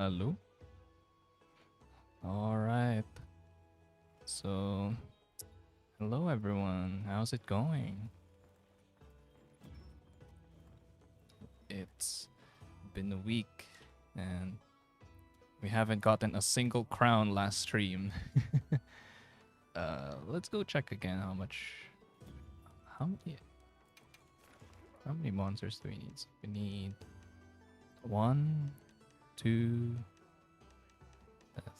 Hello. All right. So, hello everyone. How's it going? It's been a week and we haven't gotten a single crown last stream. Let's go check again how many how many monsters do we need? So we need 1, 2,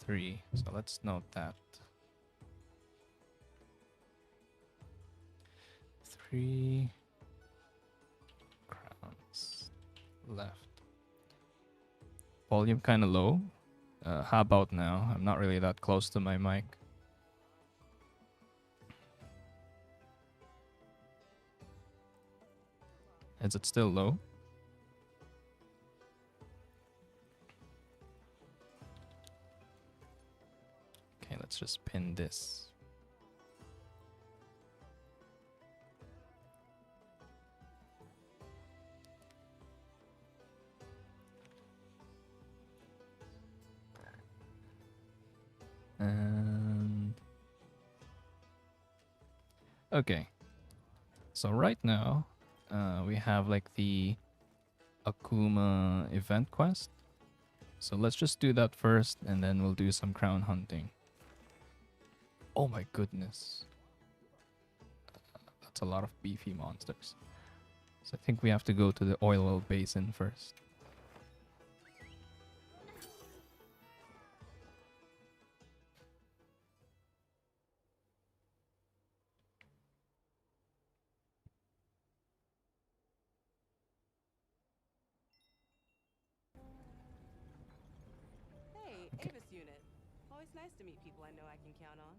3. So let's note that. 3 crowns left. Volume kind of low. How about now? I'm not really that close to my mic. Is it still low? Okay, let's just pin this. And okay, so right now we have like the Akuma event quest. So let's just do that first and then we'll do some crown hunting. Oh my goodness. That's a lot of beefy monsters. So I think we have to go to the oil well basin first. Hey, Okay. Avis unit. Always nice to meet people I know I can count on.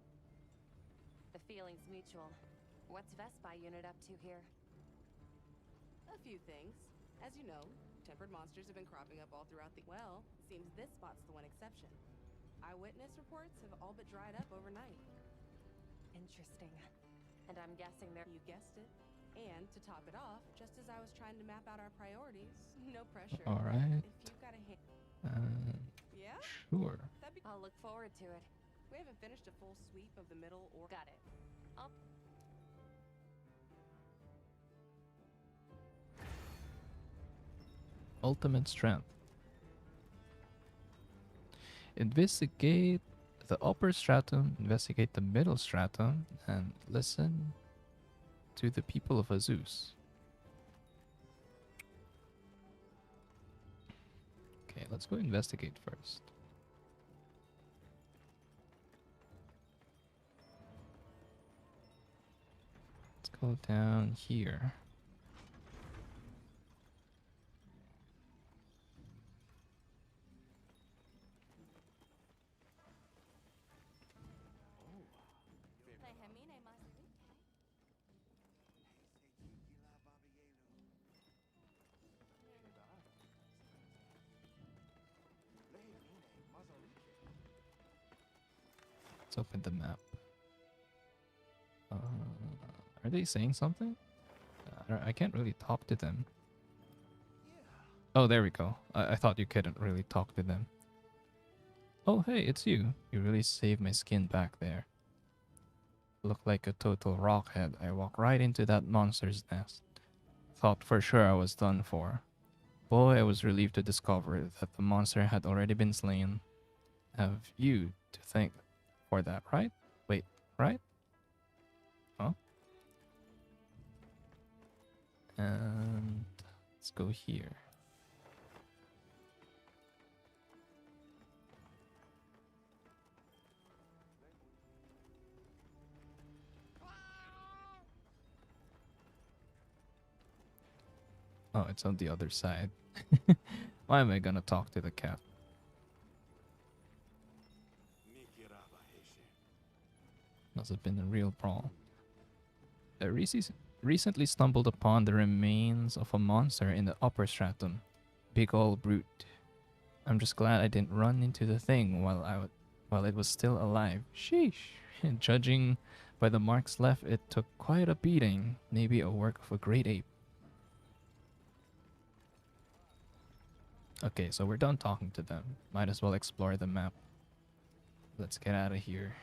The feeling's mutual. What's Vespi unit up to here? A few things. As you know, tempered monsters have been cropping up all throughout the... Well, seems this spot's the one exception. Eyewitness reports have all but dried up overnight. Interesting. And I'm guessing they're... You guessed it. And to top it off, just as I was trying to map out our priorities, no pressure. All right. If you've got a hand... Yeah? Sure. That'd be... I'll look forward to it. We haven't finished a full sweep of the middle or... Got it. I'll... Ultimate strength. Investigate the upper stratum, investigate the middle stratum, and listen to the people of Azus. Okay, let's go investigate first. Let's go down here. Let's open the map. Are they saying something? I can't really talk to them. Oh, there we go. I thought you couldn't really talk to them. Oh, hey, it's you. You really saved my skin back there. Look like a total rockhead. I walked right into that monster's nest. Thought for sure I was done for. Boy, I was relieved to discover that the monster had already been slain. Have you to thank for that, right? Wait, right? Huh? And let's go here. Oh, it's on the other side. Why am I gonna talk to the cat? Must have been a real brawl. I recently stumbled upon the remains of a monster in the upper stratum. Big ol' brute. I'm just glad I didn't run into the thing while it was still alive. Sheesh. Judging by the marks left, it took quite a beating. Maybe a work of a great ape. Okay, so we're done talking to them. Might as well explore the map. Let's get out of here.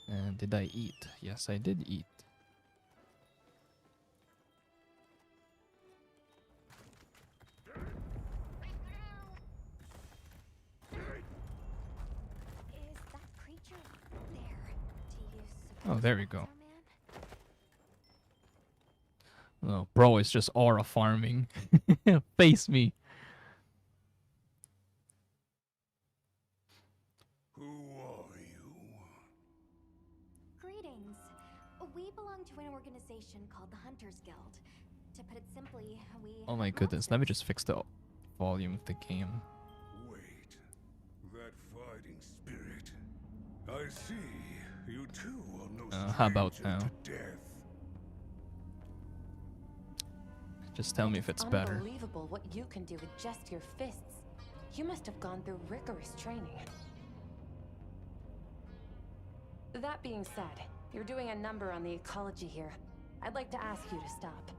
And did I eat? Yes, I did eat. Is that creature there to use Oh, there we go. Man? Oh, bro, it's just aura farming. Face me. Who are you? Greetings. We belong to an organization called the Hunters Guild. To put it simply, we Oh my hunt goodness, let me monsters. just fix the volume of the game. Wait, that fighting spirit. I see. You too are no How about stranger now? to death. Just tell me if it's better. Unbelievable what you can do with just your fists. You must have gone through rigorous training. That being said, you're doing a number on the ecology here. I'd like to ask you to stop.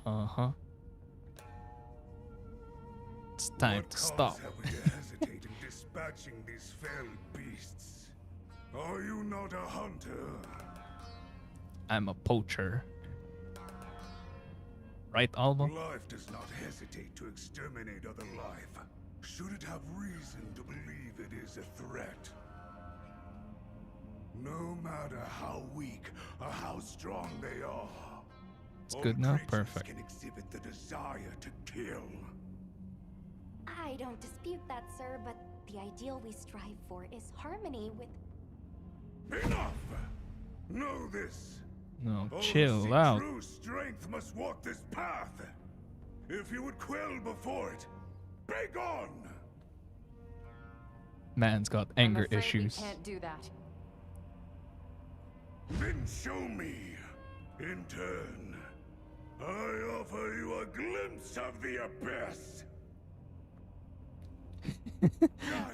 Uh-huh. It's time What to cause stop. have we to hesitate in dispatching these fell beasts? Are you not a hunter? I'm a poacher. Right, Alba? Life does not hesitate to exterminate other life. Should it have reason to believe it is a threat? No matter how weak or how strong they are, It's all good now? creatures Perfect. can exhibit the desire to kill. I don't dispute that, sir, but the ideal we strive for is harmony with... Enough! Know this. No, All who chill seek out. True strength must walk this path. If you would quail before it, begone! Man's got I'm anger afraid issues. We can't do that. Then show me. In turn, I offer you a glimpse of the abyss.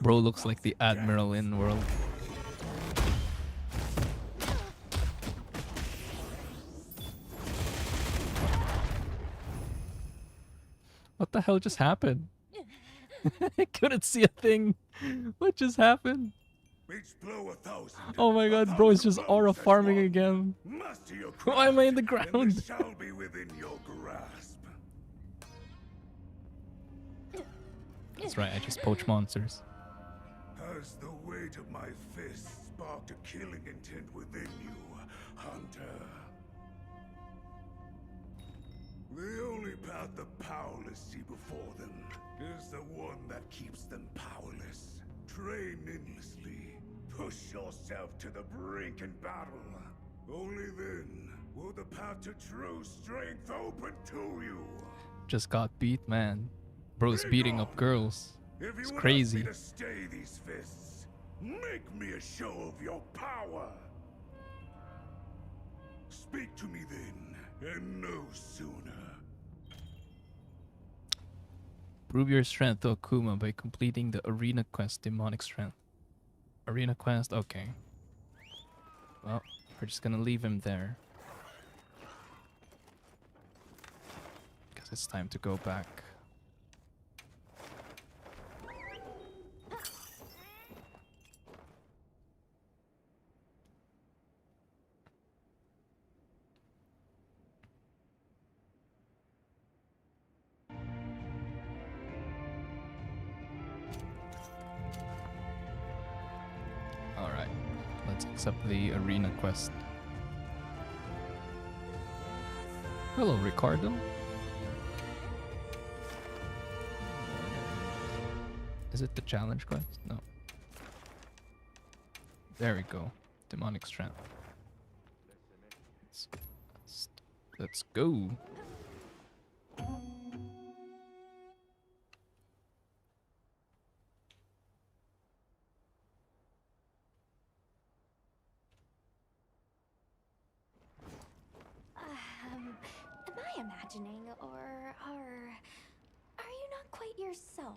Bro looks like the Admiral in World. What the hell just happened? I couldn't see a thing. What just happened? Each blow 1,000. Oh my god, bro, it's just 1,000 aura blows as farming one. again. Master your Why am I in the craft, and ground? this shall be within your grasp. That's right, I just poach monsters. Has the weight of my fist sparked a killing intent within you, hunter? The only path the powerless see before them is the one that keeps them powerless. Train endlessly. Push yourself to the brink in battle. Only then will the path to true strength open to you. Just got beat, man. Bro's beating up girls. If you It's would crazy. ask me to stay these fists, make me a show of your power. Speak to me then, and no sooner. Prove your strength to Akuma by completing the Arena Quest Demonic Strength. Arena Quest, okay. Well, we're just gonna leave him there. Because it's time to go back. Alright, let's accept the Arena Quest. Hello, Ricardo. Is it the challenge quest? No. There we go. Demonic Strength. Let's go. Am I imagining, or are you not quite yourself?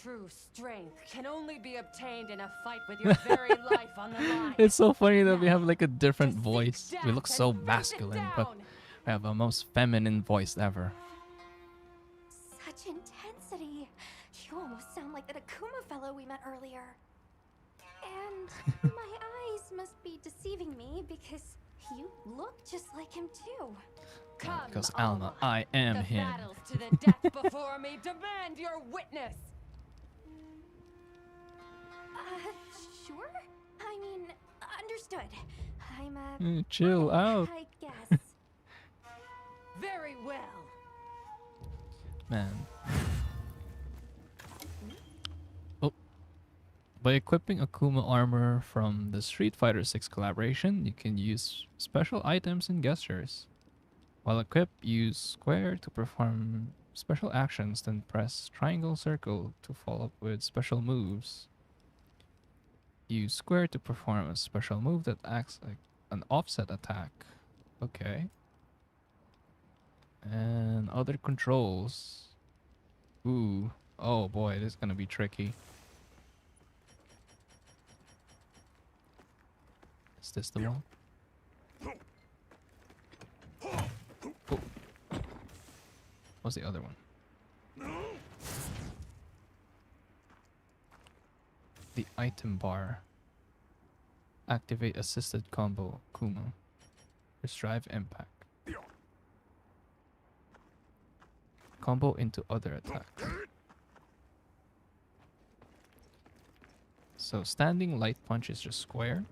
True strength can only be obtained in a fight with your very life on the line. It's so funny that we have like a different To seek voice. We death look so and face it masculine, but down. I have the most feminine voice ever. Such intensity. You almost sound like that Akuma fellow we met earlier. And my eyes must be deceiving me because you look just like him too. Come, Because Alma, Alma. I am The him. battle's to the death before me. Demand your witness. Sure? I mean, understood. I'm Chill out, I guess. Very well. man. Oh. By equipping Akuma armor from the Street Fighter 6 collaboration, you can use special items and gestures. While equipped, use square to perform special actions, then press triangle circle to follow up with special moves. Use square to perform a special move that acts like an offset attack. Okay. And other controls. Ooh. Oh boy, this is gonna be tricky. Is this the one? Oh. What's the other one? The item bar. Activate assisted combo Kuma. Press drive impact. Combo into other attack. So standing light punch is just square.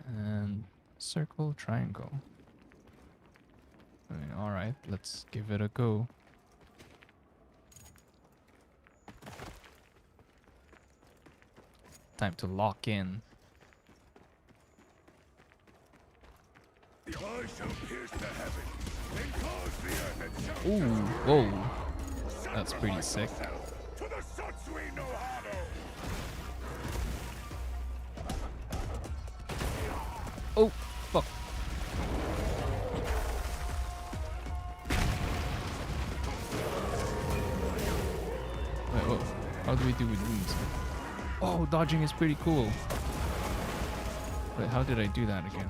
And circle triangle. I mean, alright, let's give it a go. Time to lock in. I shall pierce the heavens and cause the earth and Ooh, whoa. That's pretty sick. to the Satsui no Hado. Oh, fuck. Wait, whoa. How do we do with wounds? Oh, dodging is pretty cool. Wait, how did I do that again?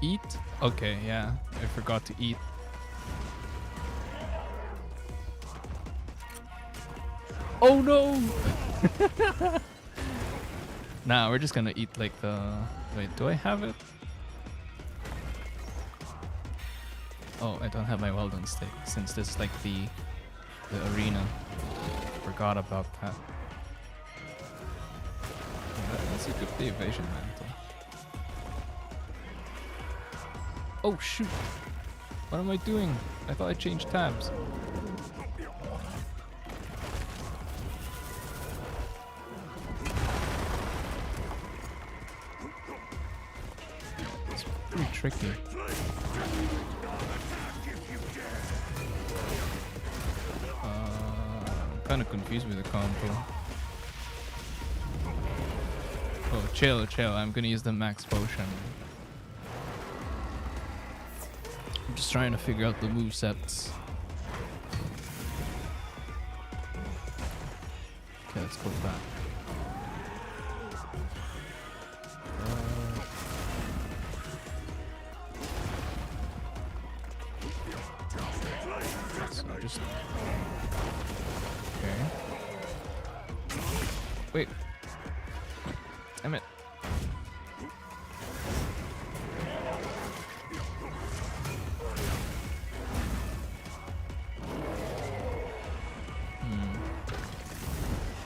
Eat? Okay, yeah. I forgot to eat. Oh no! Nah, we're just gonna eat like the... Wait, do I have it? Oh, I don't have my well done steak since this is like the arena. Forgot about that. Yeah, that's a good evasion mantle. Oh shoot! What am I doing? I thought I changed tabs. It's pretty tricky. I'm kind of confused with the combo. Oh, chill, chill. I'm gonna use the max potion. I'm just trying to figure out the movesets. Okay, let's go back. So just... Okay. Wait. Damn it.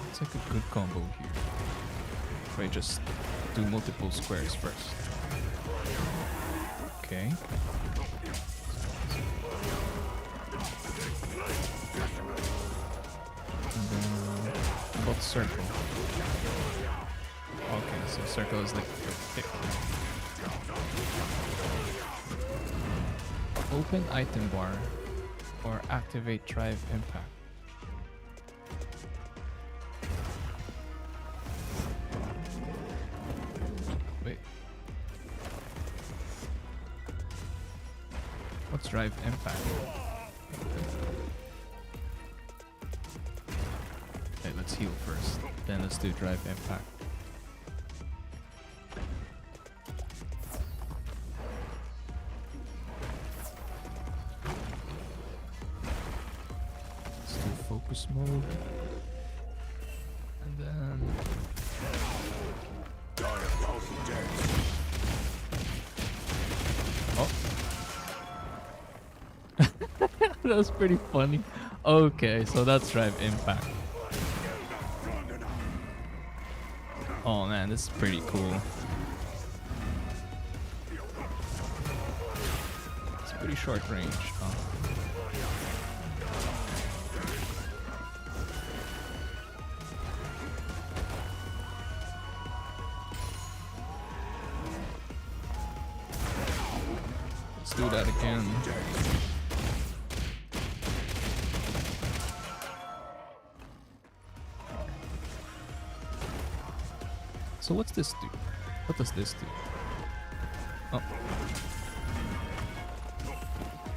It's like a good combo here. If I just do multiple squares first. Okay. And then about circle. Okay, so circle is like thick. Open item bar or activate drive impact. Wait. What's drive impact? Okay, let's heal first. Then let's do drive impact. focus mode. And then oh. That was pretty funny. Okay, so that's Drive Impact. Oh man, this is pretty cool. It's pretty short range. Oh. Let's do that again. So what's this do? What does this do? Oh.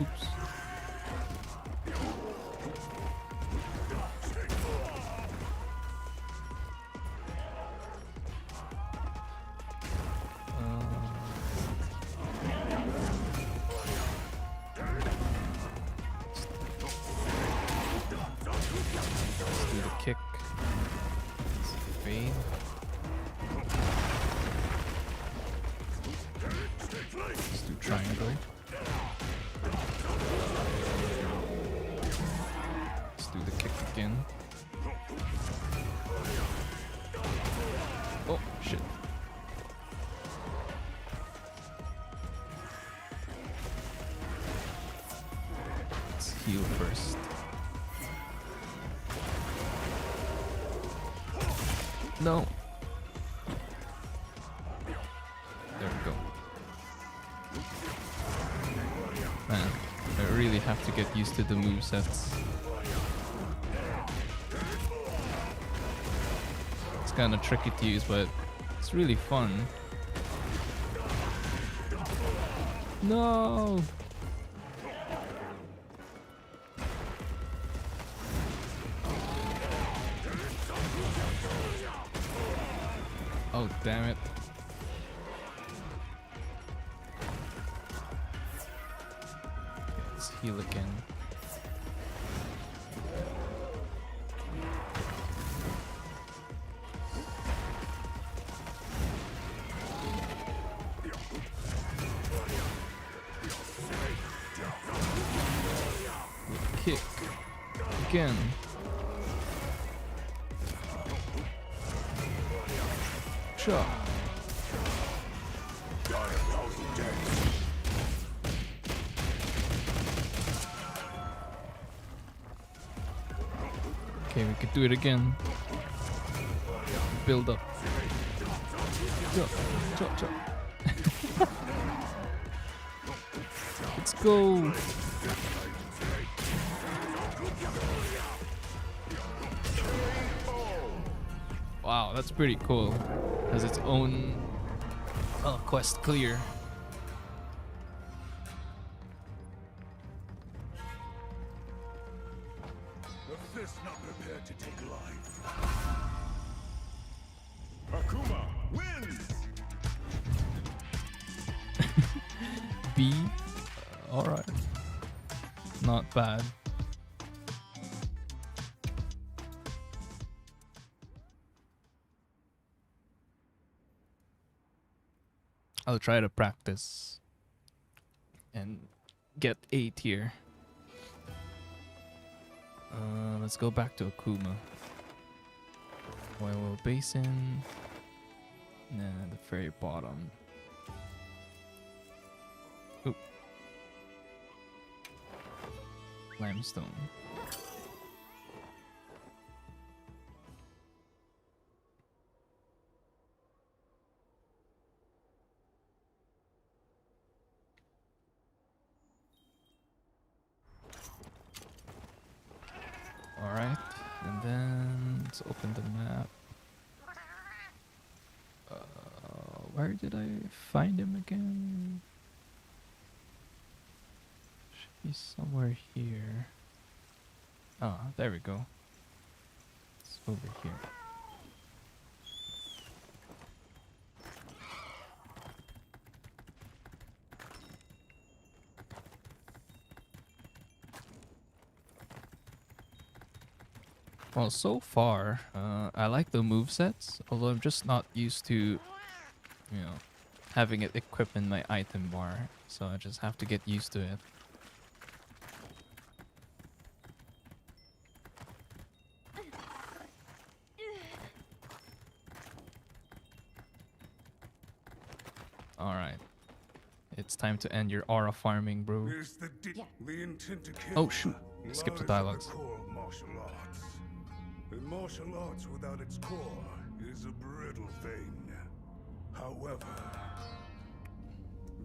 Oops. Let's do the kick. Let's fade. Let's do triangle. Let's do the kick again. Oh, shit. Let's heal first. No. There we go. Man, I really have to get used to the movesets. It's kind of tricky to use, but it's really fun. No! Oh, damn it. Let's heal again. Kick. Again. Sure. Okay, we could do it again. Build up. Chop, chop, chop. Let's go. Wow, that's pretty cool. Has its own quest clear. The fist not prepared to take life. Akuma wins! B. Alright. Not bad. I'll try to practice and get A tier. Let's go back to Akuma. Oil Basin. Nah, the very bottom. Oop. Limestone. Alright, and then let's open the map. Where did I find him again? Should be somewhere here. Ah, there we go. It's over here. Well, so far, I like the movesets, although I'm just not used to, having it equipped in my item bar. So I just have to get used to it. Alright. It's time to end your aura farming, bro. Is the intent to kill Oh, shoot. Skip the lies at dialogues. core of martial arts. And martial arts without its core is a brittle thing. However,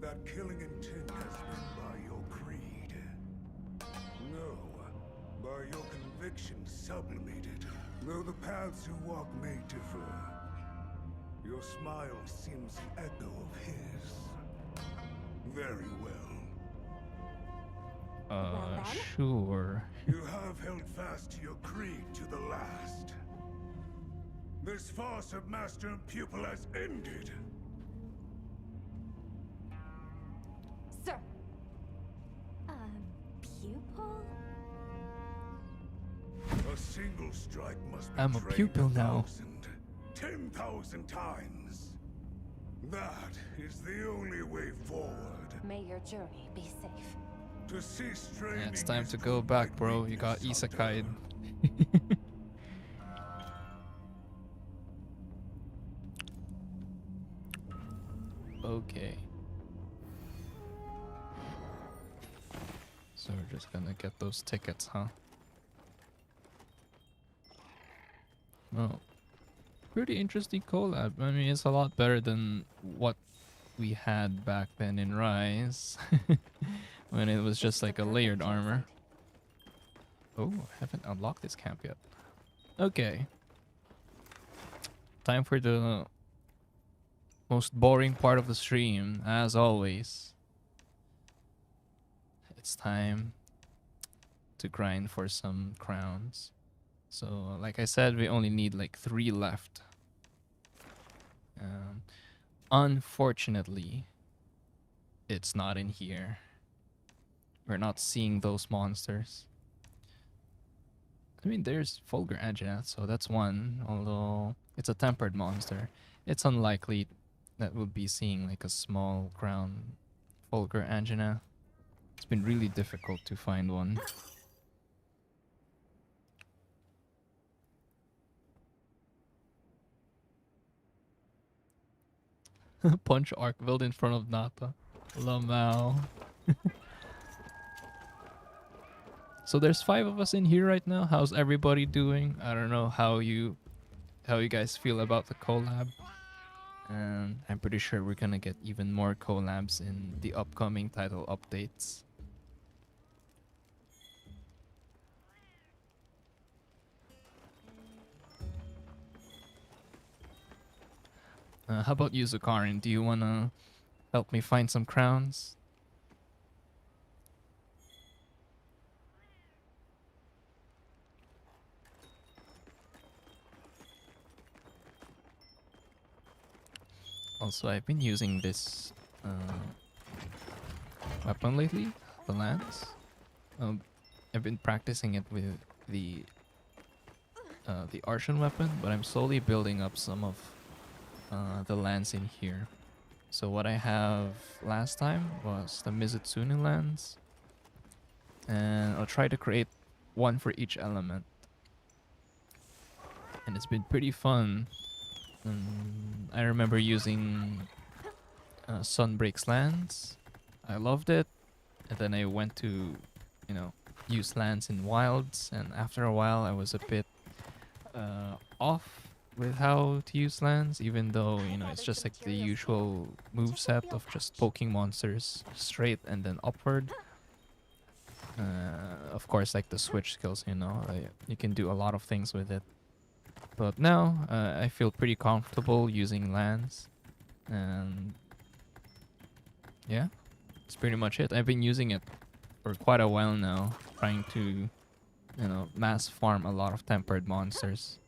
that killing intent has been by your creed. No, by your conviction sublimated. Though the paths you walk may differ, your smile seems an echo of his. Very well. Well then. Sure. You have held fast to your creed to the last. This farce of master and pupil has ended. Sir. Pupil? A single strike must be I'm a trained pupil now. 10,000 times. That is the only way forward. May your journey be safe. To cease training. Yeah, it's time is to go proof back, by bro. You got weakness, isekai'd. hunter. Okay. So we're just gonna get those tickets, huh? Oh. Pretty interesting collab. I mean, it's a lot better than what we had back then in Rise. When it was just like a layered armor. Oh, I haven't unlocked this camp yet. Okay. Time for the most boring part of the stream, as always. It's time to grind for some crowns. So, like I said, we only need like 3 left. Unfortunately, it's not in here. We're not seeing those monsters. I mean, there's Fulgur Anjanath, so that's one. Although it's a tempered monster, it's unlikely that we'll be seeing like a small crown Fulgur Anjanath. It's been really difficult to find one. Punch arc built in front of Nata. Lamau. So there's 5 of us in here right now. How's everybody doing? I don't know how you guys feel about the collab. And I'm pretty sure we're gonna get even more collabs in the upcoming title updates. How about you, Zukarin? Do you wanna help me find some crowns? Also, I've been using this weapon lately, the lance. I've been practicing it with the Arshan weapon, but I'm slowly building up some of the lance in here. So what I have last time was the Mizutsune lance, and I'll try to create one for each element. And it's been pretty fun. I remember using Sunbreak's lance. I loved it, and then I went to, use lance in wilds, and after a while I was a bit off with how to use lance, even though it's just like the usual moveset of just poking monsters straight and then upward. Of course, like the switch skills, you can do a lot of things with it. But now I feel pretty comfortable using lance, and yeah, that's pretty much it. I've been using it for quite a while now, trying to mass farm a lot of tempered monsters.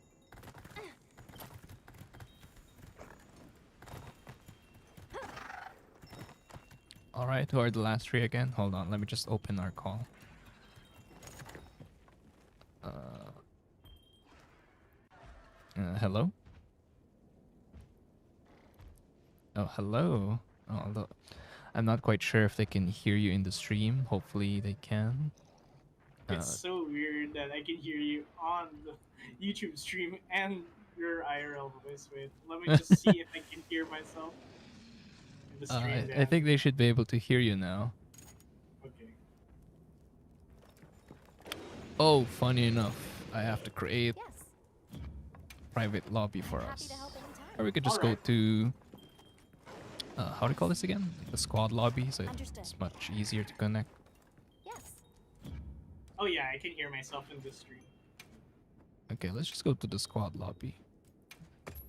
Alright, who are the last 3 again? Hold on, let me just open our call. Hello? Oh, hello. Oh, I'm not quite sure if they can hear you in the stream. Hopefully they can. It's so weird that I can hear you on the YouTube stream and your IRL voice. Wait, let me just see if I can hear myself in the stream. I think they should be able to hear you now. Okay. Oh, funny enough, I have to create Yes. private lobby for Happy us. to help anytime. Or we could just go Alright. to how do you call this again? The squad lobby, so Understood. it's much easier to connect. Yes. Oh yeah, I can hear myself in the stream. Okay, let's just go to the squad lobby.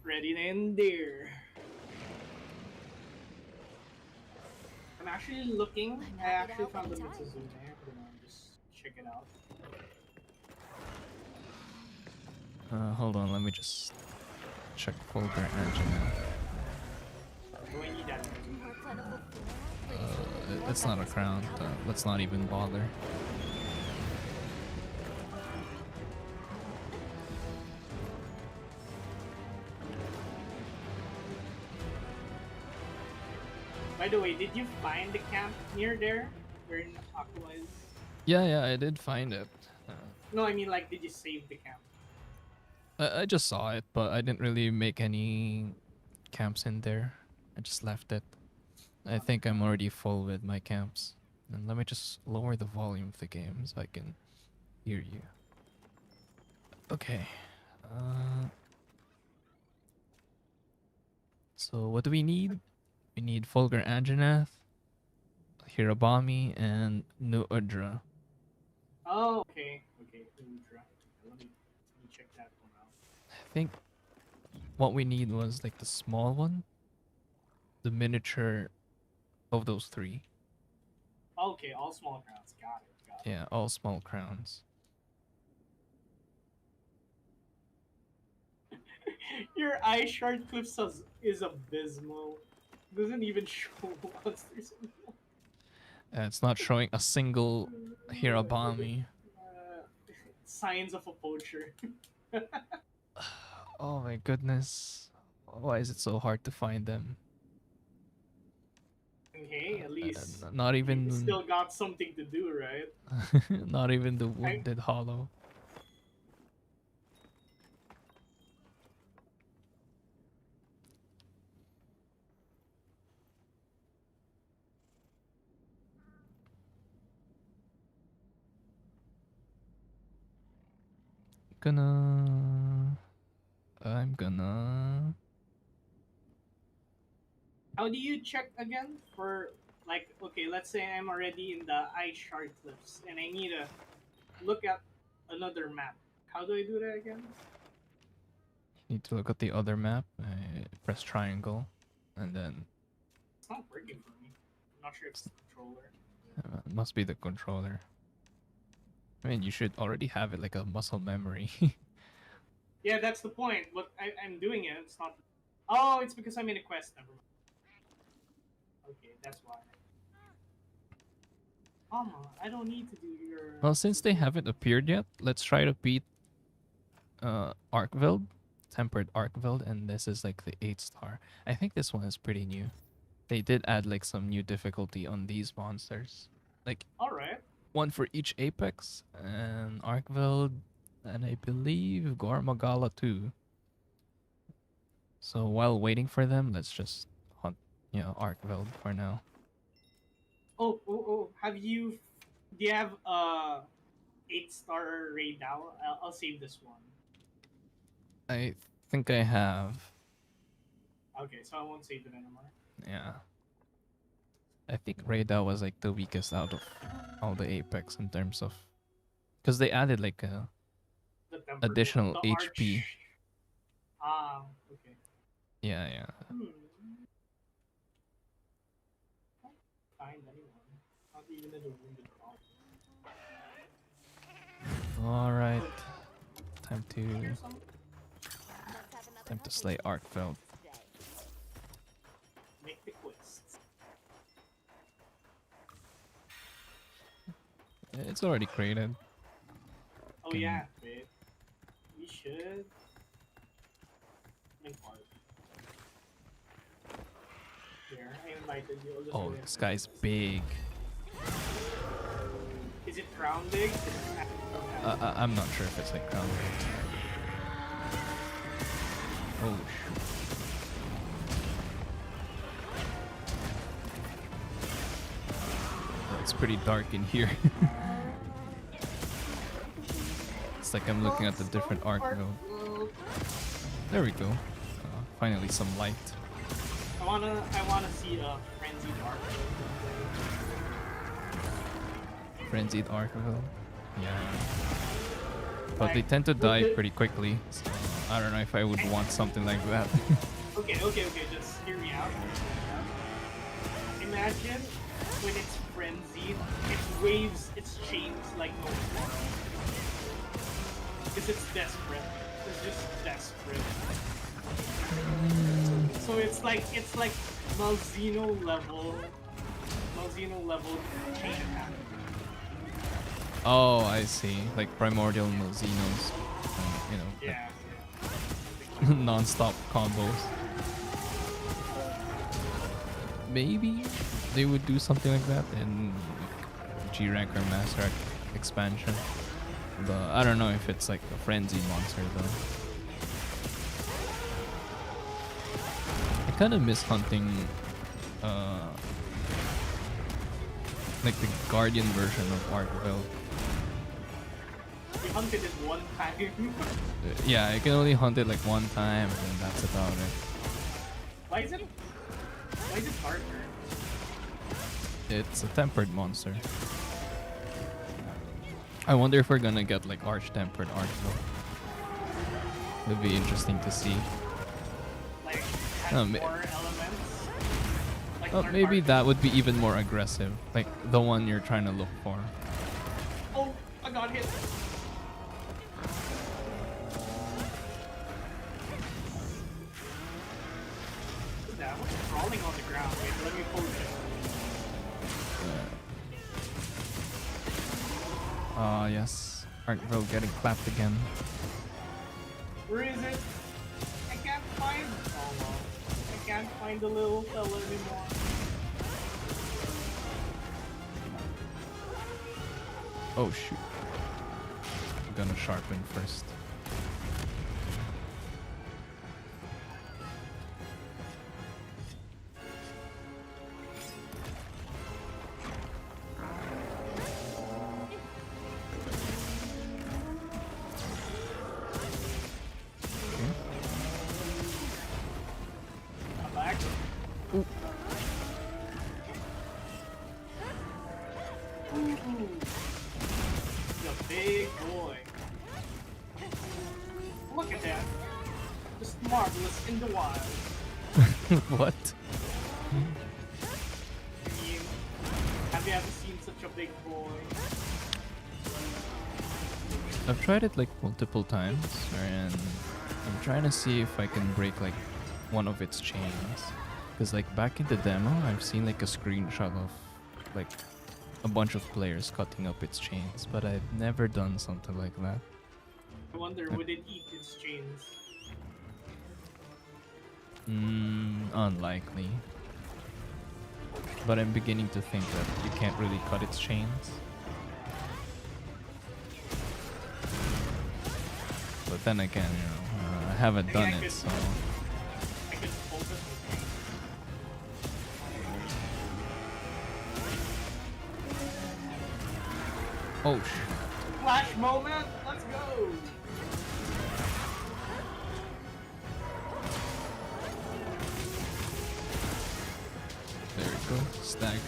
Ready in there. I'm actually looking. I'm I happy to actually help found the anytime. Mitsuzune. Hold on, just check it out. Hold on, let me just check folder Angina. Do I need that? More plentiful flora. It's not a crown. Let's not even bother. By the way, did you find the camp near there? Where Aqua is? Yeah, I did find it. No, I mean like, did you save the camp? I just saw it, but I didn't really make any camps in there. I just left it. I think I'm already full with my camps. And let me just lower the volume of the game so I can hear you. Okay. So what do we need? We need Fulgur Anjanath, Hirobami, and Nuudra. Oh, okay. Okay, Ultra. Let me check that one out. I think what we need was like the small one, the miniature of those three. Okay, all small crowns. Got it. Yeah, all small crowns. Your eye shard clips is abysmal. Doesn't even show monsters. It's not showing a single Hirobami. Signs of a poacher. Oh my goodness. Why is it so hard to find them? Hey, at least Not you even still got something to do, right? not even the Wounded Hollow. I'm gonna How do you check again for like? Okay, let's say I'm already in the eye shard cliffs and I need to look at another map. How do I do that again? need to look at the other map. Press triangle, and then It's not working for me. I'm not sure if it's the controller. it must be the controller. I mean, you should already have it like a muscle memory. Yeah, that's the point. But I'm doing it. It's not. Oh, it's because I'm in a quest. Never mind. Okay, that's why. I don't need to do your. Well, since they haven't appeared yet, let's try to beat Arkveld, Tempered Arkveld, and this is like the 8-star. I think this one is pretty new. They did add like some new difficulty on these monsters. Like All right. one for each apex, and Arkveld, and I believe Gormagala too. So while waiting for them, let's just hunt, Arkveld for now. Oh! Do you have 8-star raid now? I'll save this one. I think I have. Okay, so I won't save it anymore. Yeah. I think Raida was like the weakest out of all the Apex in terms of, because they added like a The temper, additional the HP. arch. Ah, okay. Yeah. Find anyone. Not even in the wounded call. All right. Time to Let's have another time to happy slay Arkveld. Today. Make the quest. It's already created. Oh Can- yeah, wait. We should. knighted you. I'll just Oh, wait. this guy's big. Is it crown big? I'm not sure if it's like crown big. Oh shoot. Oh, it's pretty dark in here. It's like I'm looking at the different arc mode. There we go. Finally some light. I wanna see a frenzied arc. Frenzied Archville. Yeah. But they tend to die pretty quickly, so I don't know if I would want something like that. Okay, just hear me out. Imagine when it's frenzied, it waves its chains like no tomorrow. Because it's desperate. It's just desperate. So it's like Malzeno level chain attack. Oh, I see. Like primordial Malzenos. You know, Yeah. like non-stop combos. Maybe they would do something like that in like, G-Rank or Master Rank expansion. But I don't know if it's like a frenzy monster though. I kind of miss hunting like the Guardian version of Archville. We hunted it one time. Yeah, I can only hunt it like one time and that's about it. Why is it harder? It's a tempered monster. I wonder if we're gonna get like arch-tempered Archville. It'd be interesting to see. Like has Oh, more elements. Like Oh, Dark maybe Arc- that would be even more aggressive. Like the one you're trying to look for. Oh, I got hit. What's that? What's crawling on the ground? Wait, let me poke it. Yes. Archville getting clapped again. Where is it? I can't find. Oh well. I can't find the little fella anymore. Oh shoot. I'm gonna sharpen first. I'm back. Ooh. He's a big boy. Look at that. Just marvelous in the wild. What? I mean, have you ever seen such a big boy? I've tried it like multiple times and I'm trying to see if I can break like one of its chains. Because like back in the demo, I've seen like a screenshot of like a bunch of players cutting up its chains, but I've never done something like that. I wonder, would it eat its chains? Unlikely. But I'm beginning to think that you can't really cut its chains. But then again, you know, I haven't done it, so... I could focus on Oh, shit. Flash moment! Let's go! There we go. Staggered.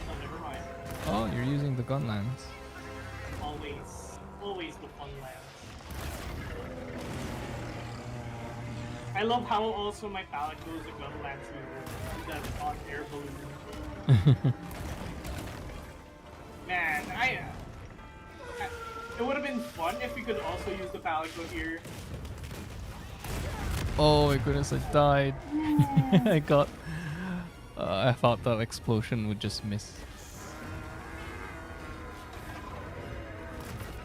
Oh, never mind. Oh, you're using the gunlands. Always the fun lands. I love how also my palette goes a gunland user. That's on air balloon. Man, it would have been fun if we could also use the Palico here. Oh my goodness, I died. I got... I thought that explosion would just miss.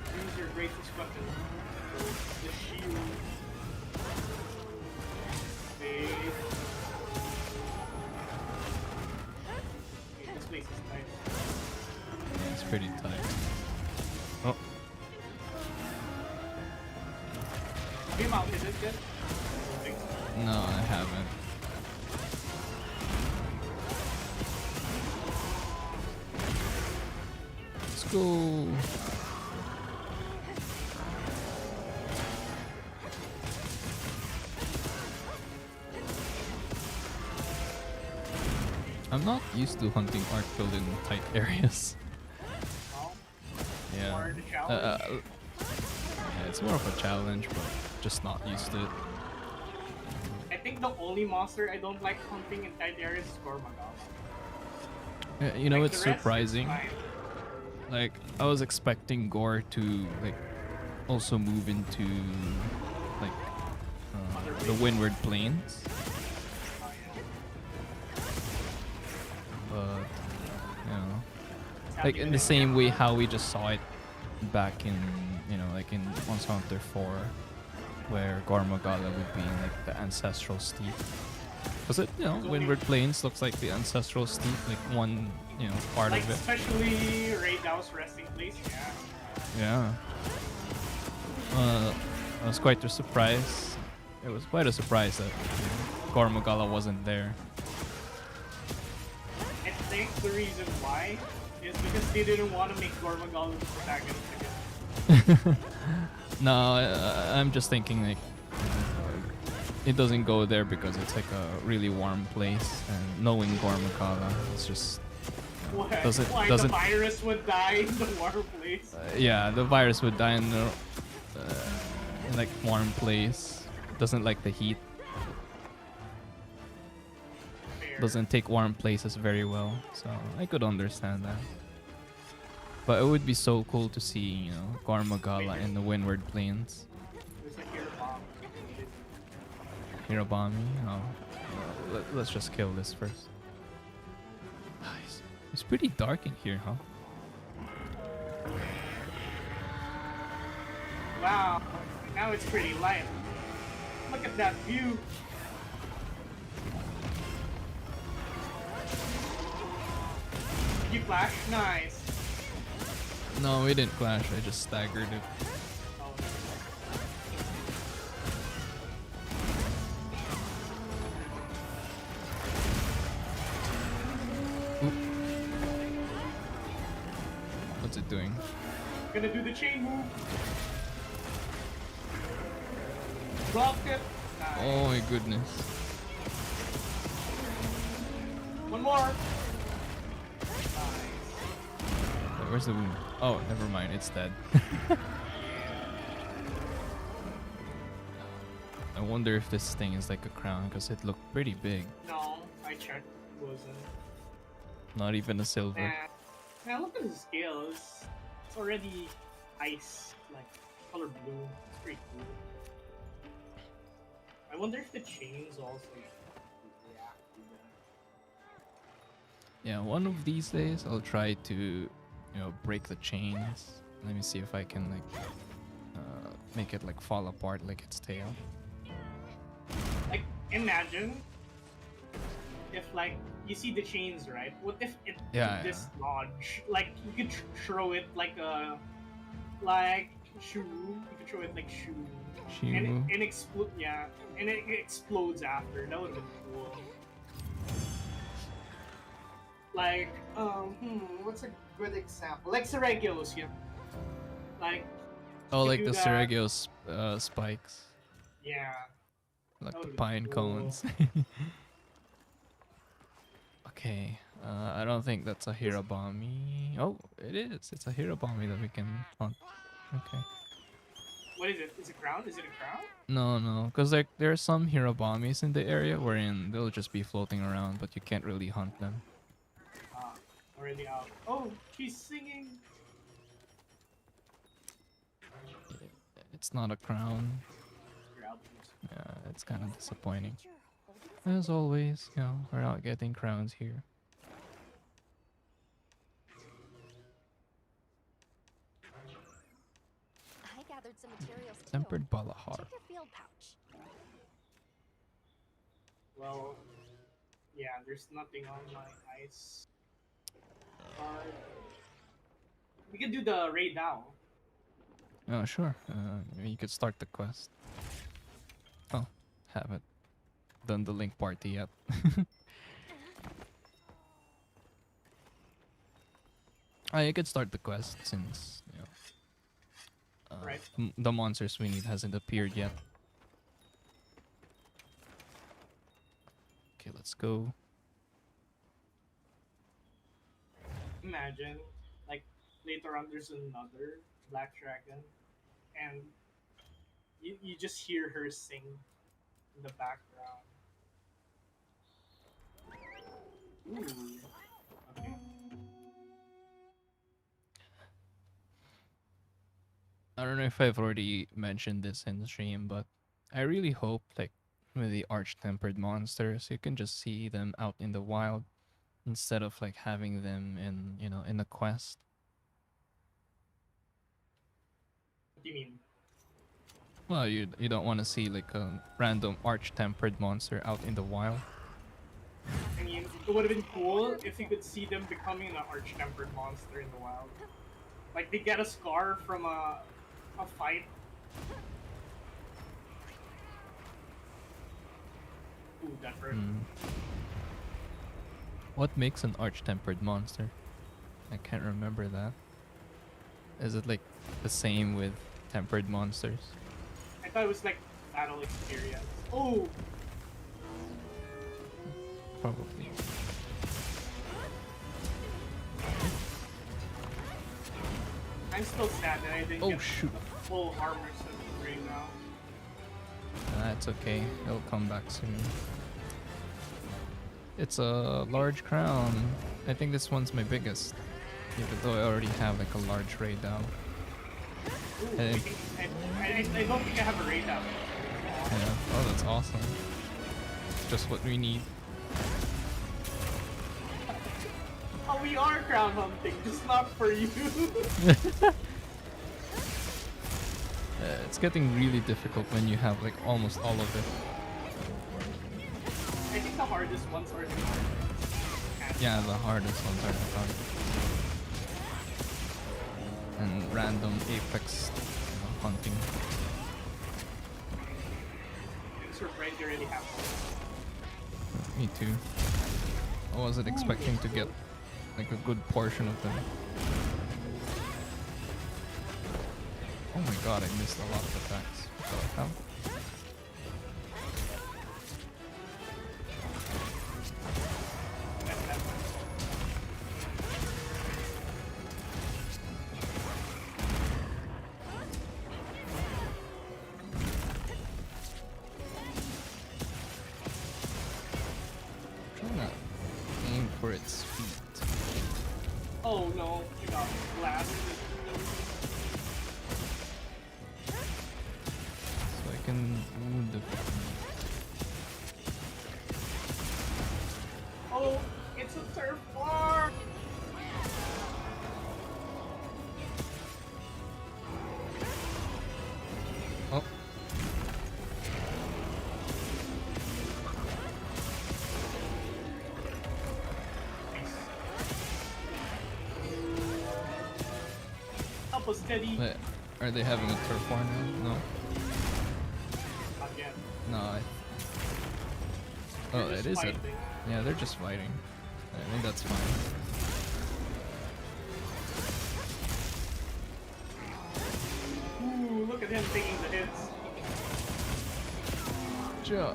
Use your greatest weapon. The shield. Wait. tight. Yeah, it's pretty tight. Oh, Have you mounted it yet? I don't think so. no, I haven't. Let's go. I'm not used to hunting arc build in tight areas. No? Yeah. More the Uh, challenge. uh, yeah, it's more of a challenge, but just not used to it. I think the only monster I don't like hunting in tight areas is Gormagala. Yeah, you know, Like, it's the rest is surprising. fine. Like, I was expecting Gore to like also move into like the Windward Plains, Oh, yeah. but you know, It's like happening in the with same way how we just saw it back in, you know, like in Monster Hunter 4, where Gormagala would be in like the ancestral steep. Was it, you know, Windward Plains looks like the ancestral steep, like one, you know, part like of it. especially Raydao's resting place, yeah. Yeah. I was quite surprised. It was quite a surprise that Gormagala wasn't there. I think the reason why is because they didn't want to make Gormagala the protagonist again. No, I'm just thinking like it doesn't go there because it's like a really warm place, and knowing Gormagala, it's just Why, doesn't why the virus would die in the warm place? yeah, the virus would die in like warm place. Doesn't like the heat. Fair. Doesn't take warm places very well, so I could understand that. But it would be so cool to see, you know, Gormagala in the Windward Plains. There's a hero bomb. Hirobami? Oh. Let's just kill this first. Nice. It's pretty dark in here, huh? Wow, now it's pretty light. Look at that view. Did you flash? Nice. No, we didn't clash. I just staggered it. Oh, Oop. What's it doing? gonna do the chain move. Blocked it. Nice. Oh my goodness. One more. Nice. Wait, where's the wound? Oh, never mind. It's dead. I wonder if this thing is like a crown because it looked pretty big. No, I checked. It wasn't. Not even a silver. Nah. Now look at the scales. It's already ice, like color blue. It's pretty cool. I wonder if the chains also react to them. Yeah, one of these days I'll try to, you know, break the chains. Let me see if I can like make it like fall apart like its tail. Like, imagine if like you see the chains, right? What if it Yeah, dislodge? Like you could throw it like a shoe. You could throw it like shoe. Shimu. And explode, yeah, and it explodes after. That would have been cool. Like, what's a good example? Like Seregios, yeah. Like, Oh, you like do the that. Seregios spikes, Yeah. like That the would've been pine cool. cones. Okay, I don't think that's a Hirobami. Oh, it is. It's a Hirobami that we can hunt. Okay. What is it? Is it a crown? Is it a crown? No, because like there are some Hirobamis in the area wherein they'll just be floating around, but you can't really hunt them. Ah, already out. Oh, she's singing. It's not a crown. You're out. Yeah, it's kind of disappointing. As always, you know, we're not getting crowns here. I gathered some materials too. Tempered Balahar. Check your field pouch. Well, yeah, there's nothing on my ice. card. We can do the raid now. Oh, sure. You could start the quest. Oh, haven't done the link party yet. You could start the quest since, you know, Right. the monsters we need hasn't appeared yet. Okay, let's go. Imagine, like, later on there's another black dragon, and you just hear her sing in the background. Ooh. Okay. I don't know if I've already mentioned this in the stream, but I really hope, like, with the arch-tempered monsters, you can just see them out in the wild instead of like having them in, you know, in a quest. What do you mean? Well, you don't want to see like a random arch-tempered monster out in the wild. I mean, it would have been cool if you could see them becoming an arch-tempered monster in the wild. Like, they get a scar from a fight. Ooh, that hurt. What makes an arch-tempered monster? I can't remember that. Is it like the same with tempered monsters? I thought it was like battle experience. Oh! Probably. I'm still sad that I didn't Oh, get shoot. the full armor set right now. That's okay. It'll come back soon. It's a large crown. I think this one's my biggest. Even though I already have like a large raid down. Ooh, Hey. I don't think I have a raid out. Yeah. Oh, that's awesome. Just what we need. Oh, we are crown hunting, just not for you. It's getting really difficult when you have like almost all of it. I think the hardest ones are the hardest. Yeah, the hardest ones are the hard. And random apex hunting. I'm surprised you already have one. Me too. I wasn't expecting to get like a good portion of them. Oh my god, I missed a lot of attacks. What the hell? Trying to aim for its feet. Oh no, you got blasted. So I can wound the Oh, it's a turf war! Oh. Help us, Teddy. Wait, are they having a turf war now? No. Not yet. No, Oh, They're it just is it. fighting. Yeah, they're just fighting. I think that's fine. Ooh, look at him taking the hits. Ja.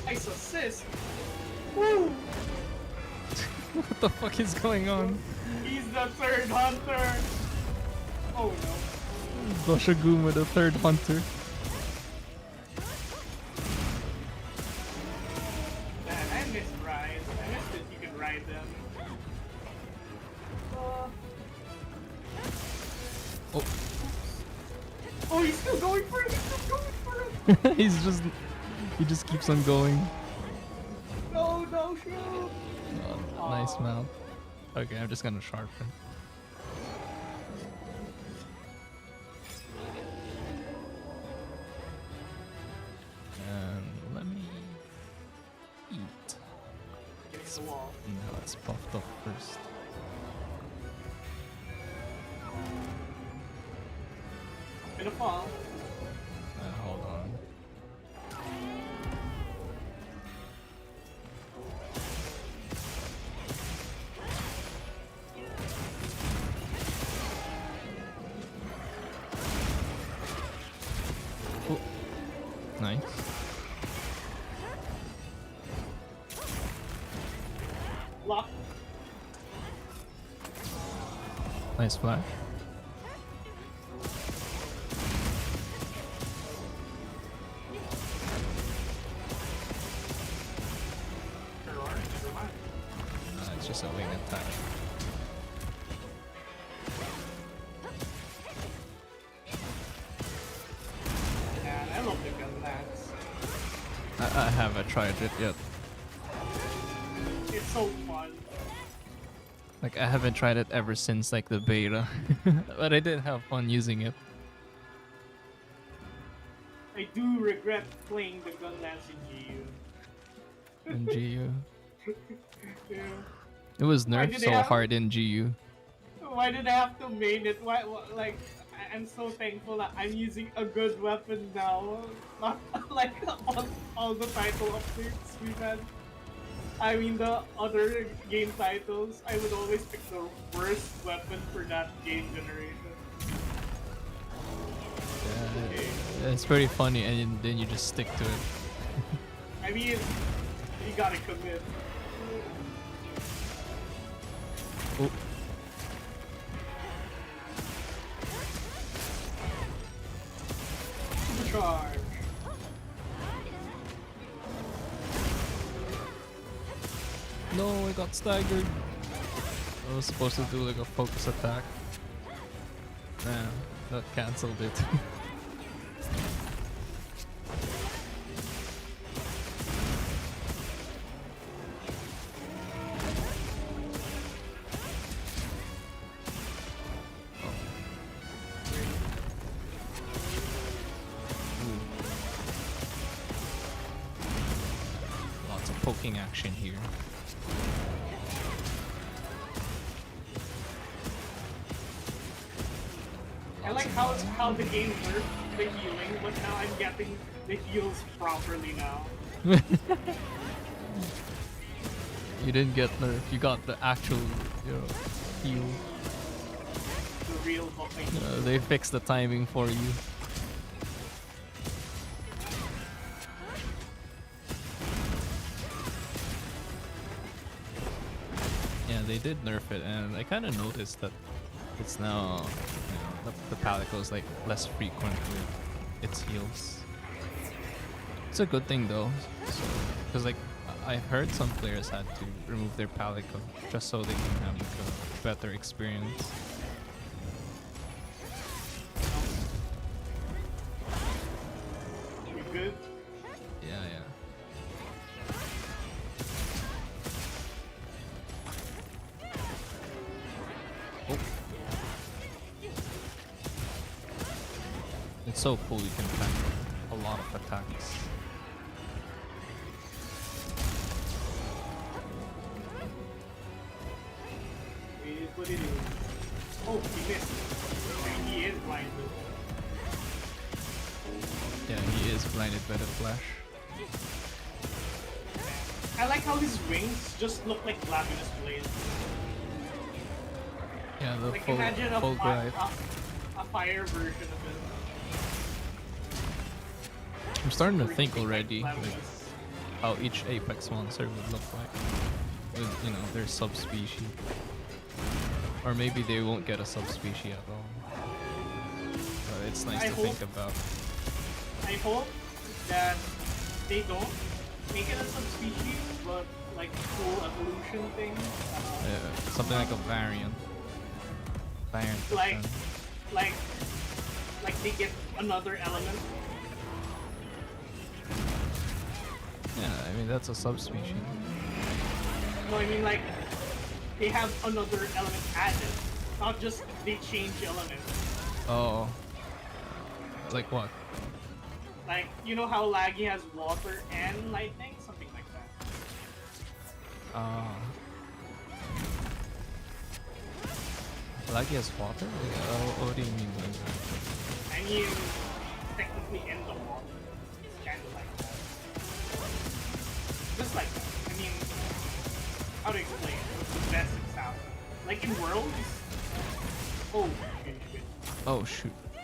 Nice assist. Woo! What the fuck is going on? He's the third hunter. Oh no. Doshaguma, the third hunter. Man, I miss rides. I miss that you can ride them. Oh, Oh, he's still going for it. He's still going for it. he just keeps on going. No, no, shoot. Oh, nice mount. Okay, I'm just gonna sharpen. And let me eat. the wall. No, it's puffed up first. Gonna fall. Hold on. Oh, nice. Lock. Nice flash. Never mind. It's just a wing attack. And I love the gun lance. I haven't tried it yet. It's so fun. Like I haven't tried it ever since like the beta, but I did have fun using it. I do regret playing the gun lance in GU. In GU, Yeah. it was Why nerfed did so they have- hard in GU. Why did I have to main it? Why like, I'm so thankful that I'm using a good weapon now. Not like on all the title updates we've had. I mean, the other game titles, I would always pick the worst weapon for that game generation. Yeah, it's pretty funny, and then you just stick to it. I mean, you gotta commit. Oh, Charge. no, I got staggered. I was supposed to do like a focus attack. Nah, that cancelled it. Lots of poking action here. I like how the game works, the healing, but now I'm getting the heals properly now. You didn't get nerf, you got the actual, heal. The real buffing. They fixed the timing for you. Yeah, they did nerf it, and I kind of noticed that it's now, the palette goes like less frequent with its heals. It's a good thing though, because like I heard some players had to remove their palico just so they can have like a better experience. You good? Yeah. Oh. It's so cool you can tank a lot of attacks. It is what it is. Oh, he missed. And he is blinded. Yeah, he is blinded by the flash. I like how his wings just look like Laminus blades. Yeah, the Like full, imagine a, full gripe. a fire version of it. I'm starting to think Freaking already like like Laminus. how each Apex monster would look like with, their subspecies. Or maybe they won't get a subspecies at all. But it's nice I to think about. I hope that they don't make it a subspecies, but like full evolution thing. Something like a variant. Variant. of Like, them. like they get another element. Yeah, I mean that's a subspecies. No, I mean like they have another element added, not just they change elements. Oh. Like what? Like you know how Laggy has water and lightning, something like that. Ah. Like he has water? What do you mean by that? I mean, technically in the water. It's kind of like that. Just like that. I mean, how to explain it? What's the best it sounds? Like in Worlds? Oh, okay, shit. Oh shoot. I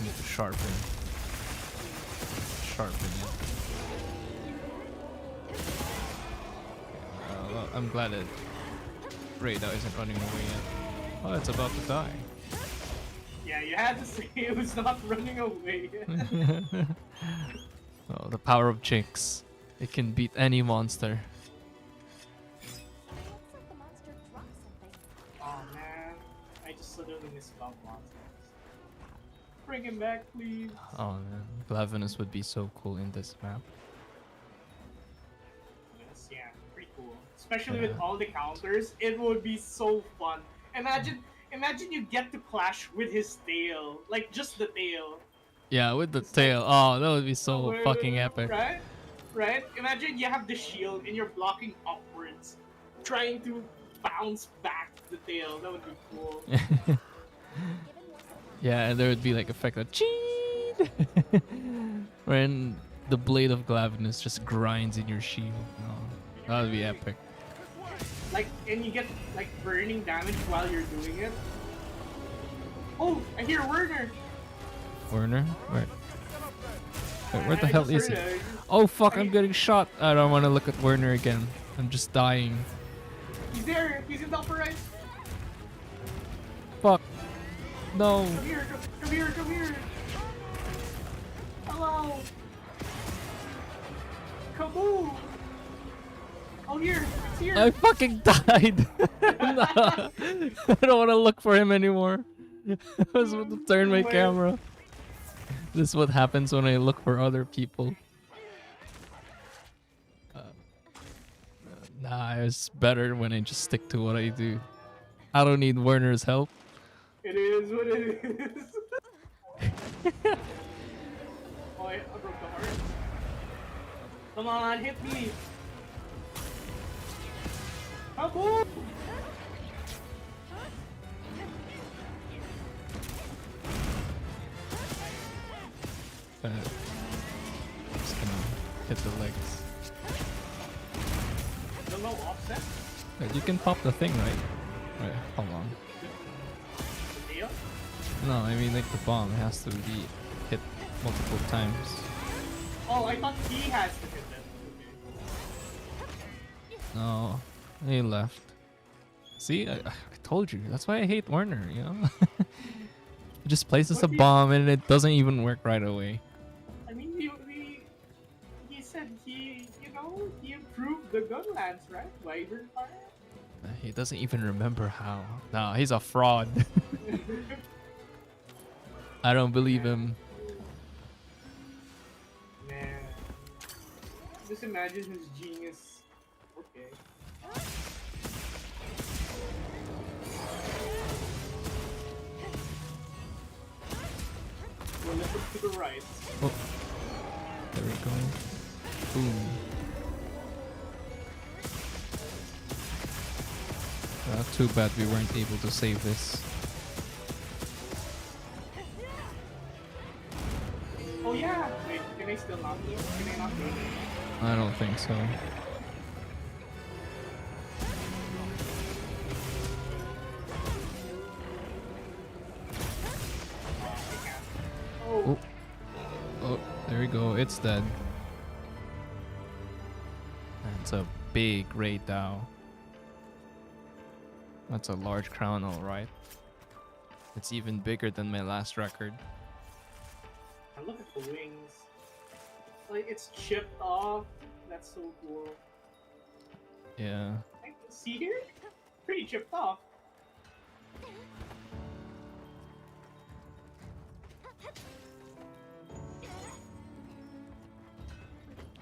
need to sharpen it. Well, I'm glad that Radar isn't running away yet. Oh, it's about to die. Yeah, you had to say it was not running away. Oh, the power of Jinx. It can beat any monster. Looks like the monster dropped something. Oh man, I just literally misspelled monsters. Bring him back, please. Oh man, Glavenus would be so cool in this map. Yes, yeah, pretty cool. Especially Yeah. with all the counters, it would be so fun. Imagine you get to clash with his tail, like just the tail. Yeah, with the tail. Oh, that would be so Where- fucking epic. Right? Right? Imagine you have the shield and you're blocking upwards, trying to bounce back the tail. That would be cool. Yeah, and there would be like effect of cheat when the blade of Glavenus just grinds in your shield. Oh, that would be epic. Like, and you get like burning damage while you're doing it. Oh, I hear Werner. Werner? Where the I hell just is heard he? it. Oh fuck, I'm getting shot. I don't want to look at Werner again. I'm just dying. He's there. He's in the upper right. Fuck. No. Come here. Come here. Come here. Hello. Kaboom. Oh, here. It's here. I fucking died. No. I don't want to look for him anymore. I was about to turn my camera. This is what happens when I look for other people. Nah, it's better when I just stick to what I do. I don't need Werner's help. It is what it is. Oh, I broke the heart. Come on, hit me. Kaboom. Just gonna hit the legs. The low offset. Wait, you can pop the thing, right? Wait, hold on. The deal. No, I mean like the bomb has to be hit multiple times. Oh, I thought he has to hit them. Okay. No, he left. See, I told you. That's why I hate Werner, you know? He just places a But he- bomb and it doesn't even work right away. I mean, he said he improved the Gunlance, right? Wyvern fire. He doesn't even remember how. No, he's a fraud. I don't believe him. Man, just imagine his genius. Okay. Well, let's look to the right. Oh, there we go. Boom. Too bad we weren't able to save this. Oh yeah. Wait, can I still not do it? Can I not do it? I don't think so. Oh, Oh, there we go. It's dead. That's a big raid Dao. That's a large crown, alright. It's even bigger than my last record. and look at the wings. Like it's chipped off. That's so cool. Yeah. Like, see here? Pretty chipped off.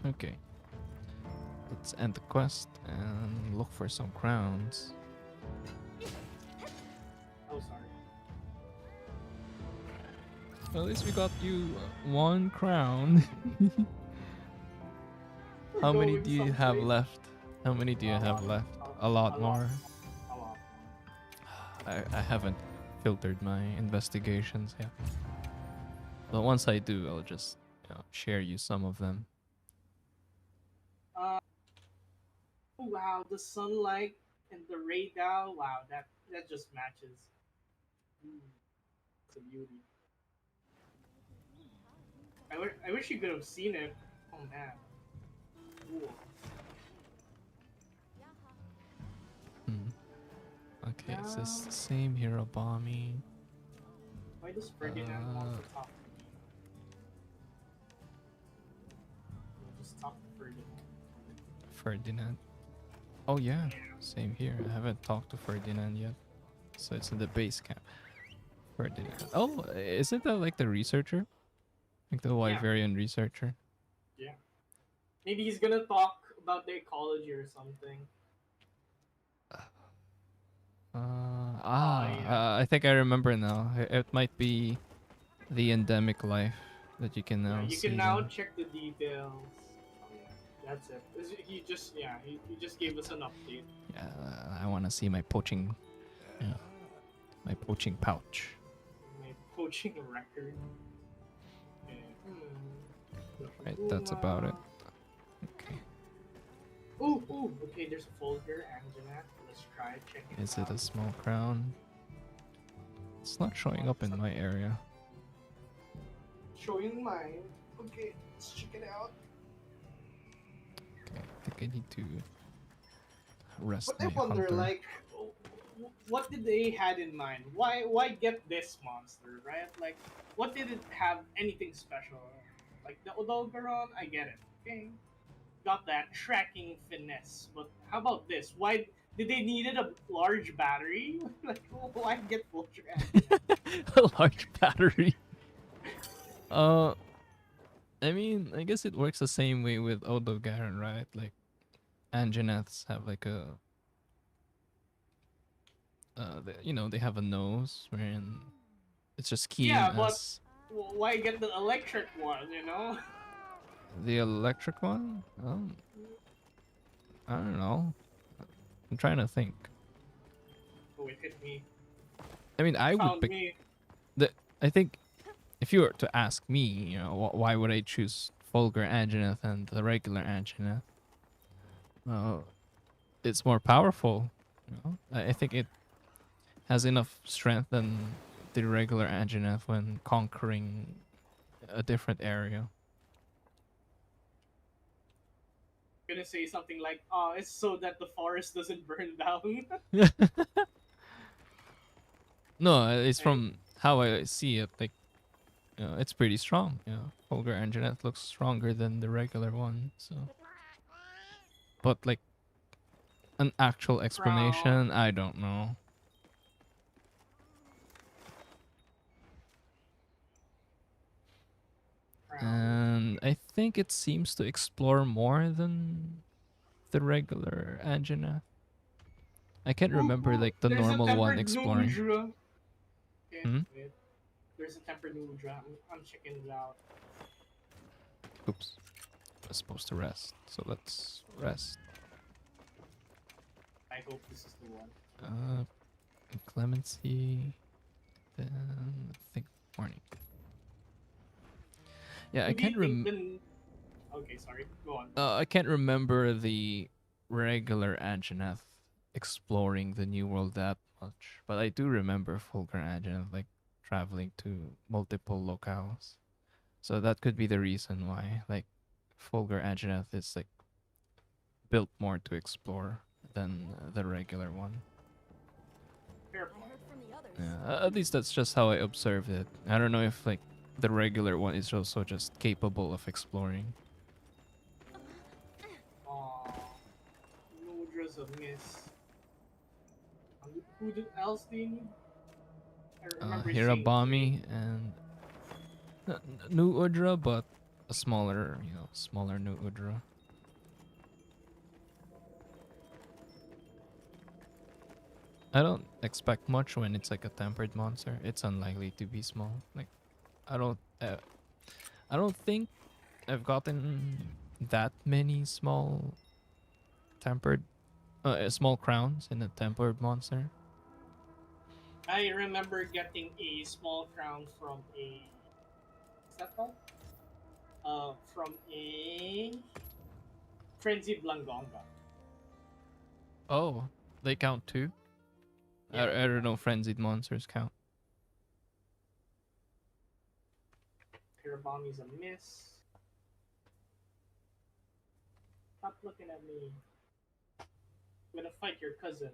Okay. Let's end the quest and look for some crowns. Oh, sorry. Well, at least we got you one crown. How many Going do you have someplace. left? How many do you have left? A lot more. A lot. I haven't filtered my investigations yet. But once I do, I'll just share you some of them. Oh, wow, the sunlight and the radar. Wow, that just matches. It's a beauty. I wish you could have seen it. Oh man. Cool. Okay, is this the same Hirobami? Why does Ferdinand want to talk to me? We'll just talk to Ferdinand. Ferdinand. Oh yeah, same here. I haven't talked to Ferdinand yet. So it's in the base camp. Ferdinand. Oh, isn't that like the researcher? Like the Wyverian researcher? Yeah. Maybe he's gonna talk about the ecology or something. I think I remember now. It might be the endemic life that you can now You see. can now check the details. Oh, yeah. That's it. He just gave us an update. Yeah, I want to see my poaching, my poaching pouch. My poaching record. Right, that's about it. Okay. Ooh, okay, there's a folder, Anjanath. Let's try checking Is it out. it a small crown? It's not showing up in my area. Showing mine. Okay, let's check it out. Okay, I think I need to rest But I my wonder, hunter. like, what did they had in mind? Why get this monster, right? Like, what did it have anything special? Like the Odolgaron, I get it. Okay, got that tracking finesse. But how about this? Why did they needed a large battery? Like, why get Vulture? A large battery. I mean, I guess it works the same way with Odogaron, right? Like, Anjanaths have like a, they have a nose wherein it's just keen Yeah, but as why get the electric one? You know? the electric one. I don't know. I'm trying to think. Oh, it hit me. I mean, I would Found pick me. I think if you were to ask me, why would I choose Fulgur Anjanath and the regular Anjanath? Well, it's more powerful. I think it has enough strength than the regular Anjanath when conquering a different area. Gonna say something like, "Oh, it's so that the forest doesn't burn down." No, it's from how I see it. Like, it's pretty strong. Fulgur Anjanath looks stronger than the regular one. So, but like an actual explanation, I don't know. And I think it seems to explore more than the regular Anjanath. I can't remember like the There's normal a one tempered exploring. Nudra. Okay, Hmm? wait. There's a tempered Nudra. I'm checking it out. Oops. I was supposed to rest. So let's rest. I hope this is the one. Clemency. Then I think morning. Yeah, I can't remember. Okay, sorry. Go on. I can't remember the regular Anjanath exploring the New World that much, but I do remember Fulgur Anjanath like traveling to multiple locales. So that could be the reason why, like, Fulgur Anjanath is like built more to explore than the regular one. Fair point. Yeah, at least that's just how I observed it. I don't know if like the regular one is also just capable of exploring. Nudra's a miss. Who else do you need? I remember seeing Hirobami and New Udra, but a smaller, smaller New Udra. I don't expect much when it's like a tempered monster. It's unlikely to be small. Like, I don't think I've gotten that many small tempered, small crowns in a tempered monster. I remember getting a small crown from a. What's that called? From a frenzied Blangonga. Oh, they count too. Yeah, I don't know. Frenzied monsters count. Kiribami's a miss. Stop looking at me. I'm gonna fight your cousin.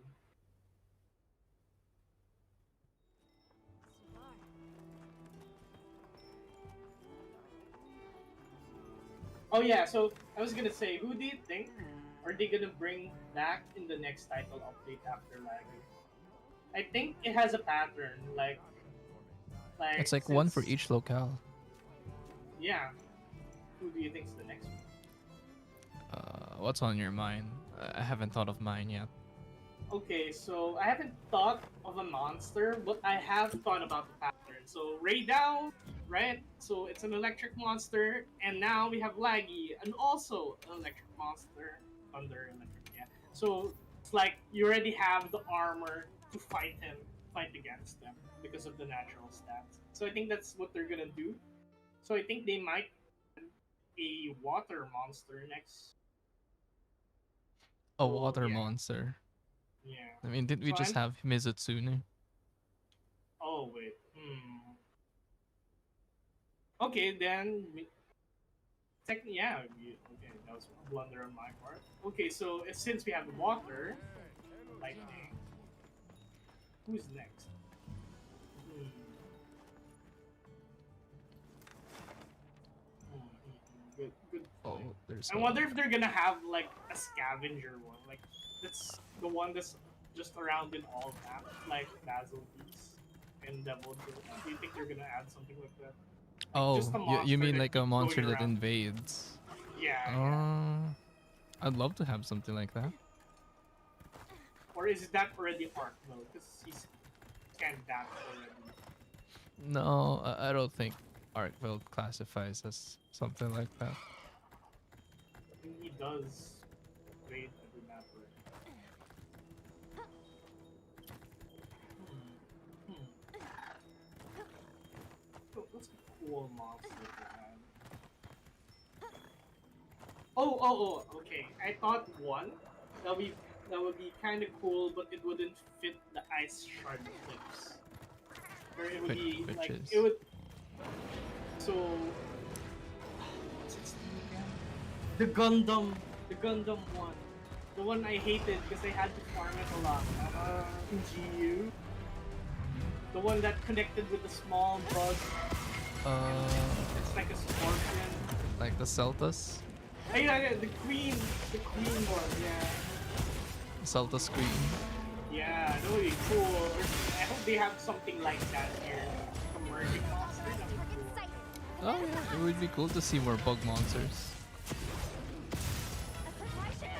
Oh yeah, so I was gonna say, who do you think are they gonna bring back in the next title update after Laggy? I think it has a pattern, like It's like one for since- each locale. Yeah. Who do you think's the next one? What's on your mind? I haven't thought of mine yet. Okay, so I haven't thought of a monster, but I have thought about the pattern. So Ray Down, right? So it's an electric monster, and now we have Laggy, and also an electric monster. Thunder electric, yeah. So it's like you already have the armor to fight against them because of the natural stats. So I think that's what they're gonna do. So I think they might add a water monster next. A Oh, water yeah. monster. Yeah. I mean, didn't we So just have Mizutsune? Oh wait. Okay, then. Yeah. Okay, that was a blunder on my part. Okay, so since we have water, lightning. Who's next? Good. Oh, Point. there's. I wonder if they're gonna have like a scavenger one, like that's the one that's just around in all maps, like Basil Beast and Devil Joe. Do you think they're gonna add something like that? Oh, just a you monster mean that like a keeps monster going that around. invades? Yeah. I'd love to have something like that. Or is that already Arc though? Because he's scanned that already. No, I don't think Arkville classifies as something like that. I think he does wait every map already. What's a cool monster to have? Oh, okay. I thought one that would be kind of cool, but it wouldn't fit the ice shard clips. Or it would be Which like is? it would. So, what's its name again? The Gundam one, the one I hated because I had to farm it a lot. GU, the one that connected with the small bug. It's like a scorpion. Like the Celtas? Yeah, the queen one, yeah. Celtas Queen. Yeah, that would be cool. I hope they have something like that here. A merging monster, that would be cool. Oh yeah, it would be cool to see more bug monsters.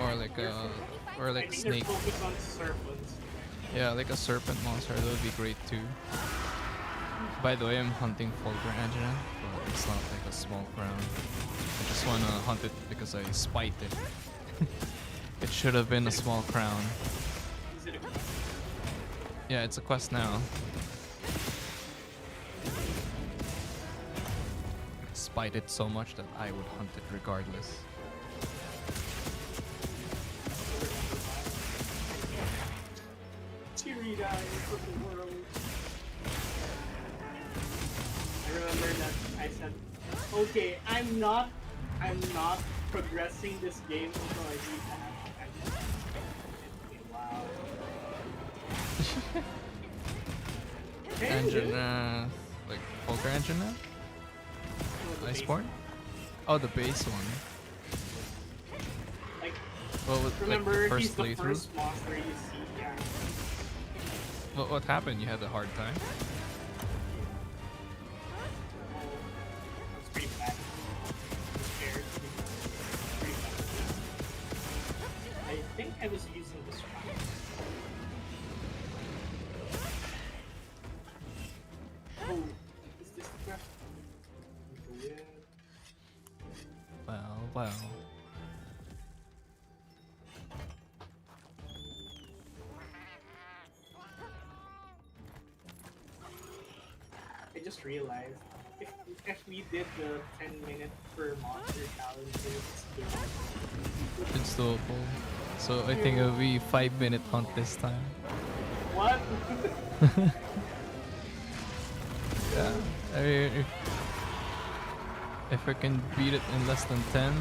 Or like or I like think they're snake. focused on serpents. Yeah, like a serpent monster. That would be great too. By the way, I'm hunting Fulgur Angina, but it's not like a small crown. I just wanna hunt it because I spiked it. It should have been a small crown. Is it a Yeah, it's a quest now. Spite it so much that I would hunt it regardless. teary eyes of the world? I remember that I said, okay, I'm not progressing this game until I beat that. Wow. Angina, like Fulgur Angina? Iceborne? Oh, the base one. Like, Well, with, remember, like, he's the playthrough? first monster you see, yeah. What happened? You had a hard time? That's pretty bad. Scared. Pretty bad. I think I was using this one. Oh, is this the craft? Yeah. Well. just realized if we did the 10-minute per monster challenges, It's doable. So I think it'll be 5-minute hunt this time. what? Yeah. I mean, if I can beat it in less than 10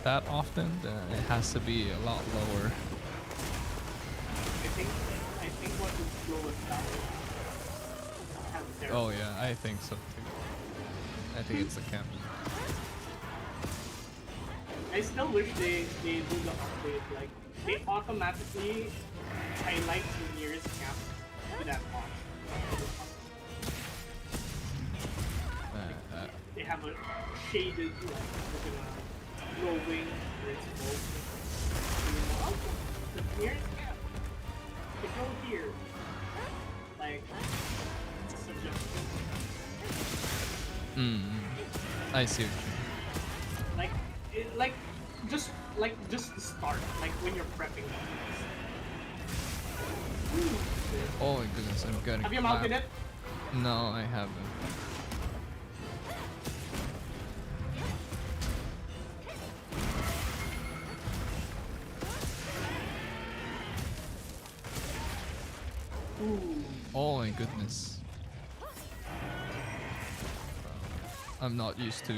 that often, then it has to be a lot lower. I think what would slow us down is have Oh yeah, I think so too. I think it's the camp. I still wish they do the update, like they automatically highlight the nearest camp to that monster. They have a shaded, like glowing where it's gold. So you know, okay, the nearest camp. To go here. Like, suggestion. I see what you mean. Like, just the start, like when you're prepping. Oh my goodness, I'm getting Have you mounted it? No, I haven't. Ooh. Oh my goodness. I'm not used to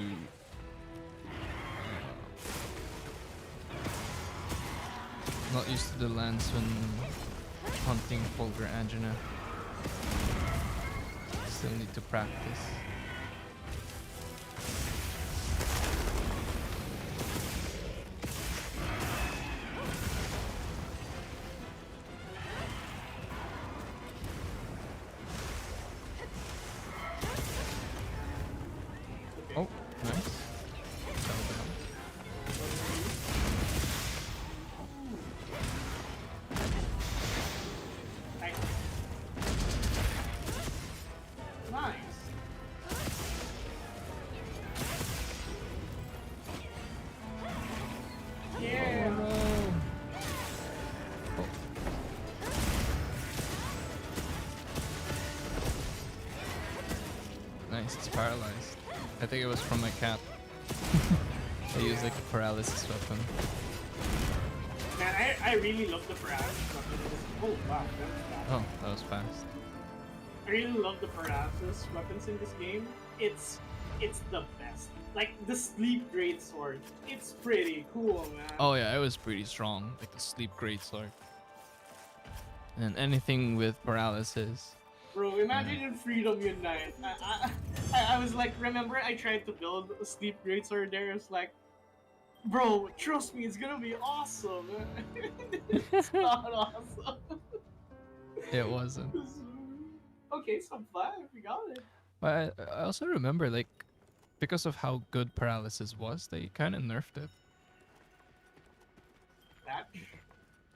the lance when hunting Fulgur Angina. Still need to practice. Oh, nice. Fell down. Nice. Yeah. Nice, it's paralyzed. I think it was from my cat. I used like a paralysis weapon. Man, I really love the paralysis weapon. Oh wow, that was fast. Oh, that was fast. I really love the paralysis weapons in this game. It's the best. Like the sleep great sword. It's pretty cool, man. Oh yeah, it was pretty strong. Like the sleep greatsword. And anything with paralysis. Bro, imagine in Freedom Unite. I was like, remember I tried to build a sleep greatsword there. It's like, bro, trust me, it's gonna be awesome. It's not awesome. It wasn't. Okay, so 5, we got it. But I also remember, like, because of how good paralysis was, they kind of nerfed it. That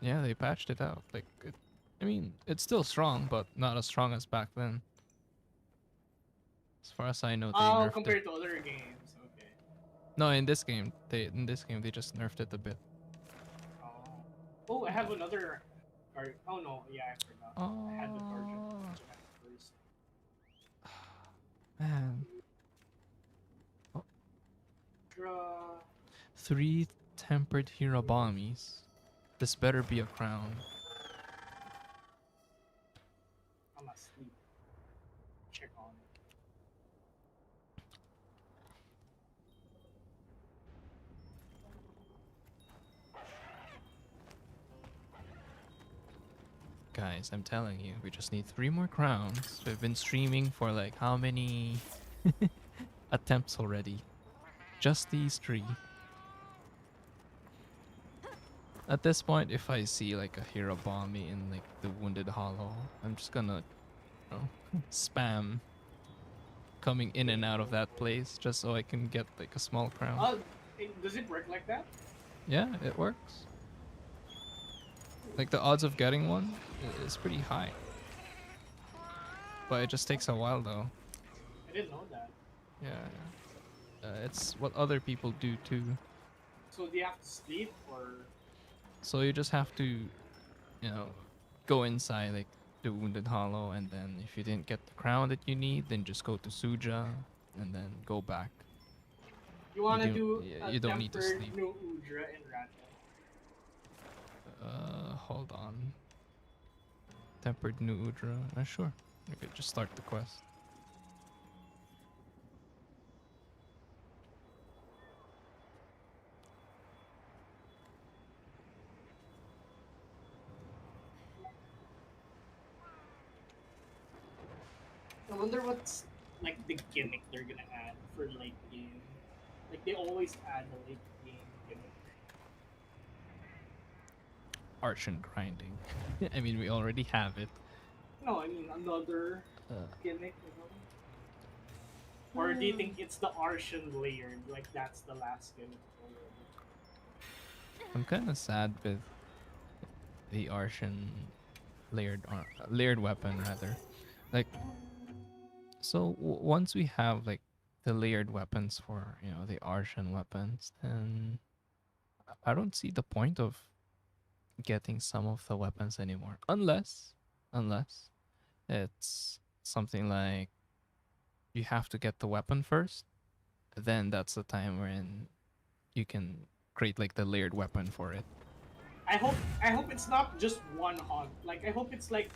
Yeah, they patched it out. Like, I mean, it's still strong, but not as strong as back then. As far as I know, they nerfed it. compared to other games, okay. No, in this game, they just nerfed it a bit. Oh, I have another card. Oh no, yeah, I forgot. Oh, I had the Guardian first. man. Draw. 3 tempered Hirabamis. This better be a crown. I'm asleep. Check on it. Guys, I'm telling you, we just need 3 more crowns. We've been streaming for like how many attempts already? Just these 3. At this point, if I see like a Hirabami in like the Wounded Hollow, I'm just gonna, you know, spam coming in and out of that place just so I can get like a small crown. Does it work like that? Yeah, it works. Like the odds of getting one is pretty high. But it just takes a while though. I didn't know that. Yeah. It's what other people do too. So do you have to sleep or? So you just have to, you know, go inside like the Wounded Hollow, and then if you didn't get the crown that you need, then just go to Suja, and then go back. You wanna do- do yeah, a you don't need to tempered sleep. New Udra in Rata. Hold on. Tempered New Udra. Sure. We could just start the quest. I wonder what's like the gimmick they're gonna add for late game. Like they always add a late game gimmick. Archon grinding. I mean, we already have it. No, I mean another Uh, gimmick. You know? Or do you think it's the Arshan layered? Like that's the last gimmick already? I'm kind of sad with the Arshan layered weapon rather. Like, so once we have like the layered weapons for the Arshan weapons, then I don't see the point of getting some of the weapons anymore, unless it's something like you have to get the weapon first, then that's the time when you can create like the layered weapon for it. I hope it's not just one hunt. Like I hope it's like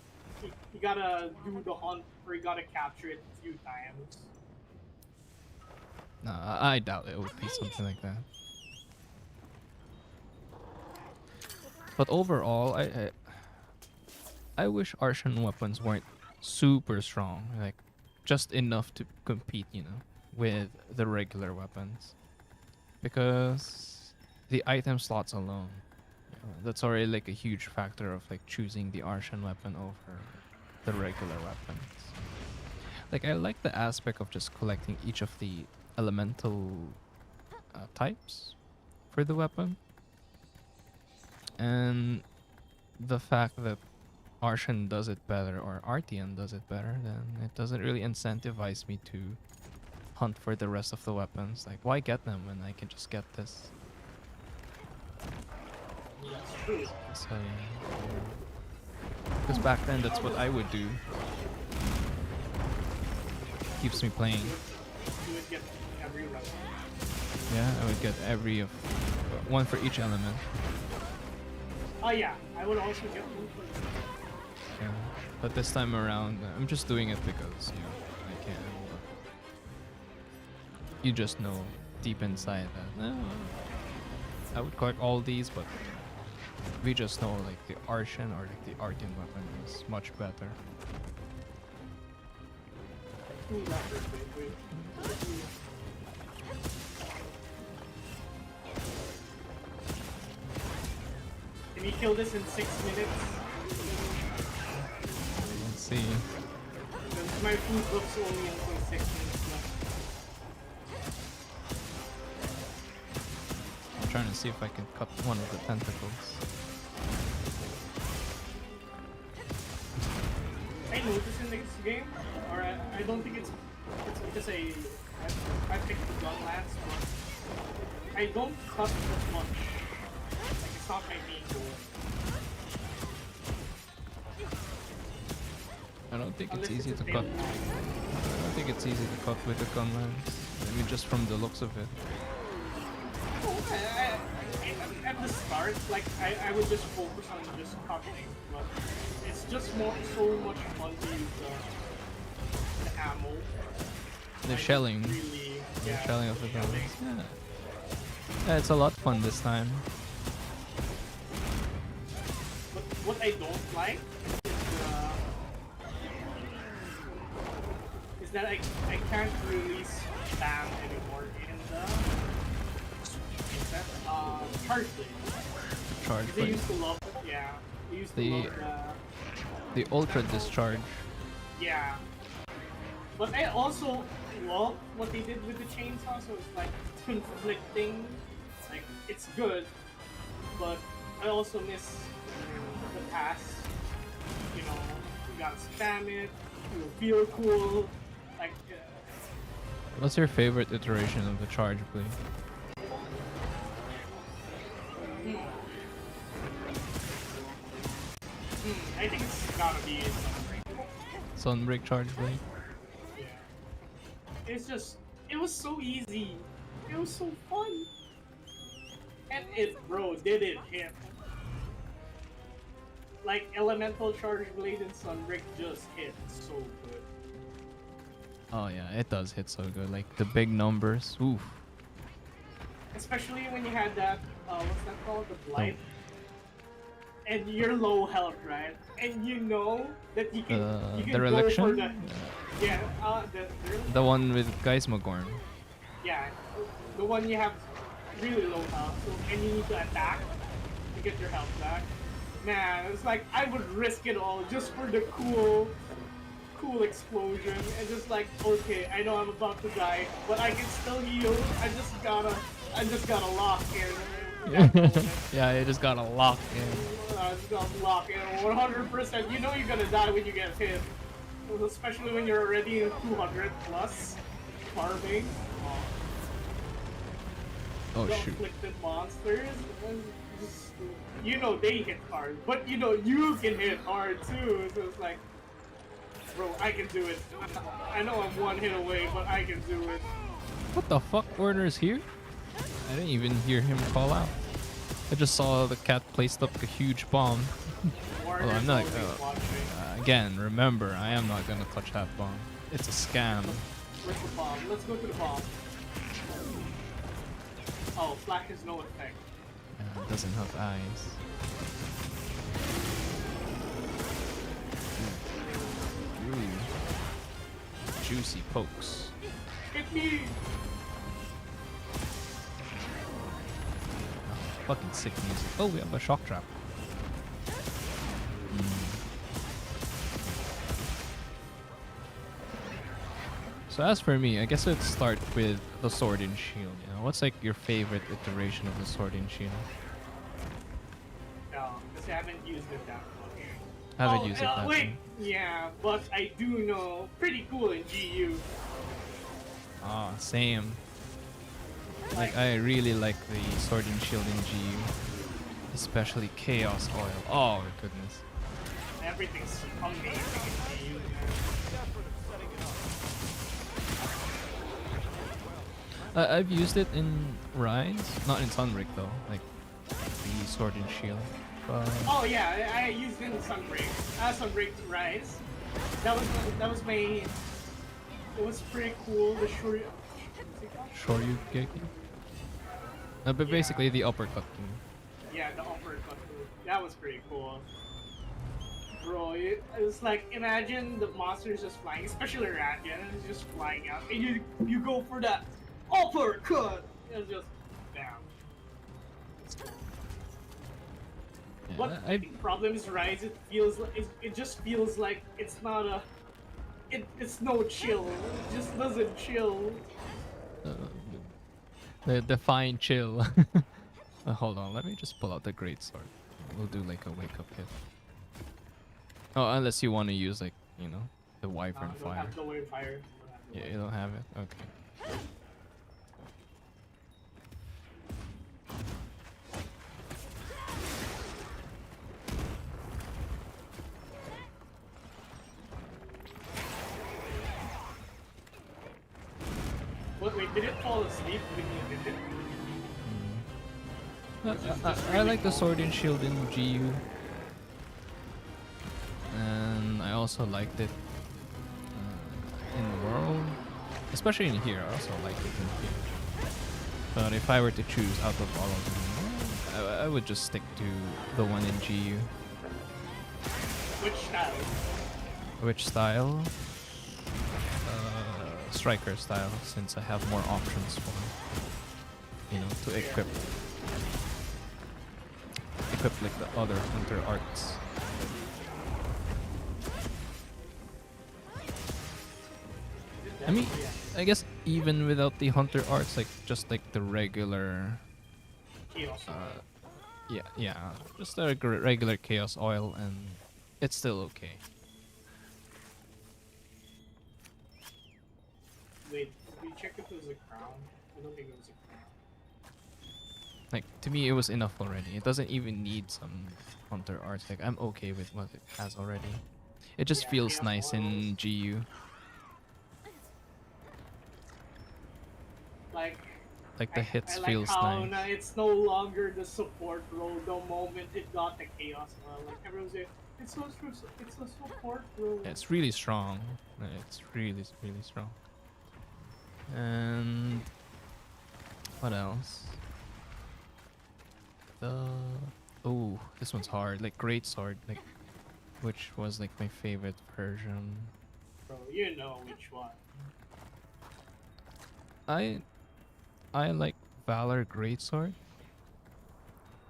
you gotta do the hunt or you gotta capture it a few times. No, I doubt it would be something like that. But overall, I wish Arshan weapons weren't super strong, like just enough to compete, with the regular weapons, because the item slots alone, that's already like a huge factor of like choosing the Arshan weapon over the regular weapons. Like I like the aspect of just collecting each of the elemental types for the weapon, and the fact that Arshan does it better or Artian does it better, then it doesn't really incentivize me to hunt for the rest of the weapons. Like, why get them when I can just get this? That's true. So, because back then that's what I would do. Keeps me playing. You would get every weapon. Yeah, I would get one for each element. Oh yeah, I would also get one for Yeah. But this time around, I'm just doing it because, I can. You just know deep inside that, no, I would collect all these, but we just know like the Arshan or like the Artian weapon is much better. Ooh, that hurt, wait. Can you kill this in 6 minutes? Let's see. Because my food looks only until 6 minutes left. I'm trying to see if I can cut one of the tentacles. I noticed in this game, or I don't think it's because I picked the gun last, but I don't cut as much. Like it's not my main goal. I don't think it's Unless easy it's to a cut. fatal line. I don't think it's easy to cut with the gun lance. I mean, just from the looks of it. At the start, like I would just focus on just cutting, but it's just so much fun to use the ammo. The Like, shelling. Really, The yeah, shelling of the guns. shelling. Yeah. Yeah, it's a lot of fun this time. But what I don't like is that I can't really spam anymore in the charge blade. Charge They blade. used to love, yeah. They used to The- love The ultra discharge. yeah. But I also love what they did with the chainsaw, so it's like conflicting. Like it's good, but I also miss the pass. You know, you gotta spam it. It'll feel cool. Like What's your favorite iteration of the charge blade? I think it's gotta be Sunbreak. Sunbreak Charge Blade. Yeah. It's just, it was so easy. It was so fun. And bro, did it hit. Like, Elemental Charge Blade and Sunbreak just hit so good. Oh yeah, it does hit so good. Like the big numbers. Oof. Especially when you had that, what's that called? The Blight. And you're low health, right? And you know that you can, you can the go Reliction? for the... Yeah, The one with Geismagorn. yeah, the one you have really low health, so, and you need to attack to get your health back. Man, it's like, I would risk it all just for the cool explosion, and just like, okay, I know I'm about to die, but I can still heal. I just gotta lock in. Yeah, it just got a lock in. I just gotta lock in 100%. You know you're gonna die when you get hit, especially when you're already in 200 plus farming. Oh The shoot. afflicted monsters, and just, you know they hit hard, but you know you can hit hard too. So it's like, bro, I can do it. I know I'm one hit away, but I can do it. What the fuck? Werner's here? I didn't even hear him call out. I just saw the cat placed up a huge bomb. Warner's I'm not. always watching. Again, remember, I am not gonna touch that bomb. It's a scam. Where's the bomb? Let's go to the bomb. Oh, flash has no effect. It doesn't have eyes. Ooh. Juicy pokes. Hit me! Fucking sick music. Oh, we have a shock trap. So as for me, I guess I'd start with the Sword and Shield. You know, what's like your favorite iteration of the Sword and Shield? No, because I haven't used it that much. Haven't used it that wait, much. yeah, but I do know pretty cool in GU. Ah, same. Like I really like the Sword and Shield in GU, especially Chaos Oil. Oh my goodness. Everything's amazing in GU. I've used it in Rise, not in Sunbreak though. Like the Sword and Shield. But Oh yeah, I used it in Sunbreak. Sunbreak Rise. That was my. It was pretty cool. The short. Shoryugeki. But basically the uppercut. Yeah, the uppercut move. That was pretty cool. Bro, it was like, imagine the monsters just flying, especially Ranjan, and it's just flying out, and you go for that uppercut. It's just damn. Yeah, But I the problem is, Rise. It feels like it just feels like it's not a. It's no chill. It just doesn't chill. the fine chill. Hold on, let me just pull out the great sword. We'll do like a wake up hit. Oh, unless you want to use like, you know, the wyvern Don't fire. have the wave fire. Yeah, you don't have it. Okay. Wait, did it fall asleep when you did it? I like the sword and shield in GU. And I also liked it in the world. Especially in here, I also liked it in here. But if I were to choose out of all of them, I would just stick to the one in GU. Which style? Which style? Striker style, since I have more options for, you know, to equip like the other hunter arts. I mean, I guess even without the hunter arts, like just like the regular, Chaos. yeah, just the regular chaos oil, and it's still okay. Wait, did we check if it was a crown? I don't think it was a crown. Like to me, it was enough already. It doesn't even need some Hunter Arctic. I'm okay with what it has already. It just Yeah, feels yeah, nice in GU. Like, Like the hits I like feels how nice. now it's no longer the support role the moment it got the chaos role. Like everyone's like, it's a support role. Yeah, it's really strong. It's really strong. And what else? The oh, this one's hard. Like Great Sword, like which was like my favorite version. Bro, you know which one. I like Valor Greatsword,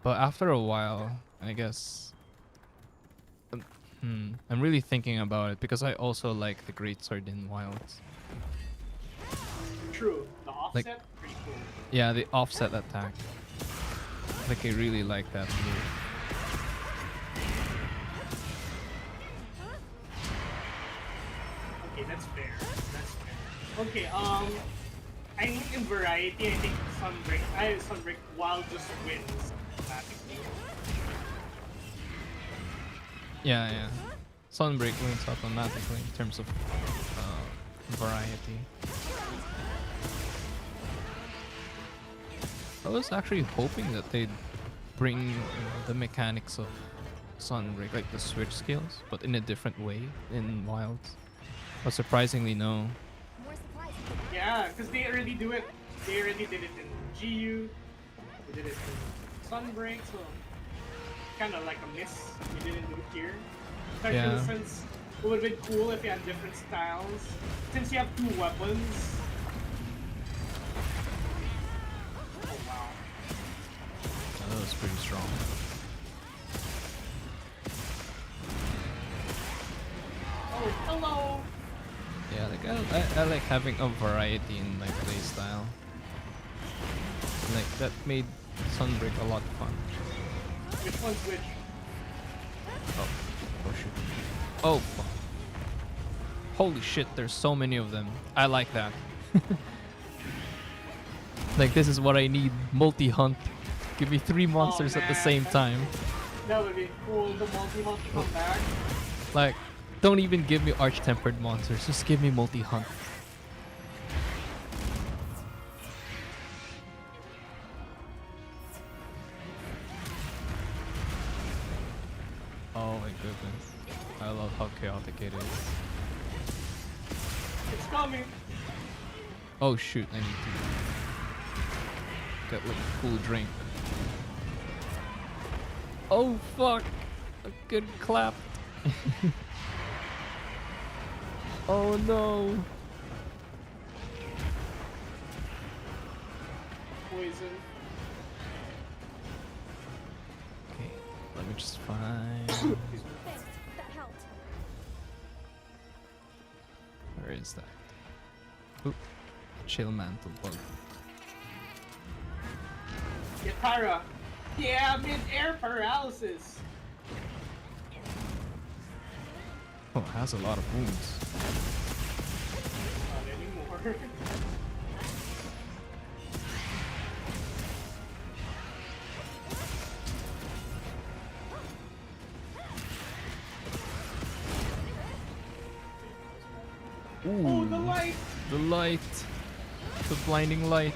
but after a while, I guess I'm really thinking about it because I also like the Greatsword in Wilds. True, the offset, Like- pretty cool. Yeah, the offset attack. Like I really like that move. Okay, that's fair. That's fair. Okay, I think in variety, I think Sunbreak Wild just wins automatically. Yeah. Sunbreak wins automatically in terms of variety. I was actually hoping that they'd bring the mechanics of Sunbreak, like the switch skills, but in a different way in Wilds. But surprisingly, no. More supplies. Yeah, because they already do it. They already did it in GU. They did it in Sunbreak, so kind of like a miss. They didn't do it here. Especially Yeah. since it would have been cool if you had different styles. Since you have two weapons. Oh wow. That was pretty strong. Oh, hello! Yeah, like I like having a variety in my playstyle. Like that made Sunbreak a lot of fun. Which one's which? Oh shoot. Oh fuck. Holy shit, there's so many of them. I like that. Like this is what I need. Multi-hunt. Give me 3 monsters at the man. same time. That would be cool. The multi-month come back. Like, don't even give me arch-tempered monsters. Just give me multi-hunt. Oh my goodness. I love how chaotic it is. It's coming. Oh shoot, I need to get like a cool drink. Oh fuck! A good clap. Oh no! Poison. Okay, let me just find. Thanks. That helped. Where is that? Oop. Chill mantle bug. Yatara. Yeah, mid-air paralysis. Oh, it has a lot of wounds. Not anymore. Ooh, Oh, the light. the light, the blinding light.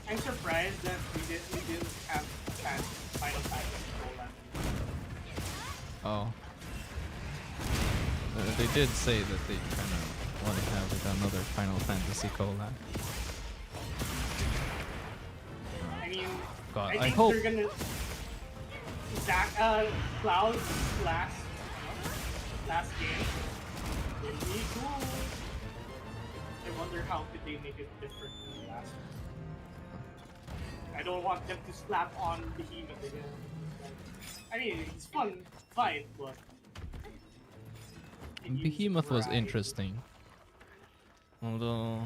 I'm surprised that we didn't have Final Fantasy collab. Oh. They did say that they kind of want to have like another Final Fantasy collab. I mean, God, I I think hope. they're gonna Cloud's last game will be cool. I wonder how could they make it different from the last one. I don't want them to slap on Behemoth again. I mean, it's fun fight, but it needs Behemoth was variety. interesting. Although,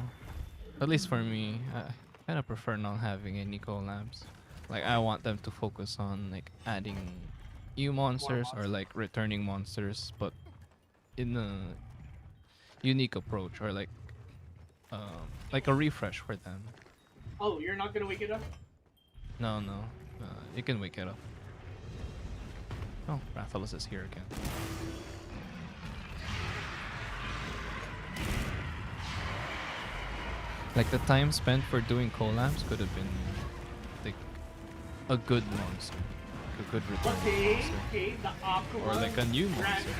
at least for me, I kind of prefer not having any collabs. Like, I want them to focus on like adding new monsters or like returning monsters, but in a unique approach or like a refresh for them. Oh, you're not gonna wake it up? No, no. You can wake it up. Oh, Rathalos is here again. Like the time spent for doing collabs could have been like a good monster, like a good return Okay, monster, okay, the Akuma. or like a new ran- monster.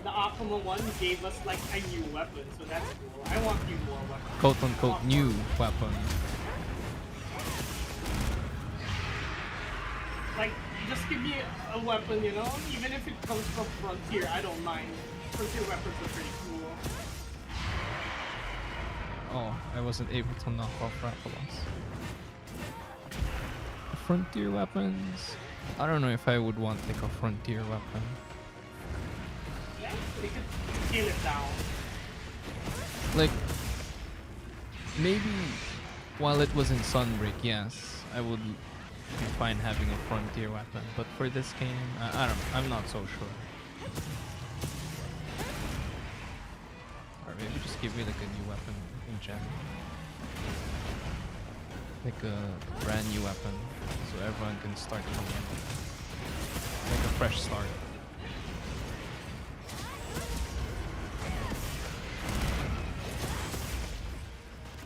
The Akuma one gave us like a new weapon, so that's cool. I want you more weapons. Quote unquote new weapon. Like, just give me a weapon, you know? Even if it comes from Frontier, I don't mind. Frontier weapons are pretty cool. Oh, I wasn't able to knock off Rathalos. Frontier weapons. I don't know if I would want like a frontier weapon. Yeah, they could scale it down. Like maybe while it was in Sunbreak, yes, I would be fine having a frontier weapon. But for this game, I don't know. I'm not so sure. Or maybe just give me like a new weapon in general. Like a brand new weapon, so everyone can start from like a fresh start.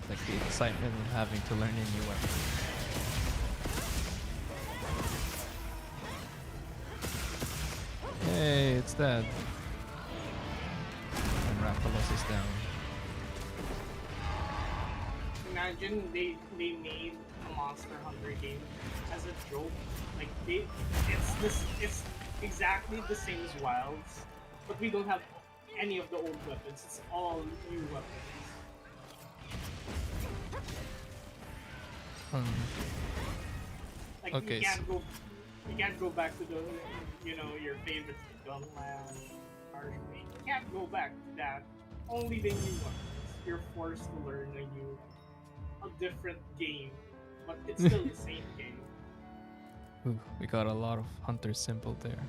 Like the excitement of having to learn a new weapon. Hey, it's dead. And Rathalos is down. Imagine they made a Monster Hunter game as a joke. Like it's exactly the same as Wilds, but we don't have any of the old weapons. It's all new weapons. Like Okay, you can't go back to the your favorite Gunland, Archway. You can't go back to that. Only the new ones. You're forced to learn a different game, but it's still the same game. Ooh, we got a lot of Hunter Simple there.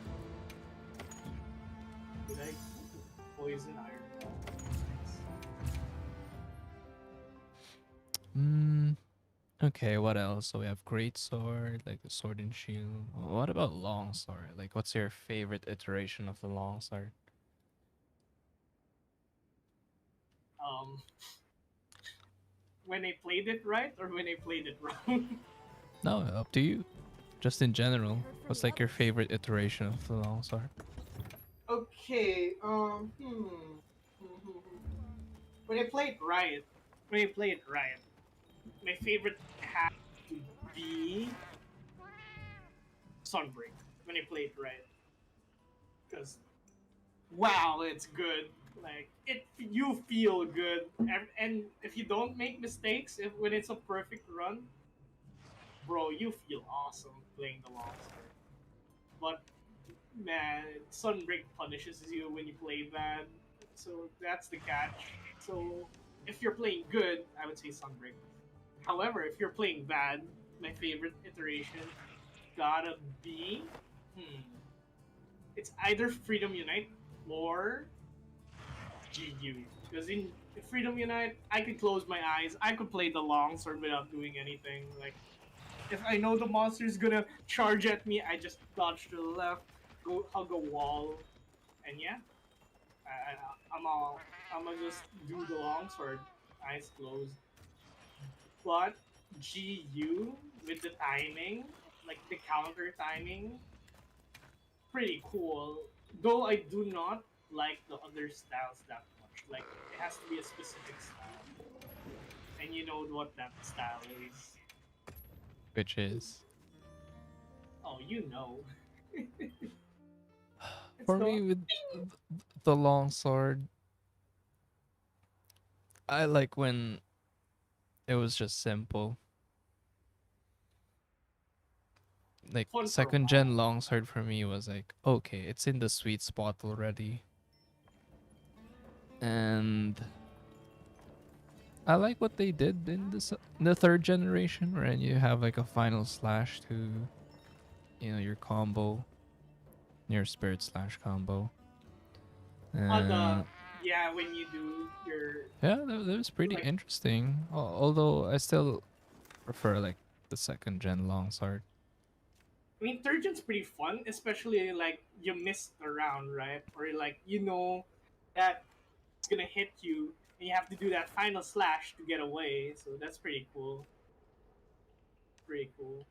Like Poison Iron. Okay, what else? So we have Great Sword, like the Sword and Shield. What about Long Sword? Like, what's your favorite iteration of the Long Sword? When I played it right or when I played it wrong. No, up to you. Just in general, what's like your favorite iteration of the Long Sword? Okay, when I played right, my favorite had to be Sunbreak. When I played right, because wow, it's good. Like you feel good, and if you don't make mistakes, when it's a perfect run, bro, you feel awesome playing the long sword. But man, Sunbreak punishes you when you play bad, so that's the catch. So if you're playing good, I would say Sunbreak. However, if you're playing bad, my favorite iteration gotta be, it's either Freedom Unite or GU. Because in Freedom Unite, I could close my eyes, I could play the long sword without doing anything. Like, if I know the monster's gonna charge at me, I just dodge to the left, go hug a wall, and yeah, I'm gonna just do the long sword, eyes closed. But GU with the timing, like the counter timing, pretty cool. Though I do not like the other styles that much. Like it has to be a specific style, and you know what that style is. Which is Oh, you know. It's for the me with the Long Sword. I like when it was just simple. Like fun for a second while. gen Longsword for me was like, okay, it's in the sweet spot already. And I like what they did in the third generation, where you have like a final slash to, your combo, your spirit slash combo. Yeah, when you do your Yeah, that was pretty like- interesting. Although I still prefer like the second gen longsword. I mean, third gen's pretty fun, especially like you missed a round, right? Or like you know that it's gonna hit you, and you have to do that final slash to get away. So that's pretty cool. Pretty cool.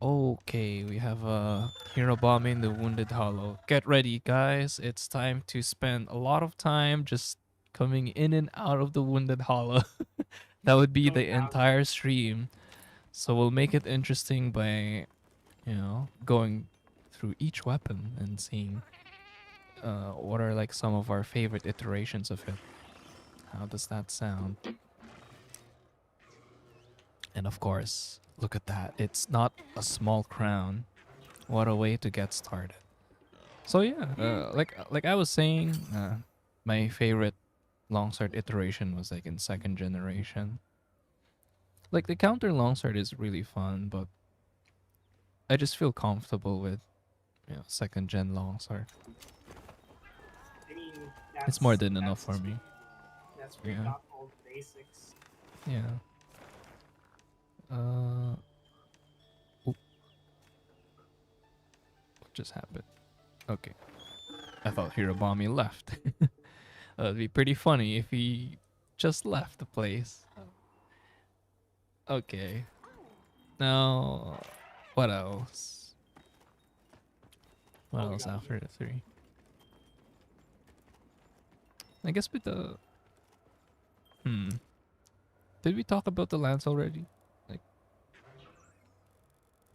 Okay, we have hero bombing the wounded hollow. Get ready, guys. It's time to spend a lot of time just coming in and out of the wounded hollow. That would be No the doubt. entire stream. So we'll make it interesting by, going through each weapon and seeing what are like some of our favorite iterations of it. How does that sound? And of course, look at that. It's not a small crown. What a way to get started. So yeah, like I was saying, my favorite longsword iteration was like in second generation. Like the counter longsword is really fun, but I just feel comfortable with, second gen longsword. I mean, It's more than enough for me. That's pretty Yeah. got all the basics. Yeah. Oop. What just happened? Okay. I thought Hirobami left. It'd be pretty funny if he just left the place. Okay. Now, what else? What Oh, we else got after the 3? I guess with the... Did we talk about the lance already? Like,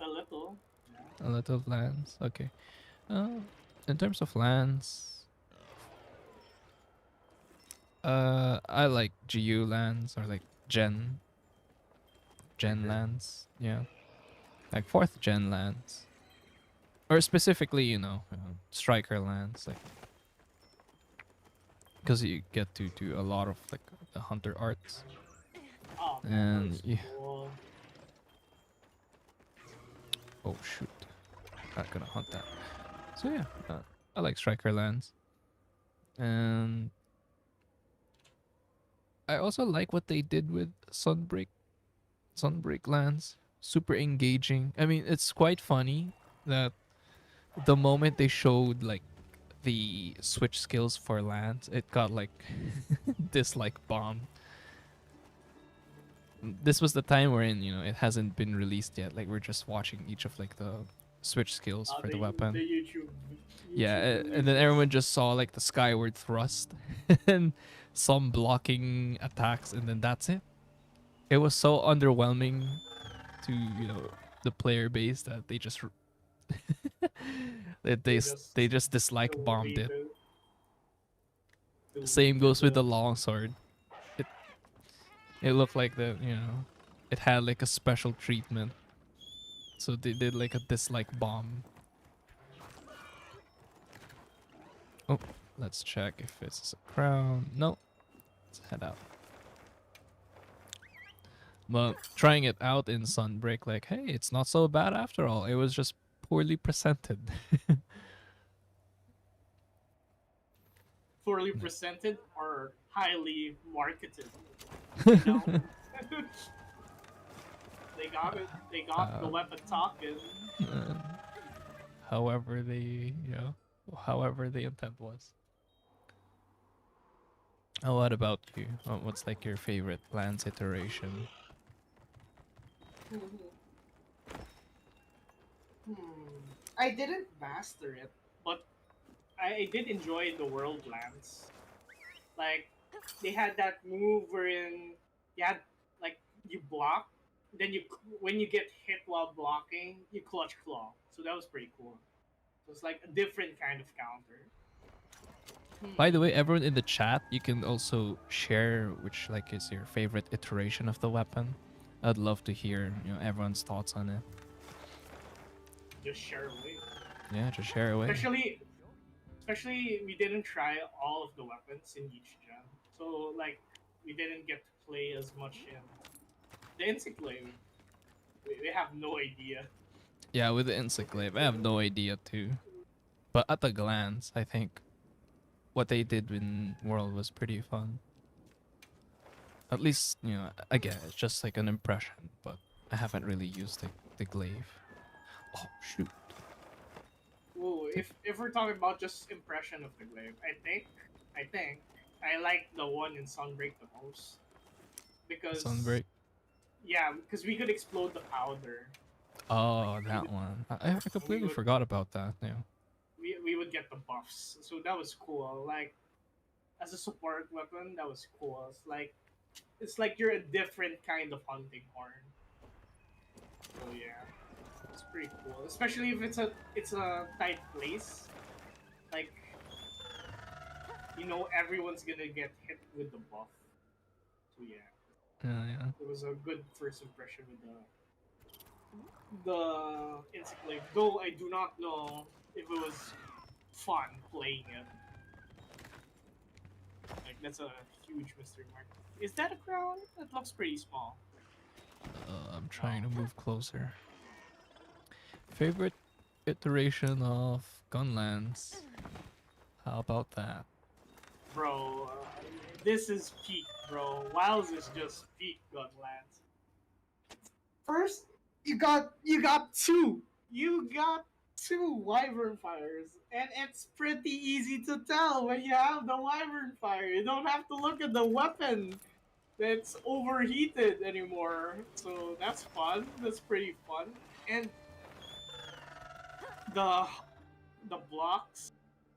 A little. a lot of lance? Okay. In terms of lance... I like GU lance or like Gen lance. Yeah. Like 4th gen lance. Or specifically, striker lance. Like, because you get to do a lot of like the hunter arts. Oh, And that's yeah. cool. Oh shoot, not gonna hunt that. So yeah, I like striker lance, and I also like what they did with Sunbreak lance. Super engaging. I mean, it's quite funny that the moment they showed like the switch skills for lance, it got like this like bomb. This was the time wherein it hasn't been released yet. Like we're just watching each of like the switch skills for the weapon. The YouTube. Yeah, YouTube and then videos. everyone just saw like the skyward thrust and some blocking attacks, and then that's it. It was so underwhelming to the player base that they just they just dislike bombed it. Same goes with the longsword. It looked like it had like a special treatment. So they did like a dislike bomb. Oh, let's check if it's a crown. No. Let's head out. But trying it out in Sunbreak, like, hey, it's not so bad after all. It was just poorly presented. Poorly presented or highly marketed. You know? They got it. They got the weapon talking. Uh, however however the intent was. Oh, what about you? What's like your favorite lance iteration? I didn't master it, but I did enjoy the world lance. Like they had that move wherein you had like you block, then when you get hit while blocking, you clutch claw. So that was pretty cool. So it's like a different kind of counter. By the way, everyone in the chat, you can also share which like is your favorite iteration of the weapon. I'd love to hear everyone's thoughts on it. Just share away. Yeah, just share away. Especially we didn't try all of the weapons in each gen, so like we didn't get to play as much in the Encyclave. We have no idea. Yeah, with the Encyclave, I have no idea too. But at a glance, I think what they did in World was pretty fun. At least, again, it's just like an impression, but I haven't really used the glaive. Oh, shoot. Ooh, if we're talking about just impression of the glaive, I think I like the one in Sunbreak the most because Sunbreak. yeah, because we could explode the powder. Oh, We that would, one. I we completely would forgot about that. Yeah. we would get the buffs, so that was cool. Like as a support weapon, that was cool. It's like you're a different kind of hunting horn. So yeah, it's pretty cool, especially if it's a tight place. Like everyone's gonna get hit with the buff. So yeah, Yeah, yeah. it was a good first impression with the Insect though I do not know if it was fun playing it. Like that's a huge mystery mark. Is that a crown? That looks pretty small. I'm trying to move closer. Favorite iteration of Gunlands? How about that? Bro, this is peak, bro. Wilds is just peak Gunlands. First, you got two wyvern fires, and it's pretty easy to tell when you have the wyvern fire. You don't have to look at the weapon that's overheated anymore. So that's fun. That's pretty fun. And the the blocks,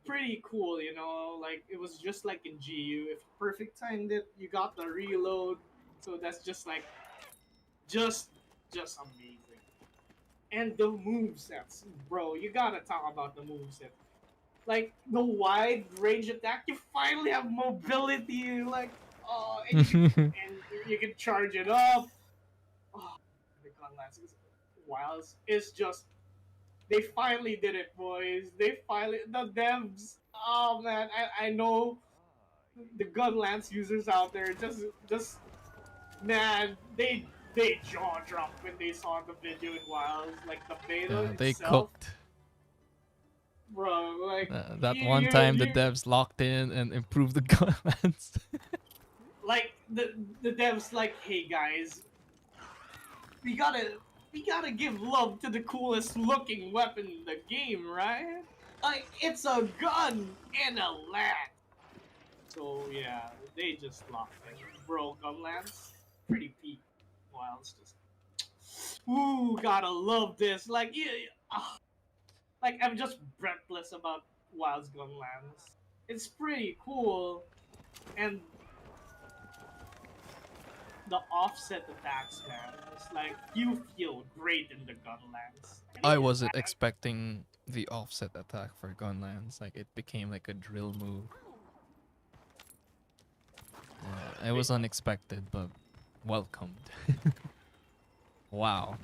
pretty cool. Like it was just like in GU. If you perfect timed it, you got the reload. So that's just just amazing. And the move sets, bro. You gotta talk about the move set. Like the wide range attack, you finally have mobility. Like, and you can charge it up. Oh, the Gunlance is wild. It's just they finally did it, boys. The devs. Oh man, I know the Gunlance users out there just man, they jaw dropped when they saw the video in Wilds, like the beta Yeah, they itself, cooked. bro. Like That you, one you, time the you devs locked in and improved the Gunlands. like the devs like, hey guys, we gotta give love to the coolest looking weapon in the game, right? Like it's a gun and a lance. So yeah, they just locked it. Bro, Gunlance, pretty peak. Wilds just ooh, gotta love this. Like, yeah, like I'm just breathless about Wild's Gunlands. It's pretty cool, and the offset attacks, man. It's like you feel great in the Gunlands. I wasn't expecting the offset attack for Gunlands. Like it became like a drill move. It was unexpected, but welcomed. Wow.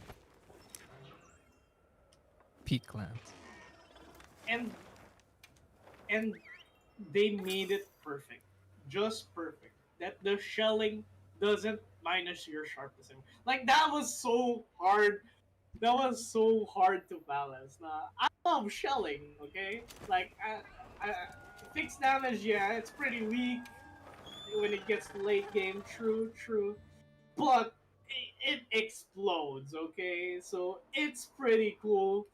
Peak lands. and and they made it perfect, just perfect. That the shelling doesn't minus your sharpness. Like that was so hard. That was so hard to balance. I love shelling. Okay, like fixed damage. Yeah, it's pretty weak when it gets to late game. True, true. But it explodes. Okay, so it's pretty cool,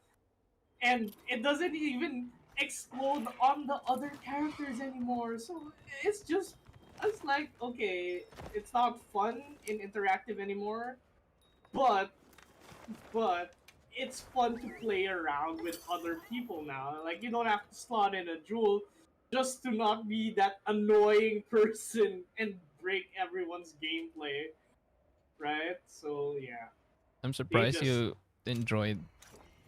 and it doesn't even explode on the other characters anymore. So it's like okay, it's not fun in interactive anymore, but but it's fun to play around with other people now. Like you don't have to slot in a jewel just to not be that annoying person and break everyone's gameplay, right? So yeah, I'm they surprised just you enjoyed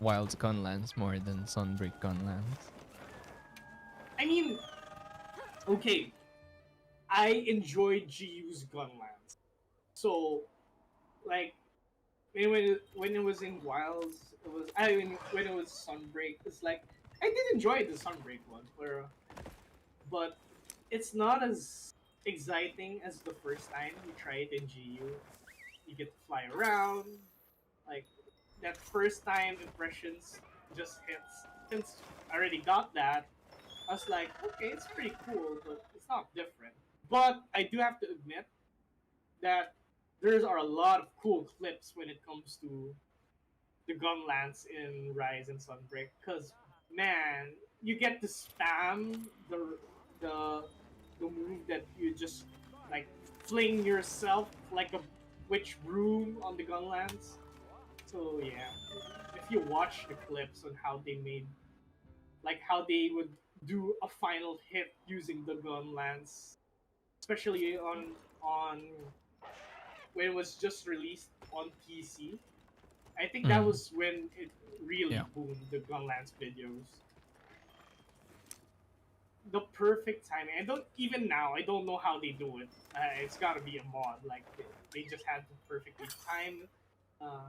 Wild's Gunlands more than Sunbreak Gunlands. I mean, okay, I enjoyed GU's Gunlands. So, like, when it was in Wilds, it was I mean when it was Sunbreak, it's like I did enjoy the Sunbreak one, but it's not as exciting as the first time you try it in GU. You get to fly around, like that first time impressions just hits. Since I already got that, I was like, okay, it's pretty cool, but it's not different. But I do have to admit, that there are a lot of cool clips when it comes to the gun lance in Rise and Sunbreak. Cause man, you get to spam the the move that you just like fling yourself like a witch broom on the gun lance. So yeah, if you watch the clips on how they made, like how they would do a final hit using the gun lance, especially on when it was just released on PC. I think that Mm. was when it really Yeah. boomed, the gun lance videos. The perfect timing. I don't even now. I don't know how they do it. It's got to be a mod. Like they just had to perfectly time uh,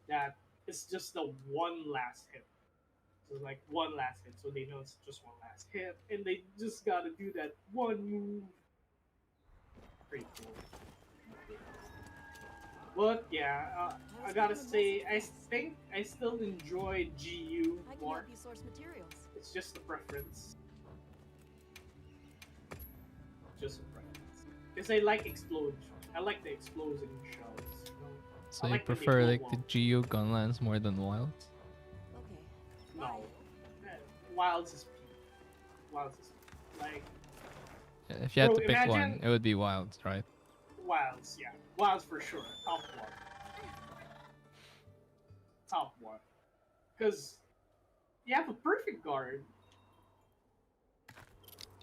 that it's just the one last hit. So like one last hit, so they know it's just one last hit, and they just gotta do that one move. Pretty cool. But yeah, I gotta say, I think I still enjoy GU I can more. help you source materials. It's just a preference. Just a preference. Because I like explosion. I like the explosion shells. You know? So I you like when they prefer blow like the up. Geo Gunlands more than Wilds? Okay. No. Bye. Wilds is peak. Wilds is peak. Like, Yeah, if you had Bro, to pick one, imagine- it would be Wilds, right? Wilds, yeah. Wilds for sure. Top one. Top one. Because you have a perfect guard.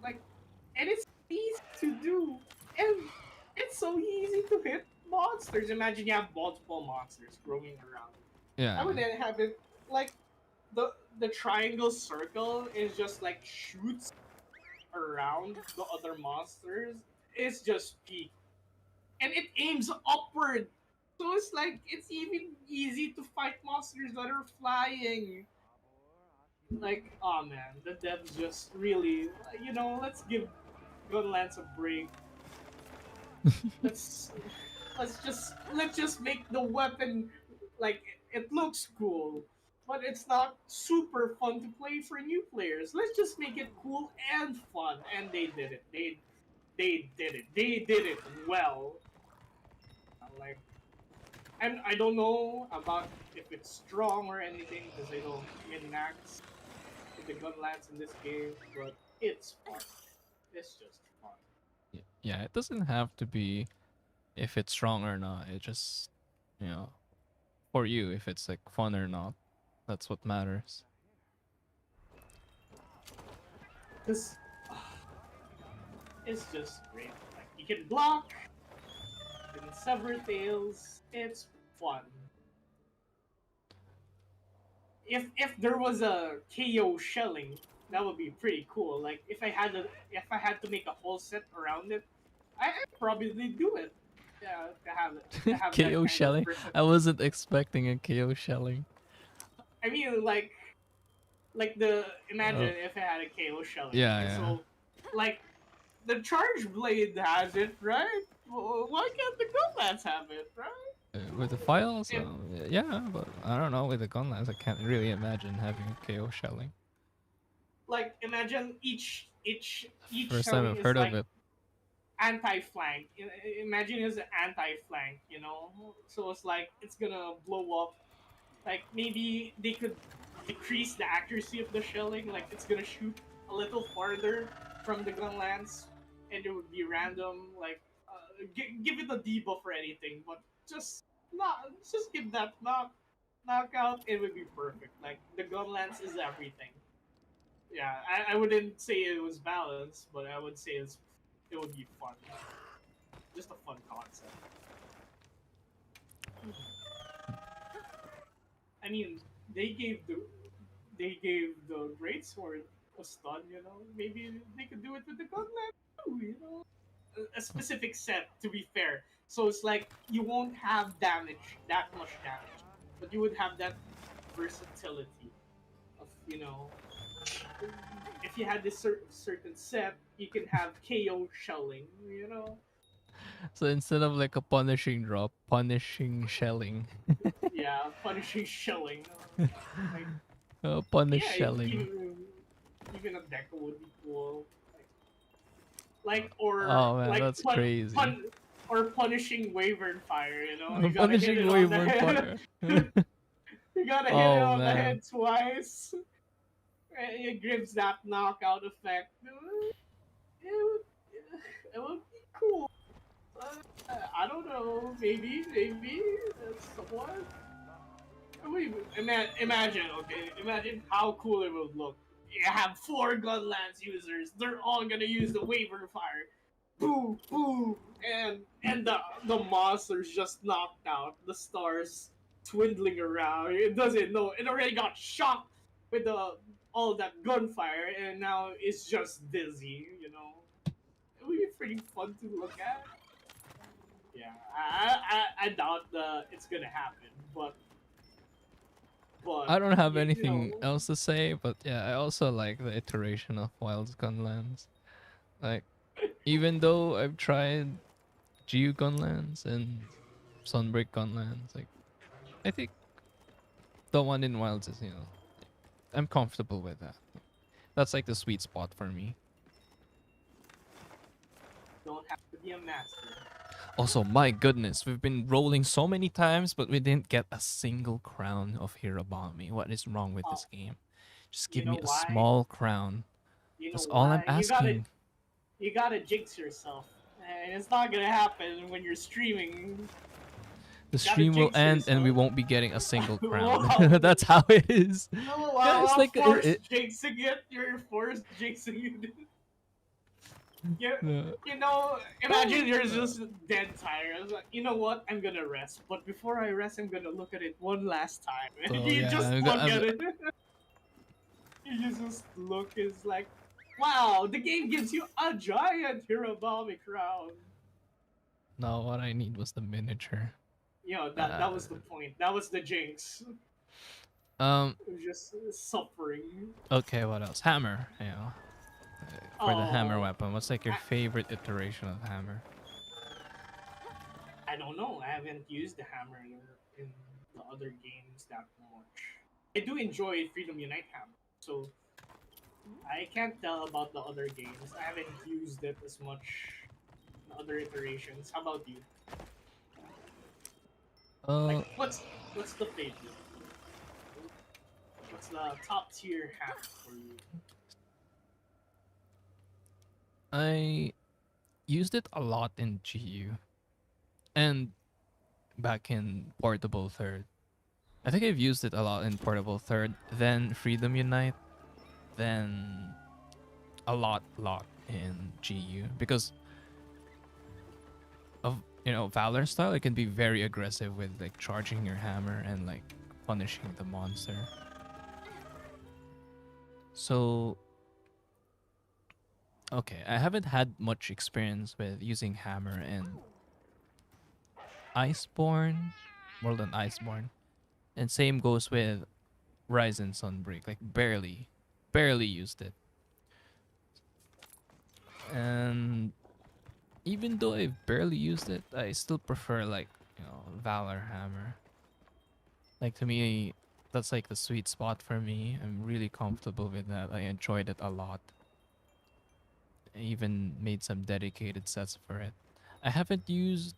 Like, and it's easy to do. And it's so easy to hit monsters. Imagine you have multiple monsters roaming around. Yeah. I would then have it like the triangle circle is just like shoots around the other monsters. It's just peak. And it aims upward. So it's like it's even easy to fight monsters that are flying. Like, oh man, the devs just really, let's give Gunlance a break. let's let's just make the weapon like it looks cool, but it's not super fun to play for new players. Let's just make it cool and fun, and they did it. They did it. They did it well. Like, and I don't know about if it's strong or anything because I don't min-max with the gun lance in this game, but it's fun. It's just fun. Yeah, it doesn't have to be if it's strong or not. It just, for you, if it's like fun or not. That's what matters. Cause it's just great. Like you can block, you can sever tails. It's fun. If there was a KO shelling, that would be pretty cool. Like if I had to make a whole set around it, I'd probably do it. Yeah, to have that kind KO of shelling? person- I wasn't expecting a KO shelling. I mean, like imagine if it had a KO shelling. Yeah, yeah. So, like, the charge blade has it, right? Well, why can't the Gunlance have it, right? With the files, Yeah. yeah, but I don't know. With the gunlands, I can't really imagine having a KO shelling. Like, imagine each First time shelling I've is heard like of it. anti-flank. Imagine it's an anti-flank, So it's like it's gonna blow up. Like maybe they could decrease the accuracy of the shelling. Like it's gonna shoot a little farther from the gun lance, and it would be random. Like give it a debuff or anything, but just give that knockout. It would be perfect. Like the gun lance is everything. Yeah, I wouldn't say it was balanced, but I would say it would be fun. Just a fun concept. I mean, they gave the great sword a stun. Maybe they could do it with the gunland too. A specific set, to be fair. So it's like you won't have that much damage, but you would have that versatility of if you had this certain set, you can have KO shelling. So instead of like a punishing drop, punishing shelling. Yeah, punishing shelling. Like, Punish yeah, shelling. even a Deco would be cool. Like or Oh man, like that's crazy. or punishing Wyvern Fire, you know? You gotta hit Punishing it on the Wyvern head. Fire. You gotta hit it Oh on the man. head twice. And it gives that knockout effect. It would be cool. I don't know. Maybe. Someone. Imagine, okay? Imagine how cool it would look. You have 4 Gunlance users. They're all gonna use the Wyvern Fire. Boo, boo, and the monster's just knocked out. The stars twindling around. It doesn't know. It already got shocked with the all that gunfire, and now it's just dizzy. You know, it would be pretty fun to look at. Yeah, I doubt it's gonna happen, but I don't have you anything know, else to say, but yeah, I also like the iteration of Wild's Gunlands. Like, even though I've tried Geo Gunlands and Sunbreak Gunlands, like, I think the one in Wilds is, I'm comfortable with that. That's like the sweet spot for me. don't have to be a master. Also, my goodness, we've been rolling so many times, but we didn't get a single crown of Hirabami. What is wrong with this game? Just You give me know a why? small crown. You know That's all I'm why? asking. You gotta jinx yourself, and it's not gonna happen when you're streaming. The Gotta stream will jinx end and we yourself. won't be getting a single crown. Wow. That's how it is. No, Yeah, it's I'm like forced jinxing it. You're forced jinxing it. No. You know, imagine you're just dead tired. I was like, you know what? I'm gonna rest. But before I rest, I'm gonna look at it one last time. Oh, You yeah, just look at it. You just look. It's like, wow, the game gives you a giant Hirabami crown. No, what I need was the miniature. You know, that was the point. That was the jinx. Um. It was just suffering. Okay, what else? Hammer. For the hammer Oh. weapon, what's like your favorite iteration of hammer? I don't know. I haven't used the hammer in the other games that much. I do enjoy Freedom Unite hammer, so I can't tell about the other games. I haven't used it as much in other iterations. How about you? Like, what's the favorite? What's the top tier hammer for you? I used it a lot in GU and back in Portable Third. I think I've used it a lot in Portable Third, then Freedom Unite, then a lot in GU because of Valor style. It can be very aggressive with like charging your hammer and like punishing the monster. So okay, I haven't had much experience with using hammer in Iceborne, more than Iceborne, and same goes with Rise and Sunbreak. Like barely used it. And even though I've barely used it, I still prefer like Valor hammer. Like to me, that's like the sweet spot for me. I'm really comfortable with that. I enjoyed it a lot. I even made some dedicated sets for it. I haven't used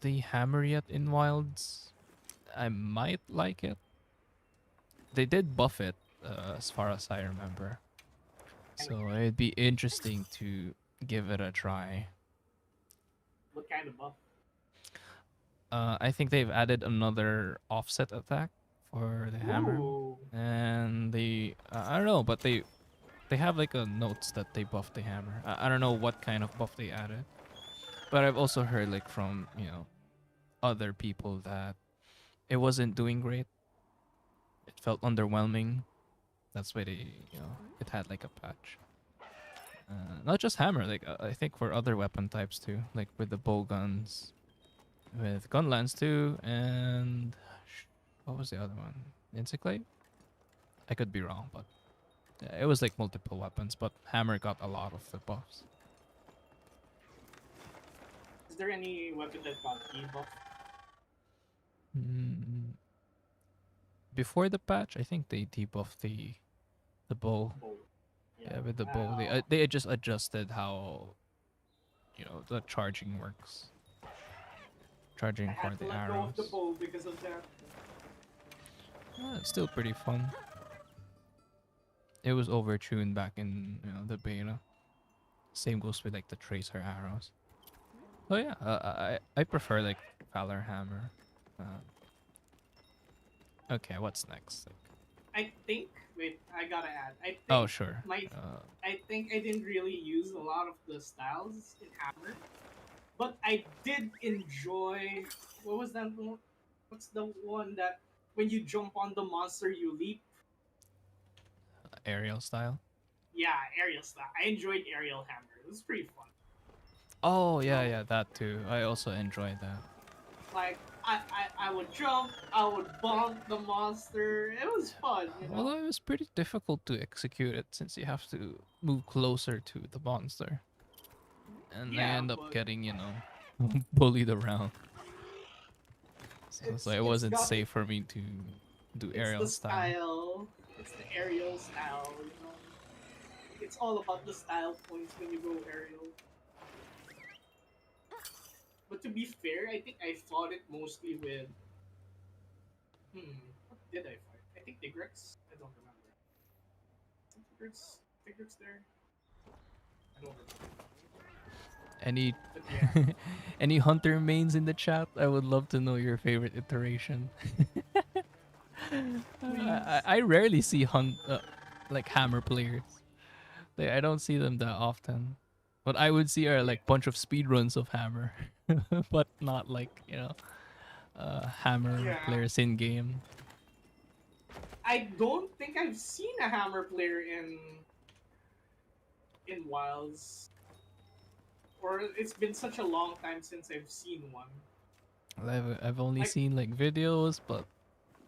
the hammer yet in Wilds. I might like it. They did buff it, as far as I remember. So it'd be interesting to give it a try. What kind of buff? I think they've added another offset attack for the hammer, Ooh. and I don't know, but they have like a notes that they buffed the hammer. I don't know what kind of buff they added, but I've also heard like from other people that it wasn't doing great. It felt underwhelming. That's why they it had like a patch. Not just hammer, like I think for other weapon types too, like with the bow guns, with gunlance too, and what was the other one? Insectlate? I could be wrong, but yeah, it was like multiple weapons, but hammer got a lot of the buffs. Is there any weapon that got debuff? Before the patch, I think they debuffed the bow. Bow. Yeah, with the bow, they just adjusted how the charging works. Charging I for had to the let go of the arrows. bow because of that. It's still pretty fun. It was overtuned back in the beta. Same goes with like the tracer arrows. Oh yeah, I prefer like Valor Hammer. Uh, okay, what's next? I think. Wait, I gotta add. Oh sure. I think I didn't really use a lot of the styles in Hammer, but I did enjoy. What was that one? What's the one that when you jump on the monster you leap? Aerial style. Yeah, aerial style. I enjoyed aerial hammer. It was pretty fun. Oh yeah, So, yeah, that too. I also enjoyed that. like I would jump, I would bump the monster. It was fun, you know. Although it was pretty difficult to execute it since you have to move closer to the monster. And I Yeah, end up but getting, bullied around. So it it's wasn't got safe for me to do it's aerial the style. style. It's the aerial style, you know. It's all about the style points when you go aerial. But to be fair, I think I fought it mostly with what did I fight? I think Tigrex. I don't remember. Tigrex there? I don't remember. Any But yeah. any hunter mains in the chat? I would love to know your favorite iteration. I rarely see like hammer players. I don't see them that often. What I would see are like bunch of speedruns of hammer, but not like hammer Yeah. players in game. I don't think I've seen a hammer player in Wilds. Or it's been such a long time since I've seen one. I've only Like seen like videos, but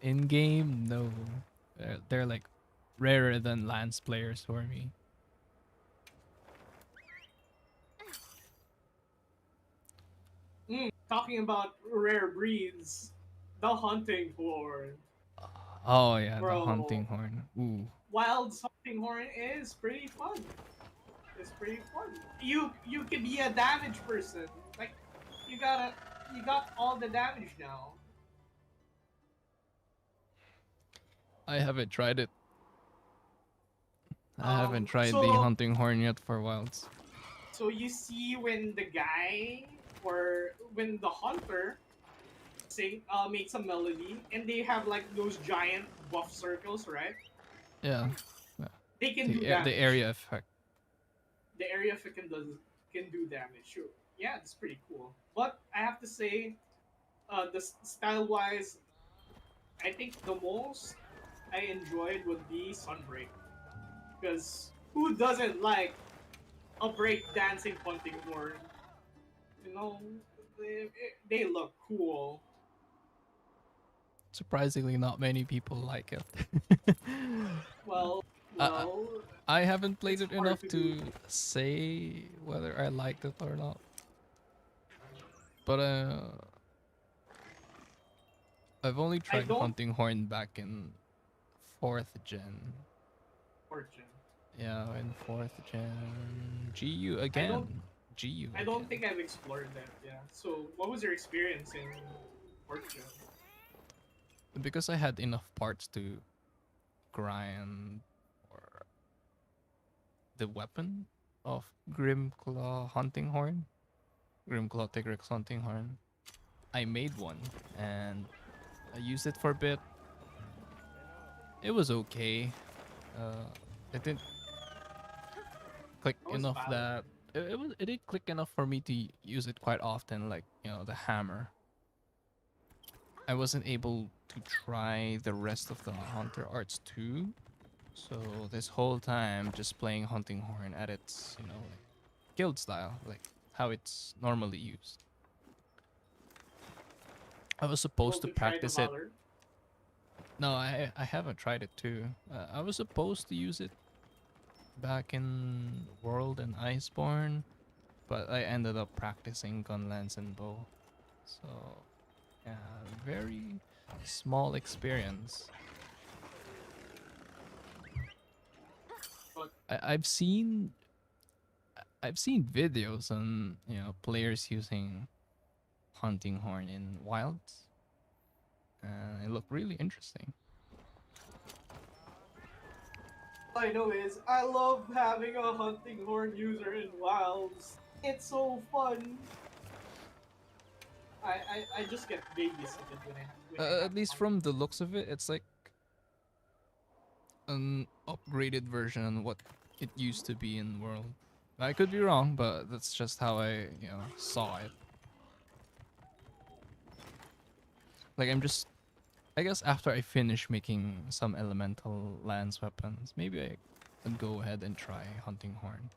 in game, no. They're like rarer than lance players for me. talking about rare breeds, the hunting horn. Oh yeah, the hunting Bro, horn. Ooh. Wild's hunting horn is pretty fun. It's pretty fun. You can be a damage person. Like you got all the damage now. I haven't tried it. I haven't tried the So hunting horn yet for wilds. so you see when the guy or when the hunter makes a melody and they have like those giant buff circles, right? Yeah. Yeah. They can do The damage. area effect. The area effect can do damage. Sure, yeah, it's pretty cool. But I have to say, style wise, I think the most I enjoyed would be Sunbreak, because who doesn't like a break dancing hunting horn? You know, they look cool. Surprisingly, not many people like it. Well, I, well, I haven't played it's it hard enough to do. to say whether I liked it or not. But I've only I tried don't hunting horn back in 4th gen. fortune. Yeah, in 4th gen. GU I don't again. GU I don't again. think I've explored that. Yeah. So, what was your experience in fortune? Because I had enough parts to grind for the weapon of Grimclaw hunting horn. Grimclaw Tigrex hunting horn. I made one and I used it for a bit. It was okay. It didn't click That was enough valid. that it did click enough for me to use it quite often, like the hammer. I wasn't able to try the rest of the hunter arts too, so this whole time just playing hunting horn at its like guild style, like how it's normally used. I was Able supposed to to try the practice it. Valor. No, I haven't tried it too. I was supposed to use it back in World and Iceborne, but I ended up practicing gun, lance, and bow. So, yeah, very small experience. But I've seen I've seen videos on players using hunting horn in wilds. It looked really interesting. All I know is I love having a hunting horn user in wilds. It's so fun. I just get babysitted when I have At least hunting. from the looks of it, it's like an upgraded version on what it used to be in World. I could be wrong, but that's just how I saw it. Like I guess after I finish making some elemental lance weapons, maybe I could go ahead and try hunting horn.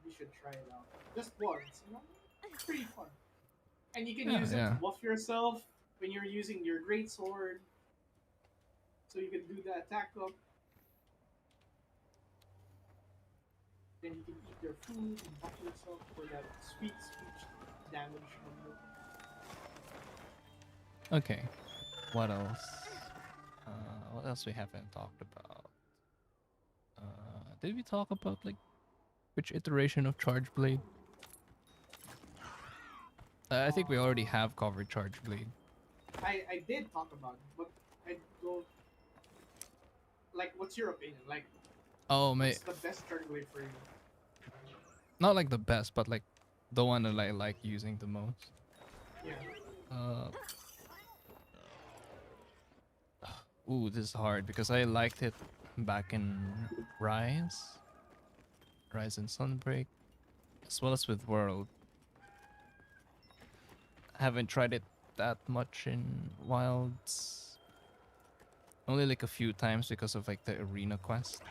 You should try it out just once. You know, it's pretty fun. And you can Yeah, use it to yeah. buff yourself when you're using your great sword. So you can do the attack up. Then you can eat your food and buff yourself for that sweet damage number. Okay. What else? What else we haven't talked about? Did we talk about like which iteration of Charge Blade? I think we already have covered Charge Blade. I did talk about it, but I don't like. What's your opinion? Like, Oh, what's the best turn blade for you? not like the best, but like the one that I like using the most. Yeah. Uh, ooh, this is hard because I liked it back in Rise, Rise and Sunbreak, as well as with World. Haven't tried it that much in Wilds. Only like a few times because of like the arena quest.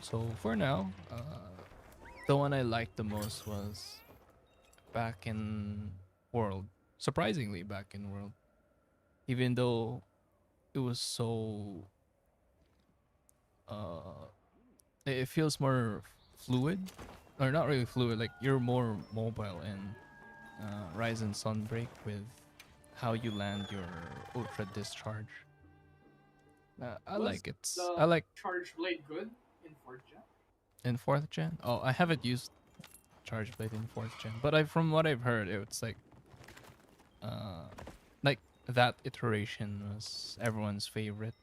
So for now, the one I liked the most was back in World. Surprisingly, back in World. Even though it was so it feels more fluid, or not really fluid, like you're more mobile in Rise and Sunbreak with how you land your ultra discharge. I Was like it. I the like charge blade good in 4th gen? in 4th gen. Oh, I haven't used Charge Blade in 4th gen, but from what I've heard, it's like that iteration was everyone's favorite.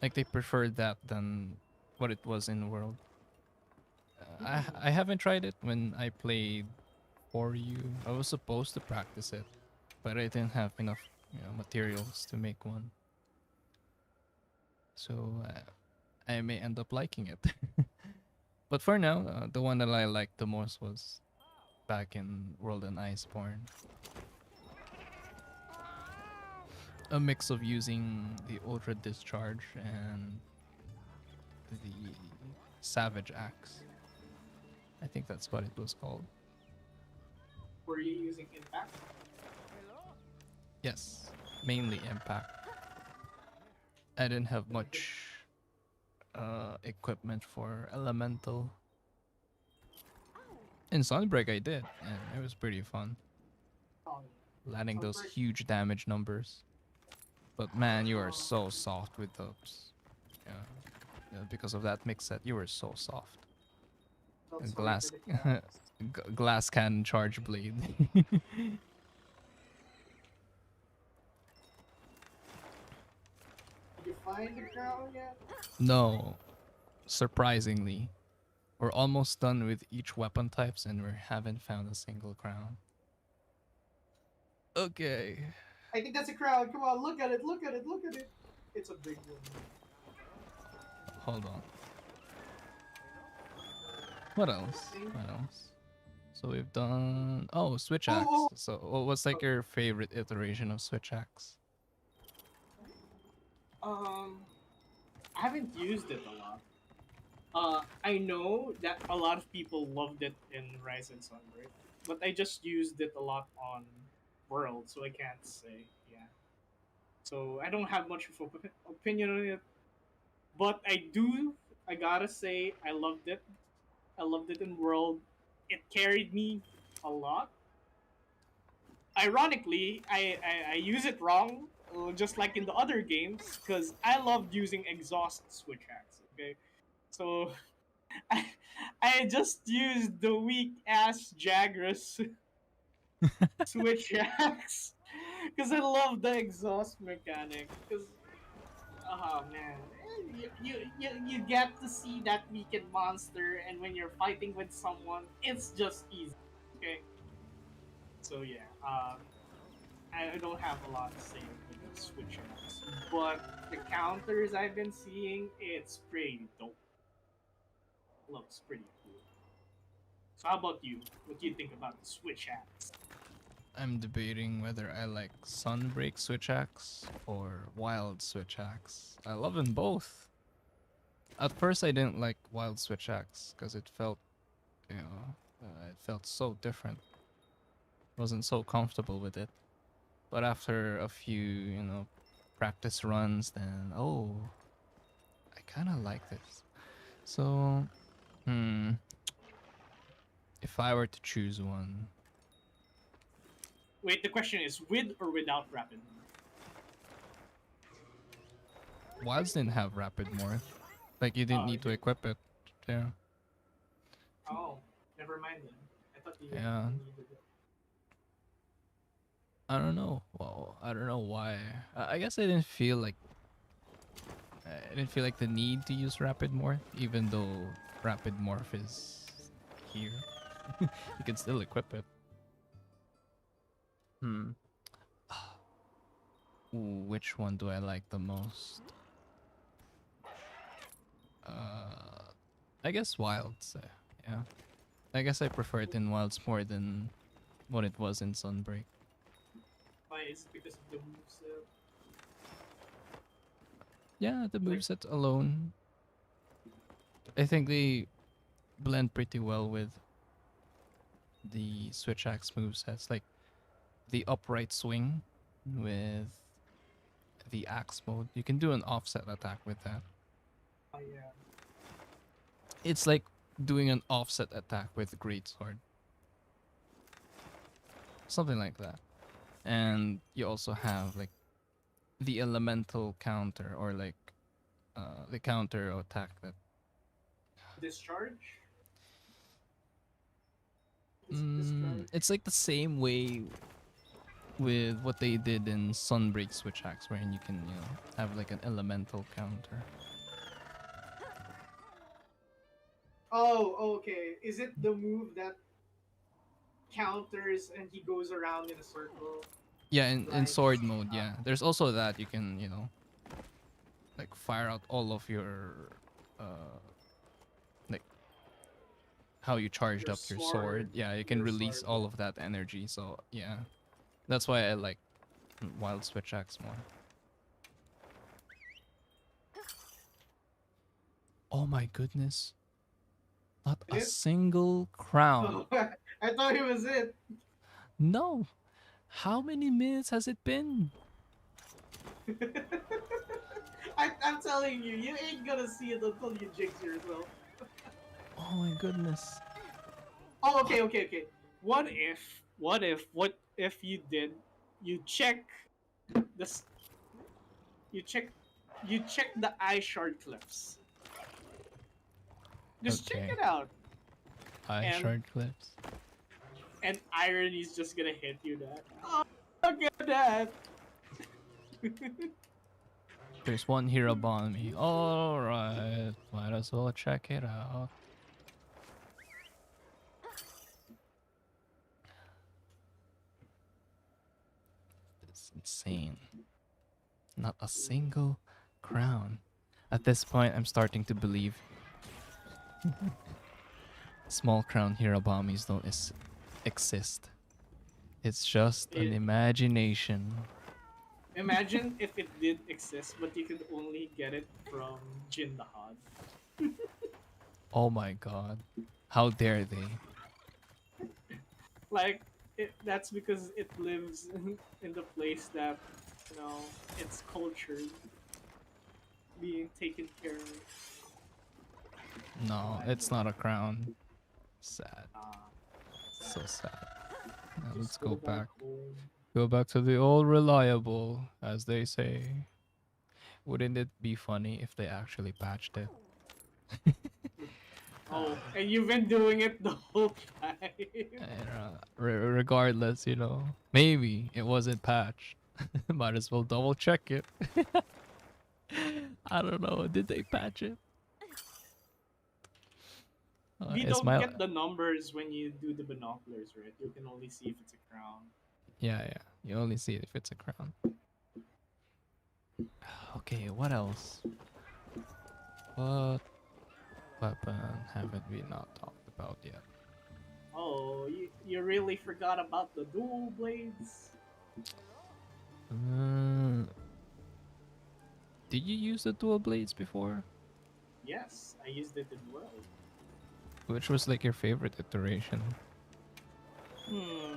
Like they preferred that than what it was in World. I haven't tried it when I played For You. I was supposed to practice it, but I didn't have enough materials to make one. So I may end up liking it. But for now, the one that I liked the most was back in World and Iceborne. A mix of using the Ultra Discharge and the Savage Axe. I think that's what it was called. Were you using impact? Yes, mainly Impact. I didn't have much equipment for Elemental. In Sunbreak I did, and it was pretty fun. Oh, Landing those Sunbreak. huge damage numbers. But man, you are so soft with those. Yeah, because of that mix set, you were so soft. felt A sorry glass, for the chaos. glass cannon charge blade. Did you find the crown yet? No, surprisingly, we're almost done with each weapon types, and we haven't found a single crown. Okay. I think that's a crown. Come on, look at it, look at it, look at it. It's a big one. Hold on. What else? What else? So we've done Switch Axe. Oh. So what's like your favorite iteration of Switch Axe? I haven't used it a lot. I know that a lot of people loved it in Rise and Sunbreak, but I just used it a lot on World, so I can't say. Yeah. So I don't have much of an opinion on it, but I gotta say, I loved it. I loved it in World. It carried me a lot. Ironically, I use it wrong, just like in the other games, because I loved using exhaust switch axes. Okay, so I, I just used the weak ass Jagras switch axe because I love the exhaust mechanic. Because oh man, you get to see that weakened monster, and when you're fighting with someone, it's just easy. Okay, so yeah, I don't have a lot to say with the switch axe, but the counters I've been seeing, it's pretty dope. Looks pretty cool. So how about you? What do you think about the switch axe? I'm debating whether I like Sunbreak Switch Axe or Wild Switch Axe. I love them both. At first, I didn't like Wild Switch Axe because it felt, it felt so different. Wasn't so comfortable with it. But after a few, practice runs, then I kind of like this. So, hmm, if I were to choose one, Wait, the question is with or without rapid? Wilds didn't have Rapid Morph. Like, you didn't Oh, need to okay. equip it. Yeah. Oh, never mind then. I thought you Yeah. needed it. I don't know. Well, I don't know why. I guess I didn't feel like the need to use Rapid Morph, even though Rapid Morph is here. You can still equip it. Hmm. Ooh, which one do I like the most? I guess Wilds. Yeah. I guess I prefer it in Wilds more than what it was in Sunbreak. Why is it because of the moveset? Yeah, the Like, moveset alone. I think they blend pretty well with the Switch Axe movesets. Like the upright swing with the axe mode. You can do an offset attack with that. yeah. It's like doing an offset attack with Greatsword. Something like that. And you also have like the elemental counter or like the counter attack that Discharge? Is it discharge? it's like the same way with what they did in Sunbreak Switch Axe, wherein you can, have like an elemental counter. Oh, okay. Is it the move that counters and he goes around in a circle? Yeah, in Like, sword mode, yeah. There's also that you can, like fire out all of your like how you charged your up your sword. sword. Yeah, you can Your release sword. all of that energy. So yeah, that's why I like Wild Switch Axe more. Oh my goodness. Not a It? single crown. Oh, I thought it was it. No. How many minutes has it been? I'm telling you, you ain't gonna see it until you jinx yourself. Oh my goodness. Oh, okay. What if you did? You check this. You check. You check the eye shard clips. Just check Okay. it out, Eye and shard clips. irony's just gonna hit you. That. Oh, look at that. There's one here upon me. Alright. Might as well check it out. It's insane. Not a single crown. At this point, I'm starting to believe small crown Hirabamis don't exist. It's just an It- imagination. Imagine if it did exist, but you could only get it from Jin the Hod. Oh my god. How dare they? Like, that's because it lives in the place that, it's cultured, being taken care of. No, it's not a crown. Sad. Uh, So sad. Now let's just go back. home. Go back to the old reliable, as they say. Wouldn't it be funny if they actually patched it? Oh, and you've been doing it the whole time. And, regardless, you know, maybe it wasn't patched. Might as well double check it. I don't know. Did they patch it? We It's don't my get the numbers when you do the binoculars, right? You can only see if it's a crown. yeah. You only see it if it's a crown. Okay, what else? What weapon haven't we not talked about yet? Oh, you really forgot about the dual blades? Uh, did you use the dual blades before? Yes, I used it as well. Which was like your favorite iteration? Hmm.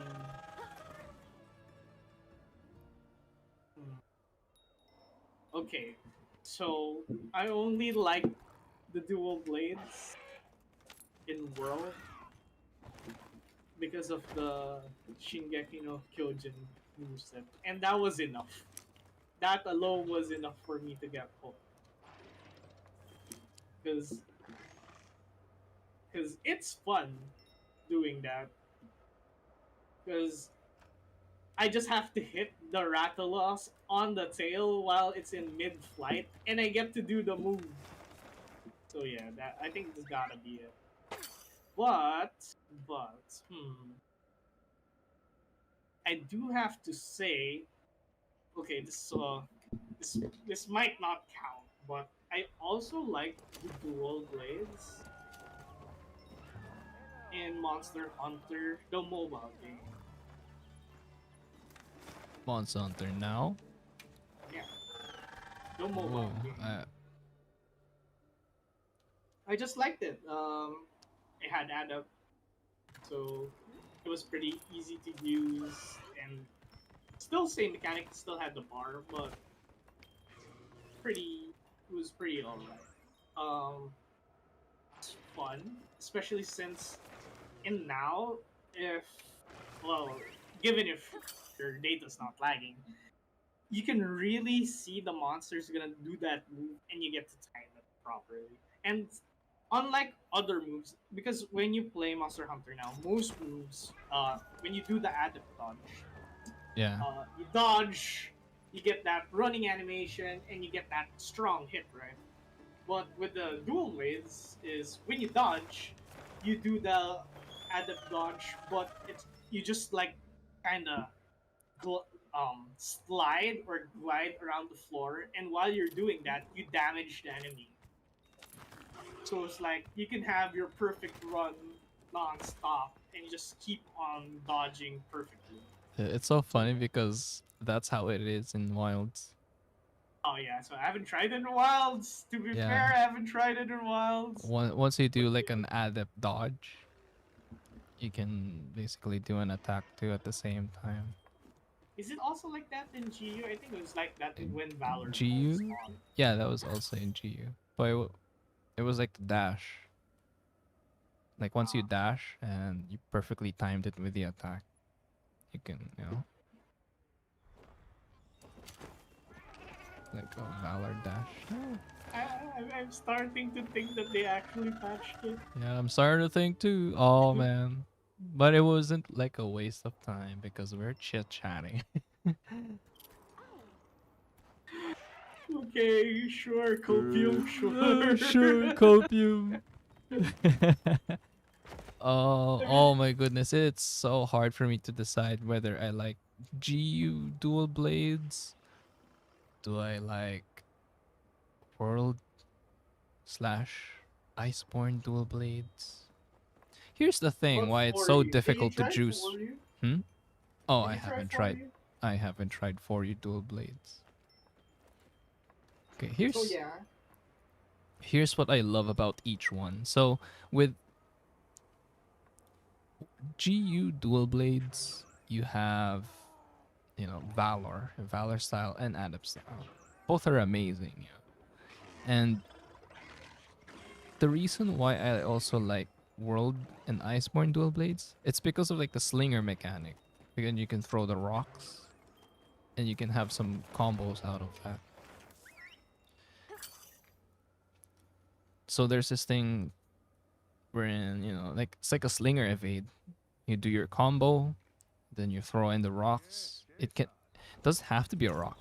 Hmm. Okay, so I only like the dual blades in World because of the Shingeki no Kyojin moveset, and that was enough. That alone was enough for me to get hooked. Because it's fun doing that. Because I just have to hit the Rathalos on the tail while it's in mid-flight, and I get to do the move. So yeah, that I think this gotta be it. But I do have to say, okay, this might not count, but I also like the dual blades in Monster Hunter, the mobile game. Monster Hunter now? Yeah, the mobile Oh, game. I just liked it. It had add so it was pretty easy to use, and still same mechanic. Still had the bar, but pretty. It was pretty alright. It's fun, especially since in now, if well, given if your data's not lagging, you can really see the monster's gonna do that move, and you get to time it properly. And unlike other moves, because when you play Monster Hunter now, most moves, when you do the adept dodge, yeah. you dodge, you get that running animation, and you get that strong hit, right? But with the dual blades, is when you dodge, you do the adept dodge, but it's you just like kind of slide or glide around the floor, and while you're doing that, you damage the enemy. So it's like you can have your perfect run non-stop, and you just keep on dodging perfectly. It's so funny because that's how it is in Wilds. Oh yeah, so I haven't tried it in Wilds. To be Yeah. fair, I haven't tried it in Wilds. Once you do like an adept dodge, you can basically do an attack too at the same time. Is it also like that in GU? I think it was like that In when Valor GU? spawned. Yeah, that was also in GU. But it was like the dash. Like once you dash and you perfectly timed it with the attack, you can, like a Valor dash. I'm starting to think that they actually patched it. Yeah, I'm starting to think too. Oh man. But it wasn't like a waste of time because we're chit chatting. Okay, sure, copium, sure. Sure, copium. Oh my goodness, it's so hard for me to decide whether I like GU dual blades. Do I like World slash Iceborne dual blades? Here's the thing But why it's for so you, difficult to choose. For you? Hmm? Oh, Did I you try haven't for tried. you? I haven't tried for you dual blades. Okay, So yeah. here's what I love about each one. So with GU dual blades, you have Valor style and Adept style. Both are amazing, And the reason why I also like World and Iceborne dual blades, it's because of like the slinger mechanic. Again, you can throw the rocks and you can have some combos out of that. So there's this thing wherein, you know, like it's like a slinger evade. You do your combo, then you throw in the rocks. It doesn't have to be a rock.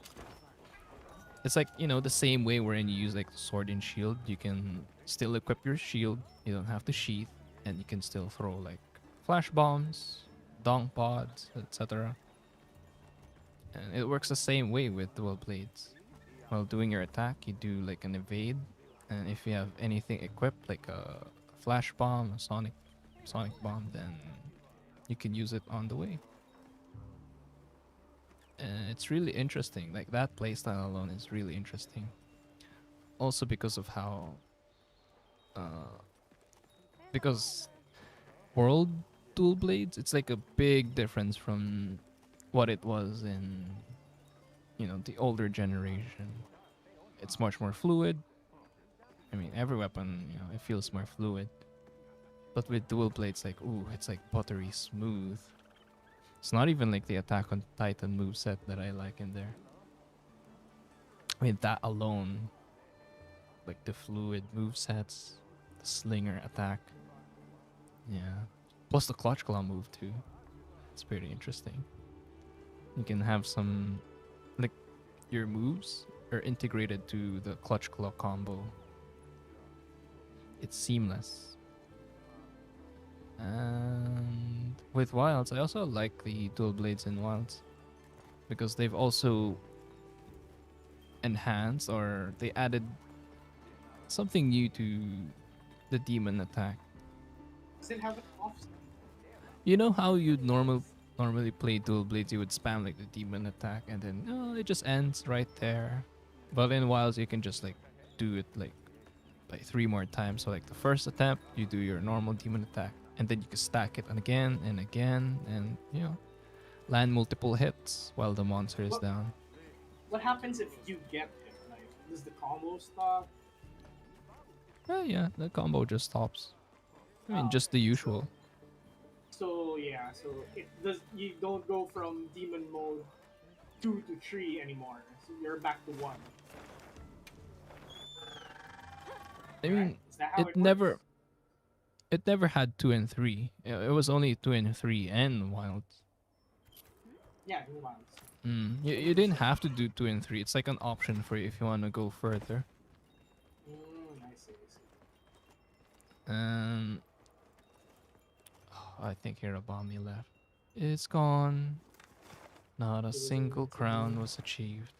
It's like, you know, the same way wherein you use like sword and shield, you can still equip your shield. You don't have to sheath, and you can still throw like flash bombs, dong pods, etc. And it works the same way with dual blades. While doing your attack, you do like an evade, and if you have anything equipped, like a flash bomb, a sonic bomb, then you can use it on the way. And it's really interesting. Like that playstyle alone is really interesting. Also because of how, because World Dual Blades, it's like a big difference from what it was in, you know, the older generation. It's much more fluid. I mean, every weapon, you know, it feels more fluid. But with dual blades, like, ooh, it's like buttery smooth. It's not even like the Attack on Titan moveset that I like in there. I mean, that alone, like the fluid movesets, the slinger attack. Yeah. Plus the clutch claw move too. It's pretty interesting. You can have some, like, your moves are integrated to the clutch claw combo. It's seamless. And with Wilds, I also like the dual blades in Wilds because they've also enhanced, or they added something new to the demon attack. Does it have an offset? You know how you'd normally play dual blades, you would spam like the demon attack and then it just ends right there. But in Wilds you can just like do it like 3 more times. So like the first attempt you do your normal demon attack, and then you can stack it again and again, and you know, land multiple hits while the monster is down. What happens if you get hit? Like, does the combo stop? Oh yeah, the combo just stops. I mean, just the usual. So yeah, so it does. You don't go from demon mode 2 to 3 anymore. So you're back to 1. I mean, Is that how it it never works? it never had 2 and 3. It was only 2 and 3 and Wilds. Yeah, in Wilds. You didn't have to do 2 and 3. It's like an option for you if you want to go further. I see. I think Hirobami left. It's gone. Not a single crown was achieved.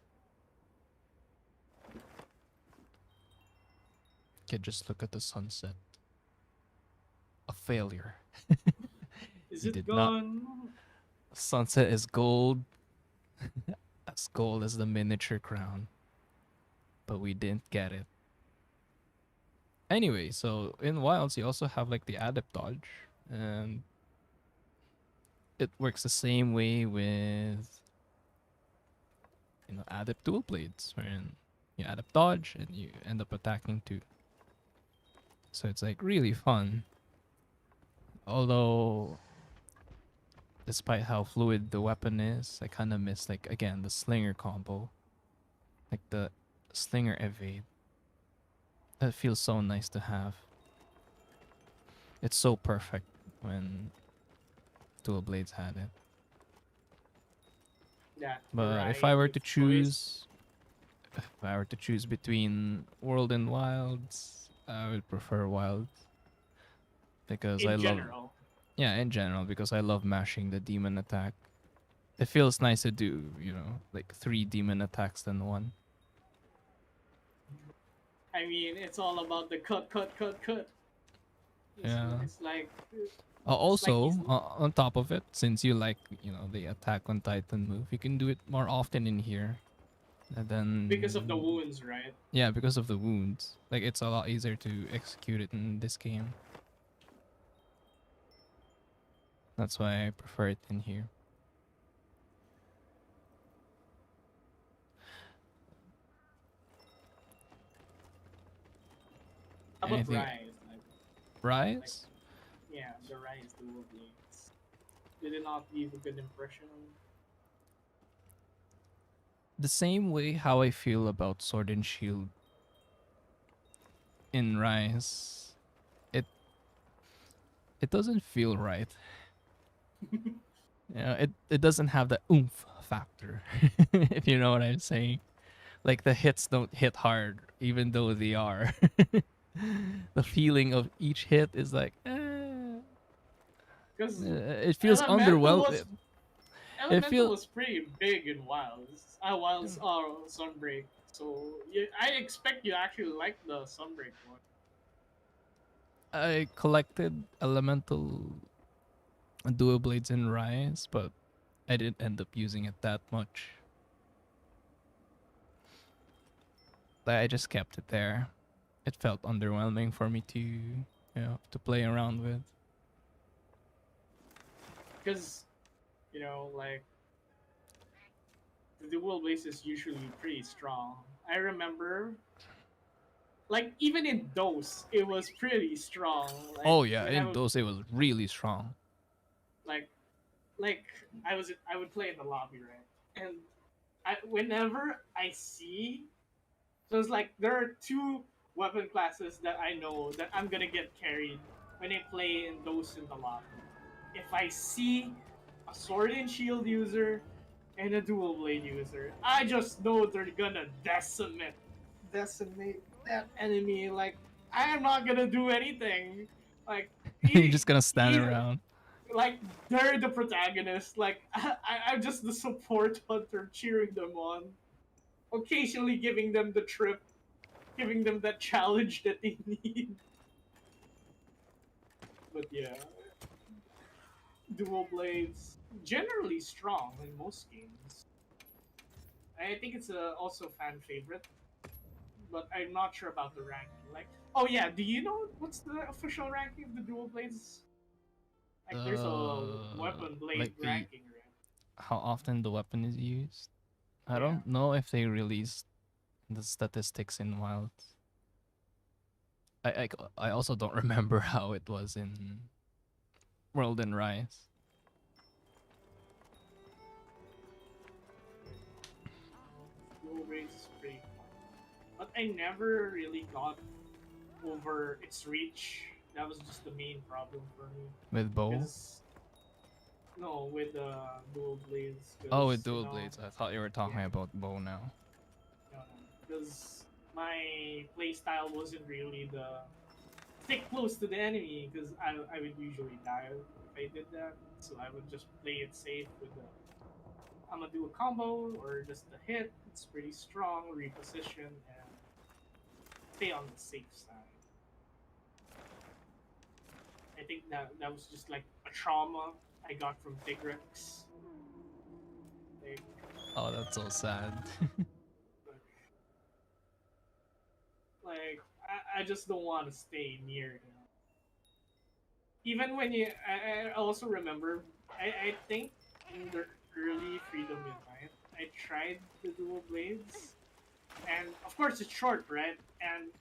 Okay, just look at the sunset. A failure. Is You it did not. gone? Sunset is gold. As gold as the miniature crown. But we didn't get it. Anyway, so in Wilds you also have like the adept dodge, and it works the same way with, you know, adept dual blades, wherein you adept dodge and you end up attacking too. So it's like really fun. Although, despite how fluid the weapon is, I kind of miss, like, again, the slinger combo, like the slinger evade. That feels so nice to have. It's so perfect when dual blades had it. Yeah. But if I were to choose, between World and Wilds, I would prefer Wilds because in general. in general, because I love mashing the demon attack. It feels nice to do, you know, like 3 demon attacks than 1. I mean, it's all about the cut. Yeah. It's like. Also, easy. on top of it, since you like, you know, the Attack on Titan move, you can do it more often in here. And then Because of the wounds, right? Yeah, because of the wounds. Like, it's a lot easier to execute it in this game. That's why I prefer it in here. How about Anything- Rise? Rise? Yeah, the Rise dual blades. Did it not leave a good impression? The same way how I feel about Sword and Shield in Rise, it it doesn't feel right. It doesn't have the oomph factor, if you know what I'm saying. Like the hits don't hit hard, even though they are. The feeling of each hit is like, Because it feels underwhelming. It Elemental feels was pretty big in Wilds. Wilds Sunbreak. So I expect you actually like the Sunbreak one. I collected elemental dual blades in Rise, but I didn't end up using it that much. I just kept it there. It felt underwhelming for me to play around with. Because, like, the dual blades is usually pretty strong. I remember, like, even in DOS, it was pretty strong. Like, Oh yeah, when in those it was really strong. like, I would play in the lobby, right? And whenever I see, so it's like there are two weapon classes that I know that I'm gonna get carried when I play in those in the lobby. If I see a sword and shield user and a dual blade user, I just know they're gonna decimate that enemy. Like, I am not gonna do anything. Like, You're just gonna stand either- around. like, they're the protagonist. Like, I'm just the support hunter cheering them on, occasionally giving them the trip, giving them that challenge that they need. But yeah, dual blades generally strong in most games. I think it's also fan favorite, but I'm not sure about the ranking. Like, oh yeah, do you know what's the official ranking of the dual blades? Like, there's a weapon blade like ranking, right? how often the weapon is used. I Yeah. don't know if they released the statistics in Wilds. I also don't remember how it was in World and Rise. Dual blades is pretty fun, but I never really got over its reach. That was just the main problem for me. With bow? 'Cause- No, with dual blades. Oh, with 'cause, dual blades. I thought you were talking yeah. about bow now. Because my playstyle wasn't really the stick close to the enemy, because I would usually die if I did that. So I would just play it safe with the. I'm gonna do a combo or just a hit. It's pretty strong, reposition, and stay on the safe side. I think that was just like a trauma I got from Tigrex. Like, Oh, that's so sad. like I just don't want to stay near him. Even when I also remember, I think in the early Freedom Unite, I tried the dual blades, and of course it's short, right? And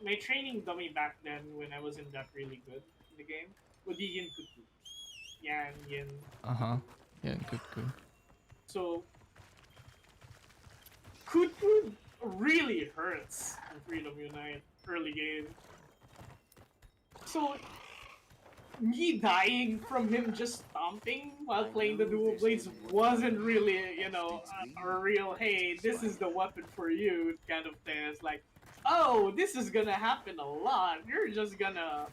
my training dummy back then, when I wasn't that really good in the game, would be Yin Kutu. Yan, Yin. Uh-huh. Yeah, good. So, Kutu really hurts in Freedom Unite early game. So, me dying from him just stomping while playing the dual blades wasn't really, a real, hey, this is the weapon for you kind of thing. It's like, oh, this is gonna happen a lot. You're just gonna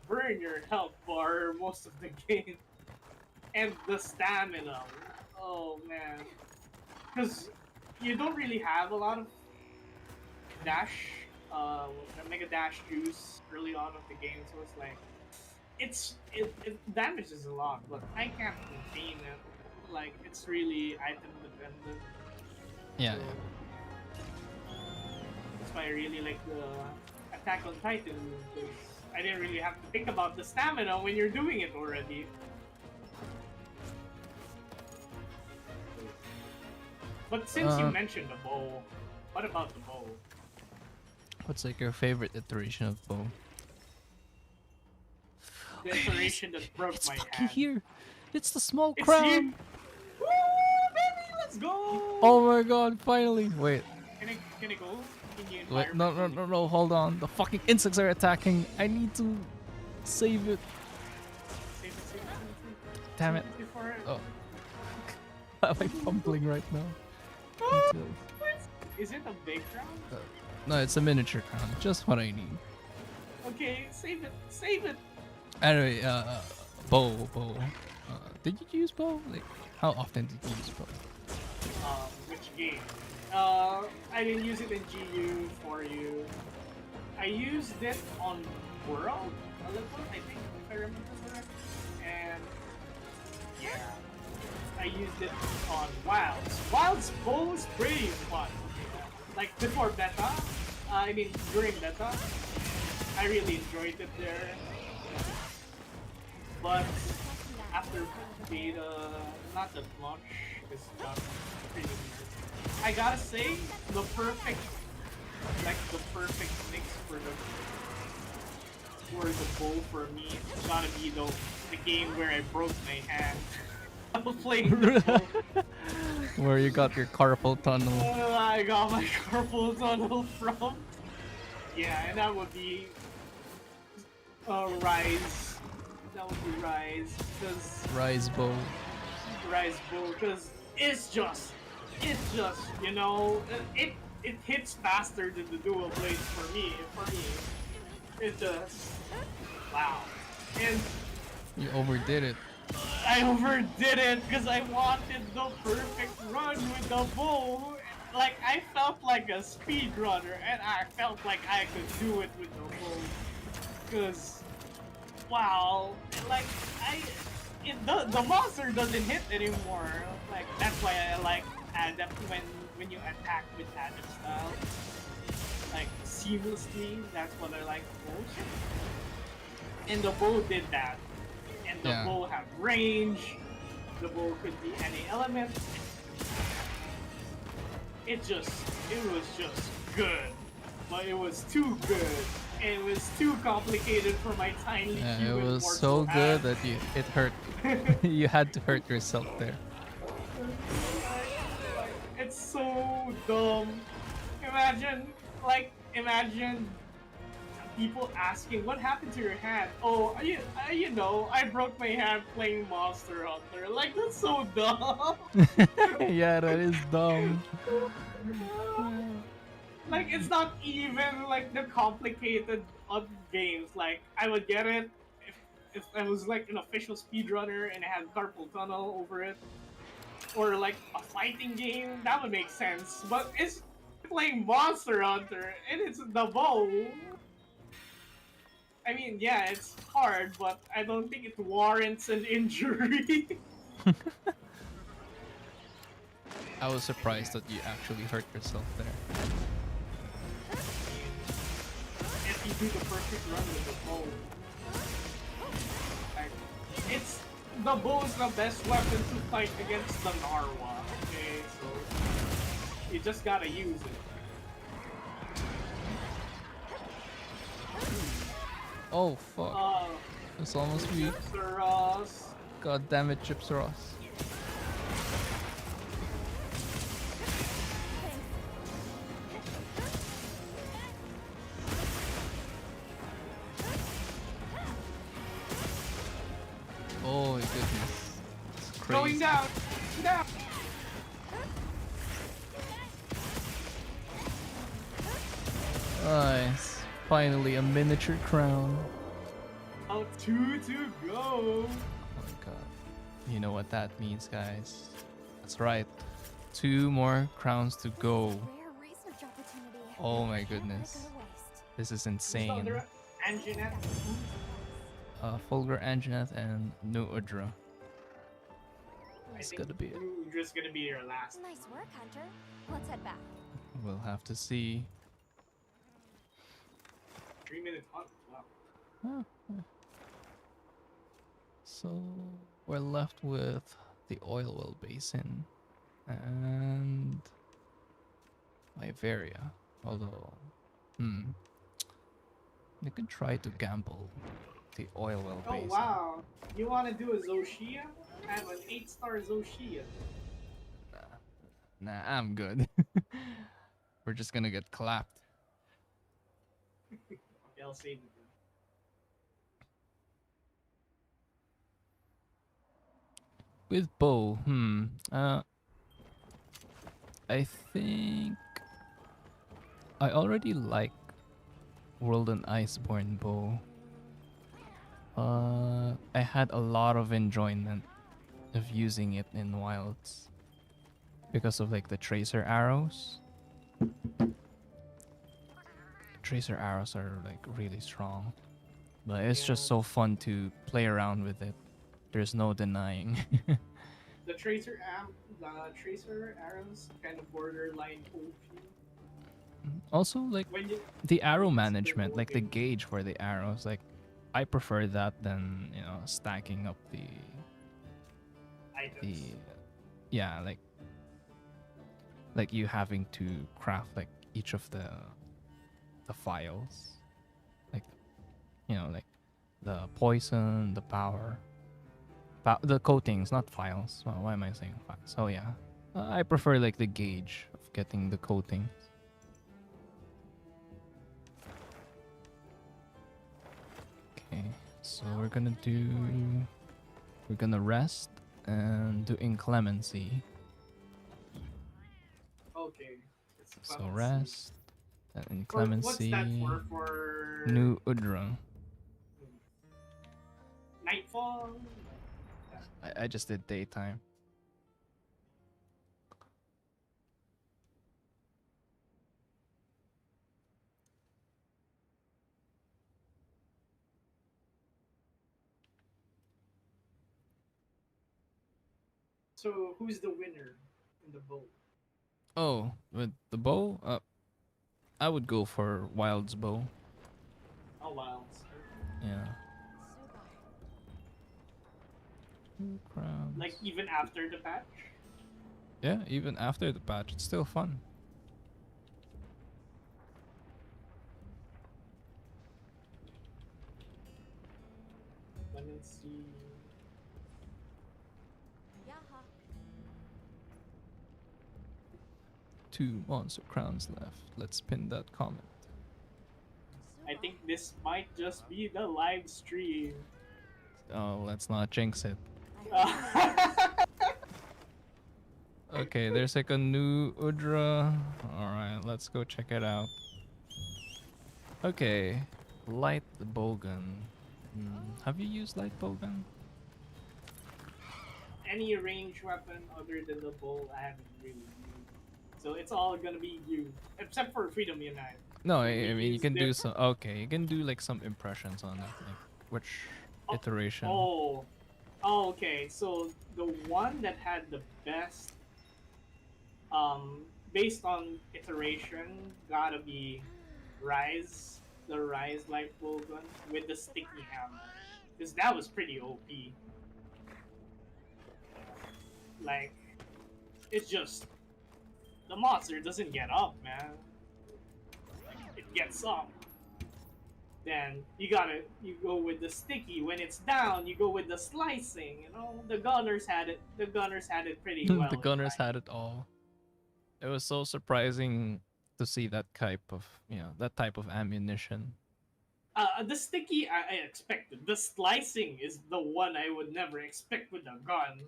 burn your health bar most of the game. And the stamina. Oh, man. Because you don't really have a lot of dash, mega dash juice early on of the game, so it's like, it damages a lot, but I can't contain it. Like, it's really item dependent. Yeah, So, yeah. that's why I really like the Attack on Titan, because I didn't really have to think about the stamina when you're doing it already. But since you mentioned the bow, what about the bow? What's like your favorite iteration of bow? The iteration that broke It's my fucking hand. here. It's the small It's crown. here. Woo, baby, let's go! Oh my god, finally. Wait. Can I go? in your Wait, no, environment. no, no, no, hold on. The fucking insects are attacking. I need to save it. Save it, save it, save it. Damn Save it. before... Oh. Am I fumbling right now? Oh, Until- is it a big round? No, it's a miniature crown. Just what I need. Okay, save it, save it. Anyway, bow. Did you use bow? Like, how often did you use bow? Which game? I didn't use it in GU for you. I used it on World a little, I think, if I remember correct. And yeah, I used it on Wilds. Wilds bow is pretty fun. Like before beta, I mean during beta, I really enjoyed it there. But after beta, not that much, because it got pretty weird. I gotta say, the perfect mix for the bow for me is gotta be the game where I broke my hand. I was playing the bow. Where you got your carpal tunnel. I got my carpal tunnel from. Yeah, and that would be Rise. That would be Rise, because Rise bow. Rise Bow, because it's just, you know, it hits faster than the dual blades for me. It just, wow. And You overdid it. I overdid it because I wanted the perfect run with the bow. Like, I felt like a speedrunner, and I felt like I could do it with the bow. Because, wow, like, the monster doesn't hit anymore. Like, that's why I like Adept when you attack with Adept style. Like, seamlessly, that's what I like most. And the bow did that. And the Yeah. bow had range. The bow could be any element. It was just good. But it was too good. It was too complicated for my tiny Yeah, it human was mortal so good hand. that it hurt. You had to hurt yourself there. It's so dumb. Imagine people asking, what happened to your hand? Oh, you know, I broke my hand playing Monster Hunter. Like, that's so dumb. Yeah, that is dumb. Like, it's not even like the complicated of games. Like, I would get it if I was like an official speedrunner and I had carpal tunnel over it. Or like a fighting game, that would make sense. But it's playing Monster Hunter and it's the bow. I mean, yeah, it's hard, but I don't think it warrants an injury. I was surprised that you actually hurt yourself there. If you do the perfect run with the bow. Like, it's the bow is the best weapon to fight against the Narwa. Okay, so you just gotta use it. Oh fuck. It's almost weak. Ross. God damn it, Chips Ross. Oh my goodness. It's crazy. Going down. Down. Nice. Finally a miniature crown. Oh, 2 to go. Oh my god. You know what that means, guys. That's right. 2 more crowns to go. Rare research opportunity. Oh my Can't let it goodness. go to waste. This is So insane. there, Anjanette. Fulgur Anjanath and New Udra. I It's think gonna be it. you're just gonna be your last. Nice work, Hunter. Let's head back. We'll have to see. 3-minute hunt. Wow. So we're left with the oil well basin and Iberia. Although, we could try to gamble the oil well Oh basin. wow. You wanna do a Zoshia? I have an 8-star Zoshia. Nah, I'm good. We're just gonna get clapped. I'll save it. With bow, I think I already like World and Iceborne bow. I had a lot of enjoyment of using it in Wilds because of like the tracer arrows. Tracer arrows are like really strong, but it's just so fun to play around with it. There's no denying. The tracer arrows kind of borderline OP. Also, like When you the arrow management, like the gauge for the arrows, like I prefer that than stacking up the items. yeah, like you having to craft like each of the files, like like the poison, the power, the coatings, not files. Well, why am I saying files? So yeah, I prefer like the gauge of getting the coatings. Okay, so we're gonna rest and do inclemency. Okay. So rest and inclemency. What's that for? New Udra. Nightfall. I just did daytime. So who's the winner in the bow? Oh, with the bow, I would go for Wild's bow. Oh wow. Yeah. Crowns. Like even after the patch? Yeah, even after the patch, it's still fun. Let me see. Yaha. 2 monster crowns left. Let's pin that comment. I think this might just be the live stream. Oh, let's not jinx it. Okay, there's like a new Udra. Alright, let's go check it out. Okay, light bowgun. Have you used light bowgun? Any range weapon other than the bow, I haven't really used. So it's all gonna be you, except for Freedom Unite. No, I mean you can do some. Okay, you can do like some impressions on it, like which iteration. Oh, okay. So the one that had the best, based on iteration, gotta be Rise, the Rise light bowgun with the sticky hammer, because that was pretty OP. Like, it's just the monster doesn't get up, man. It gets up. Then you go with the sticky. When it's down, you go with the slicing. The gunners had it. The gunners had it pretty well. The gunners had it all. It was so surprising to see that type of ammunition. The sticky I expected. The slicing is the one I would never expect with a gun.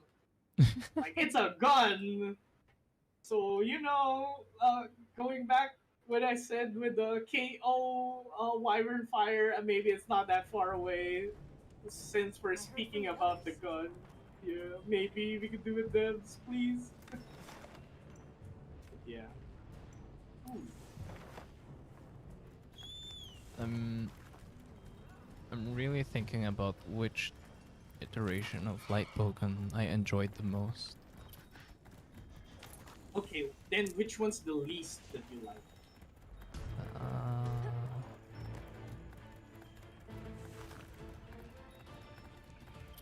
Like, it's a gun. So going back what I said with the KO Wyvern Fire, maybe it's not that far away. Since we're speaking about the gun, yeah, maybe we could do it then, please. Yeah. Ooh. I'm really thinking about which iteration of light bowgun I enjoyed the most. Okay, then which one's the least that you like?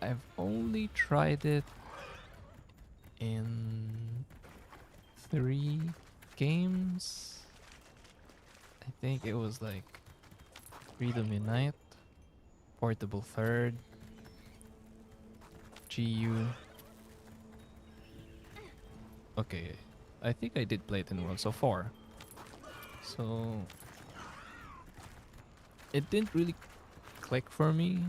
I've only tried it in 3 games. I think it was like Freedom Unite, Portable Third, GU. Okay, I think I did play it in World, so 4. So it didn't really click for me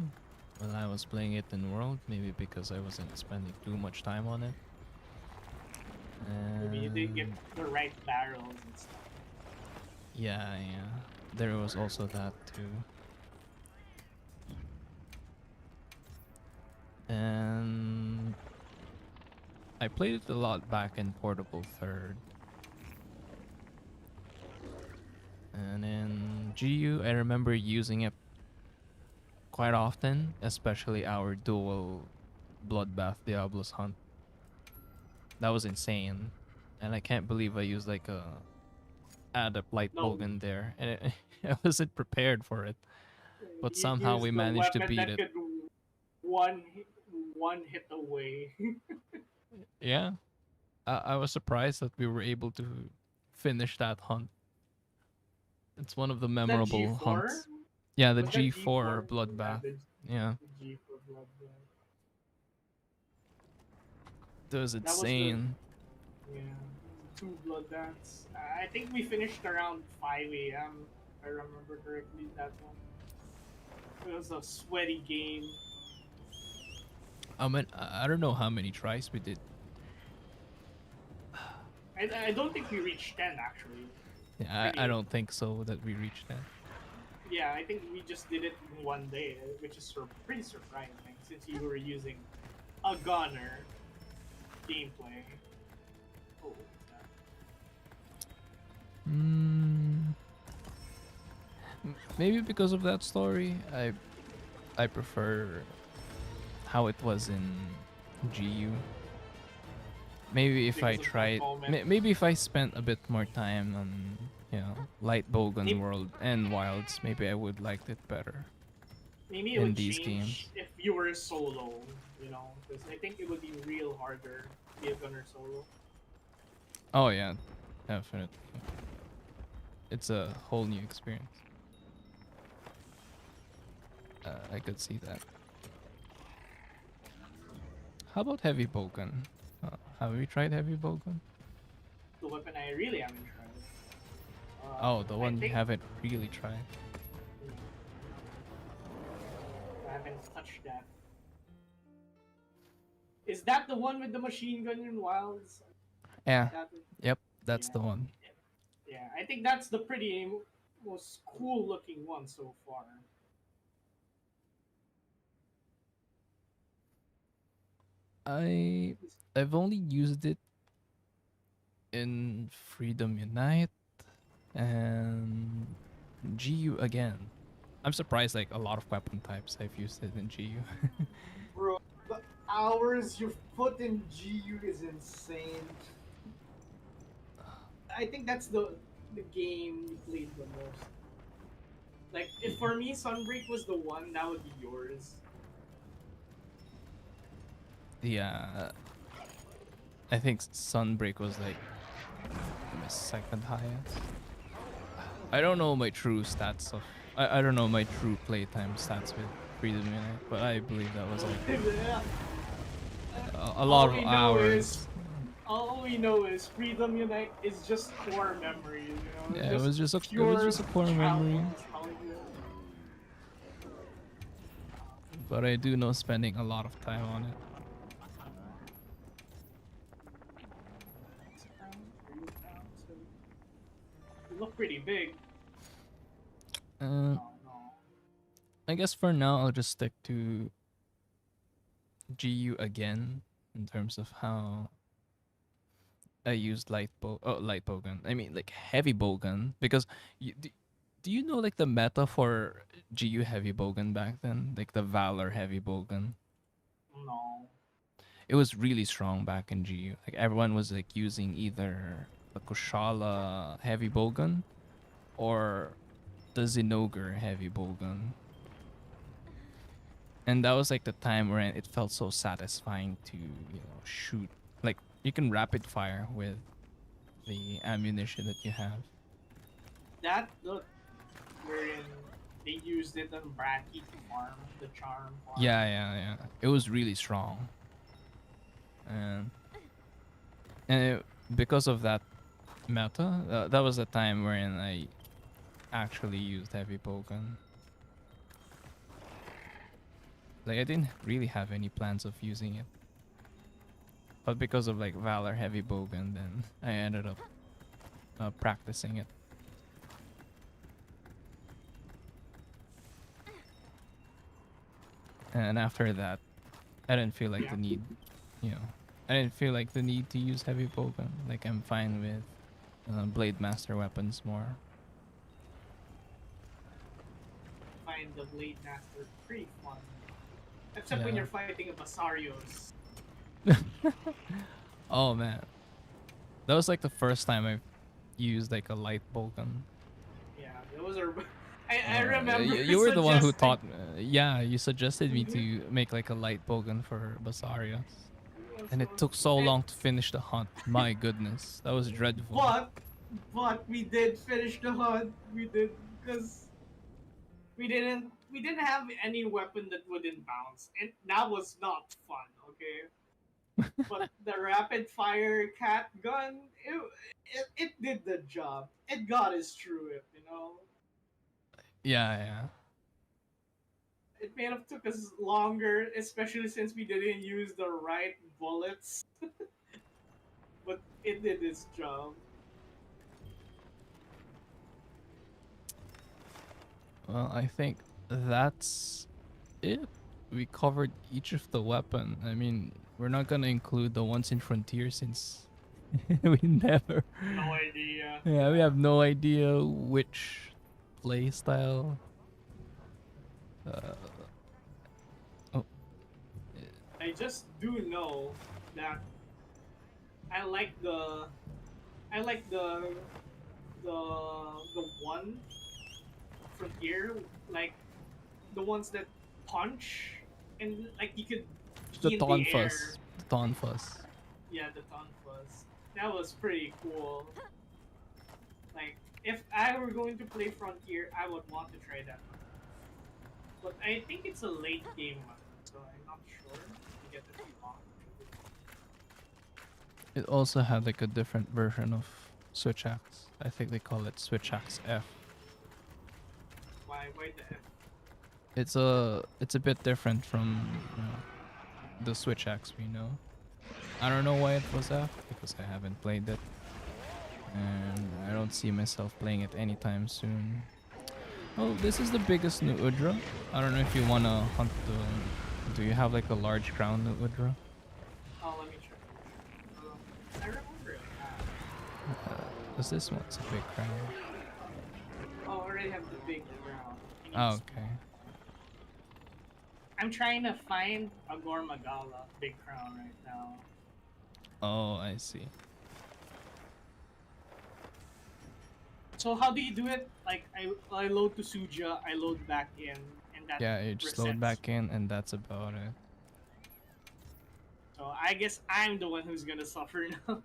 when I was playing it in World. Maybe because I wasn't spending too much time on it. Maybe you didn't get And the right barrels and stuff. yeah, yeah. There was also that too. And I played it a lot back in Portable Third. And in GU, I remember using it quite often, especially our dual Bloodbath Diablos hunt. That was insane. And I can't believe I used like a Adept Light No, Bogan there. And I wasn't prepared for it. But you somehow we used the managed to weapon beat that it. could one hit, one hit away. Yeah. I was surprised that we were able to finish that hunt. It's one of the That memorable G4? hunts. Yeah, the Was that G4 G4? Yeah, Bloodbath. the Yeah, G4 Bloodbath. that was That was the insane. yeah, two bloodbaths. I think we finished around 5 a.m. If I remember correctly that one. It was a sweaty game. I mean, I don't know how many tries we did. I don't think we reached 10 actually. Yeah, I don't think so that we reached that. Yeah, I think we just did it in one day, which is pretty surprising since you were using a gunner gameplay. Oh, what's that? Maybe because of that story, I prefer how it was in GU. Maybe if I Because of that tried, moment. maybe if I spent a bit more time on, Light Bogan Maybe, World and Wilds, maybe I would liked it better maybe it in would these change games. if you were solo, because I think it would be real harder to be a gunner solo. Oh yeah, definitely. It's a whole new experience. I could see that. How about Heavy Bogan? Have we tried Heavy Bogan? The weapon I really haven't tried. Oh, the I one you think haven't really tried. I haven't touched that. Is that the one with the machine gun in Wilds? Yeah, That, yep, that's yeah, the one. yeah. I think that's the pretty most cool looking one so far. I've only used it in Freedom Unite and GU again. I'm surprised like a lot of weapon types I've used it in GU. Bro, the hours you've put in GU is insane. I think that's the game you played the most. Like, if for me Sunbreak was the one, that would be yours. Yeah, I think Sunbreak was like my second highest. I don't know my true stats of. I don't know my true playtime stats with Freedom Unite, but I believe that was like a lot of hours. All we know is Freedom Unite is just core memory, Yeah, just it was just a core memory. childhood nostalgia. But I do know spending a lot of time on it. You look pretty big. Uh, Oh no. I guess for now I'll just stick to GU again in terms of how I used light bowgun. I mean like heavy bowgun because do you know like the meta for GU heavy bowgun back then? Like the Valor heavy bowgun. No. It was really strong back in GU. Like everyone was like using either the Kushala heavy bowgun or the Zinogre heavy bowgun. And that was like the time when it felt so satisfying to, shoot. Like you can rapid fire with the ammunition that you have. That look wherein they used it on Bracky to farm the charm farm. Yeah. It was really strong. And because of that meta, that was the time wherein I actually used heavy bowgun. Like I didn't really have any plans of using it, but because of like Valor Heavy Bowgun, then I ended up practicing it. And after that, I didn't feel like Yeah. the need, you know, I didn't feel like the need to use heavy bowgun. Like I'm fine with Blade Master weapons more. Find the Blade Master pretty fun. Except when Yeah. you're fighting a Basarios. Oh man, that was like the first time I used like a light bowgun. Yeah, those are. I remember You were the one who suggesting- taught. Yeah, you suggested me to make like a light bowgun for Basarios, and it took so And- long to finish the hunt. My goodness, that was dreadful. But we did finish the hunt. We did because we didn't have any weapon that wouldn't bounce, and that was not fun. Okay. But the rapid fire cat gun, it did the job. It got us through it, you know. Yeah, yeah. It may have took us longer, especially since we didn't use the right bullets. But it did its job. Well, I think that's it. We covered each of the weapon. I mean, we're not gonna include the ones in Frontier since we never. No idea. Yeah, we have no idea which play style. Uh, oh, I just do know that I like the I like the one frontier, like the ones that punch and like you could the be in Ton the Fuzz. air. The Ton Fuzz. Yeah, the Tonfuzz. That was pretty cool. Like if I were going to play Frontier, I would want to try that one. But I think it's a late game one, so I'm not sure to get it unlocked. It also had like a different version of Switch Axe. I think they call it Switch Axe F. Why the F? It's a bit different from the Switch Axe we know. I don't know why it was F because I haven't played it, and I don't see myself playing it anytime soon. Oh, this is the biggest new Udra. I don't know if you wanna hunt the. Do you have like a large crown new Udra? Oh, let me check. I remember it. Because this one's a big crown. Oh, I already have the big round. Oh, okay. I'm trying to find a Gormagala big crown right now. Oh, I see. So how do you do it? Like I load to Suja, I load back in, and that Yeah, you just load resets. back in, and that's about it. So I guess I'm the one who's gonna suffer now.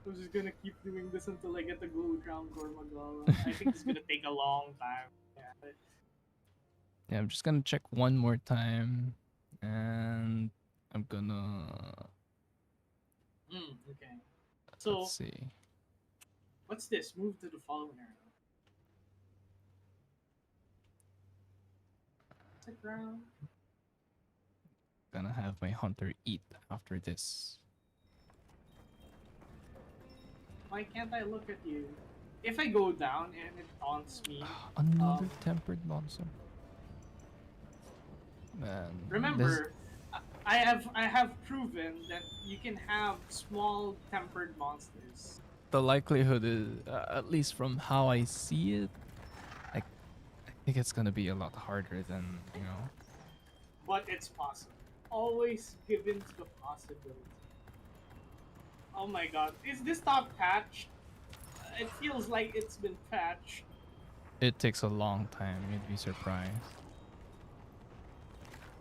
I'm just gonna keep doing this until I get the gold crown Gormagala. I think it's gonna take a long time. Yeah. Yeah, I'm just gonna check one more time, and I'm gonna Okay. So let's see. what's this? Move to the following area. Stick around. Gonna have my hunter eat after this. Why can't I look at you? If I go down and it taunts me, Another tempered monster. Man. remember, I have proven that you can have small tempered monsters. The likelihood is, at least from how I see it, I think it's gonna be a lot harder than But it's possible. Always given to the possibility. Oh my god, is this not patched? It feels like it's been patched. It takes a long time. You'd be surprised.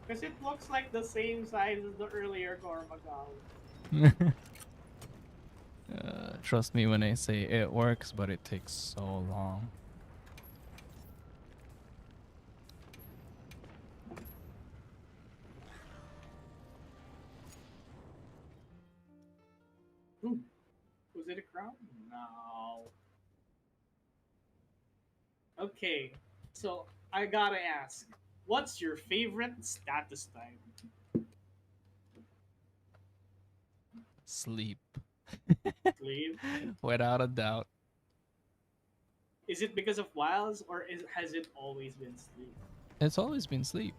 Because it looks like the same size as the earlier Gormagal. Trust me when I say it works, but it takes so long. Ooh. Was it a crown? No. Okay, so I gotta ask. What's your favorite status type? Sleep. Sleep. Without a doubt. Is it because of wilds or has it always been sleep? It's always been sleep.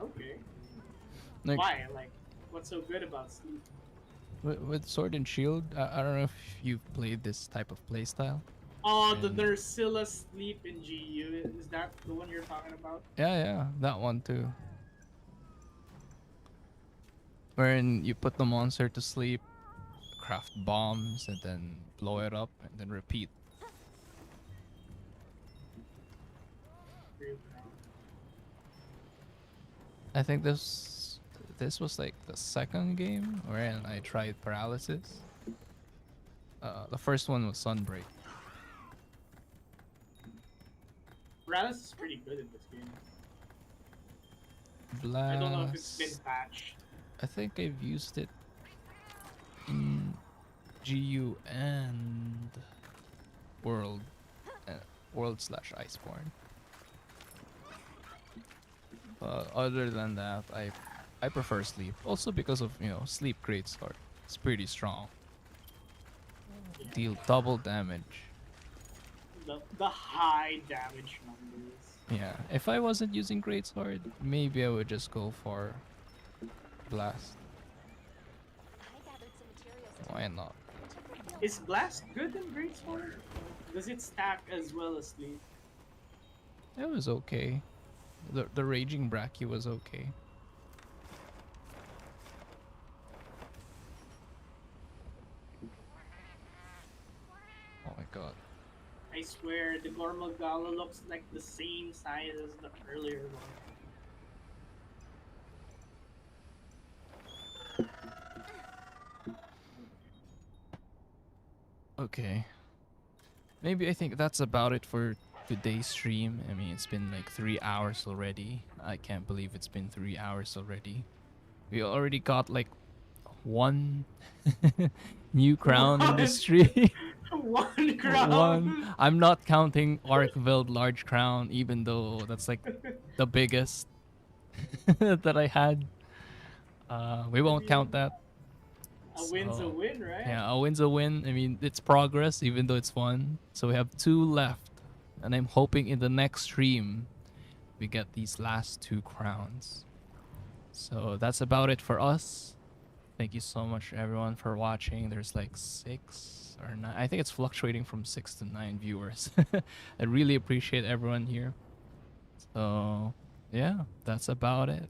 Okay. Like Why? Like, what's so good about sleep? with Sword and Shield, I don't know if you've played this type of playstyle. Oh, the And- Nursilla sleep in GU. Is that the one you're talking about? Yeah, that one too. Wherein you put the monster to sleep, craft bombs, and then blow it up, and then repeat. I think this was like the second game wherein I tried paralysis. The first one was Sunbreak. Paralysis is pretty good in this game. Blast. I don't know if it's been patched. I think I've used it in GU and World, World/Iceborne. Other than that, I prefer sleep. Also because of sleep greatsword. It's pretty strong. Deal double damage. The high damage numbers. Yeah, if I wasn't using greatsword, maybe I would just go for blast. I gathered some materials to Why not? temper field Is Blast good in Greatsword? Does it stack as well as Sleep? It was okay. The raging Brachii was okay. Oh my god. I swear, the Gormagala looks like the same size as the earlier one. Okay. Maybe I think that's about it for today's stream. I mean, it's been like 3 hours already. I can't believe it's been 3 hours already. We already got like one new crown in the stream. One crown! One. I'm not counting Arkveld Large Crown, even though that's like the biggest that I had. We won't count that. A win's a So, win, right? Yeah, a win's a win. I mean, it's progress, even though it's one. So we have 2 left. And I'm hoping in the next stream, we get these last 2 crowns. So that's about it for us. Thank you so much, everyone, for watching. There's like 6 or 9. I think it's fluctuating from 6 to 9 viewers. I really appreciate everyone here. So, yeah, that's about it.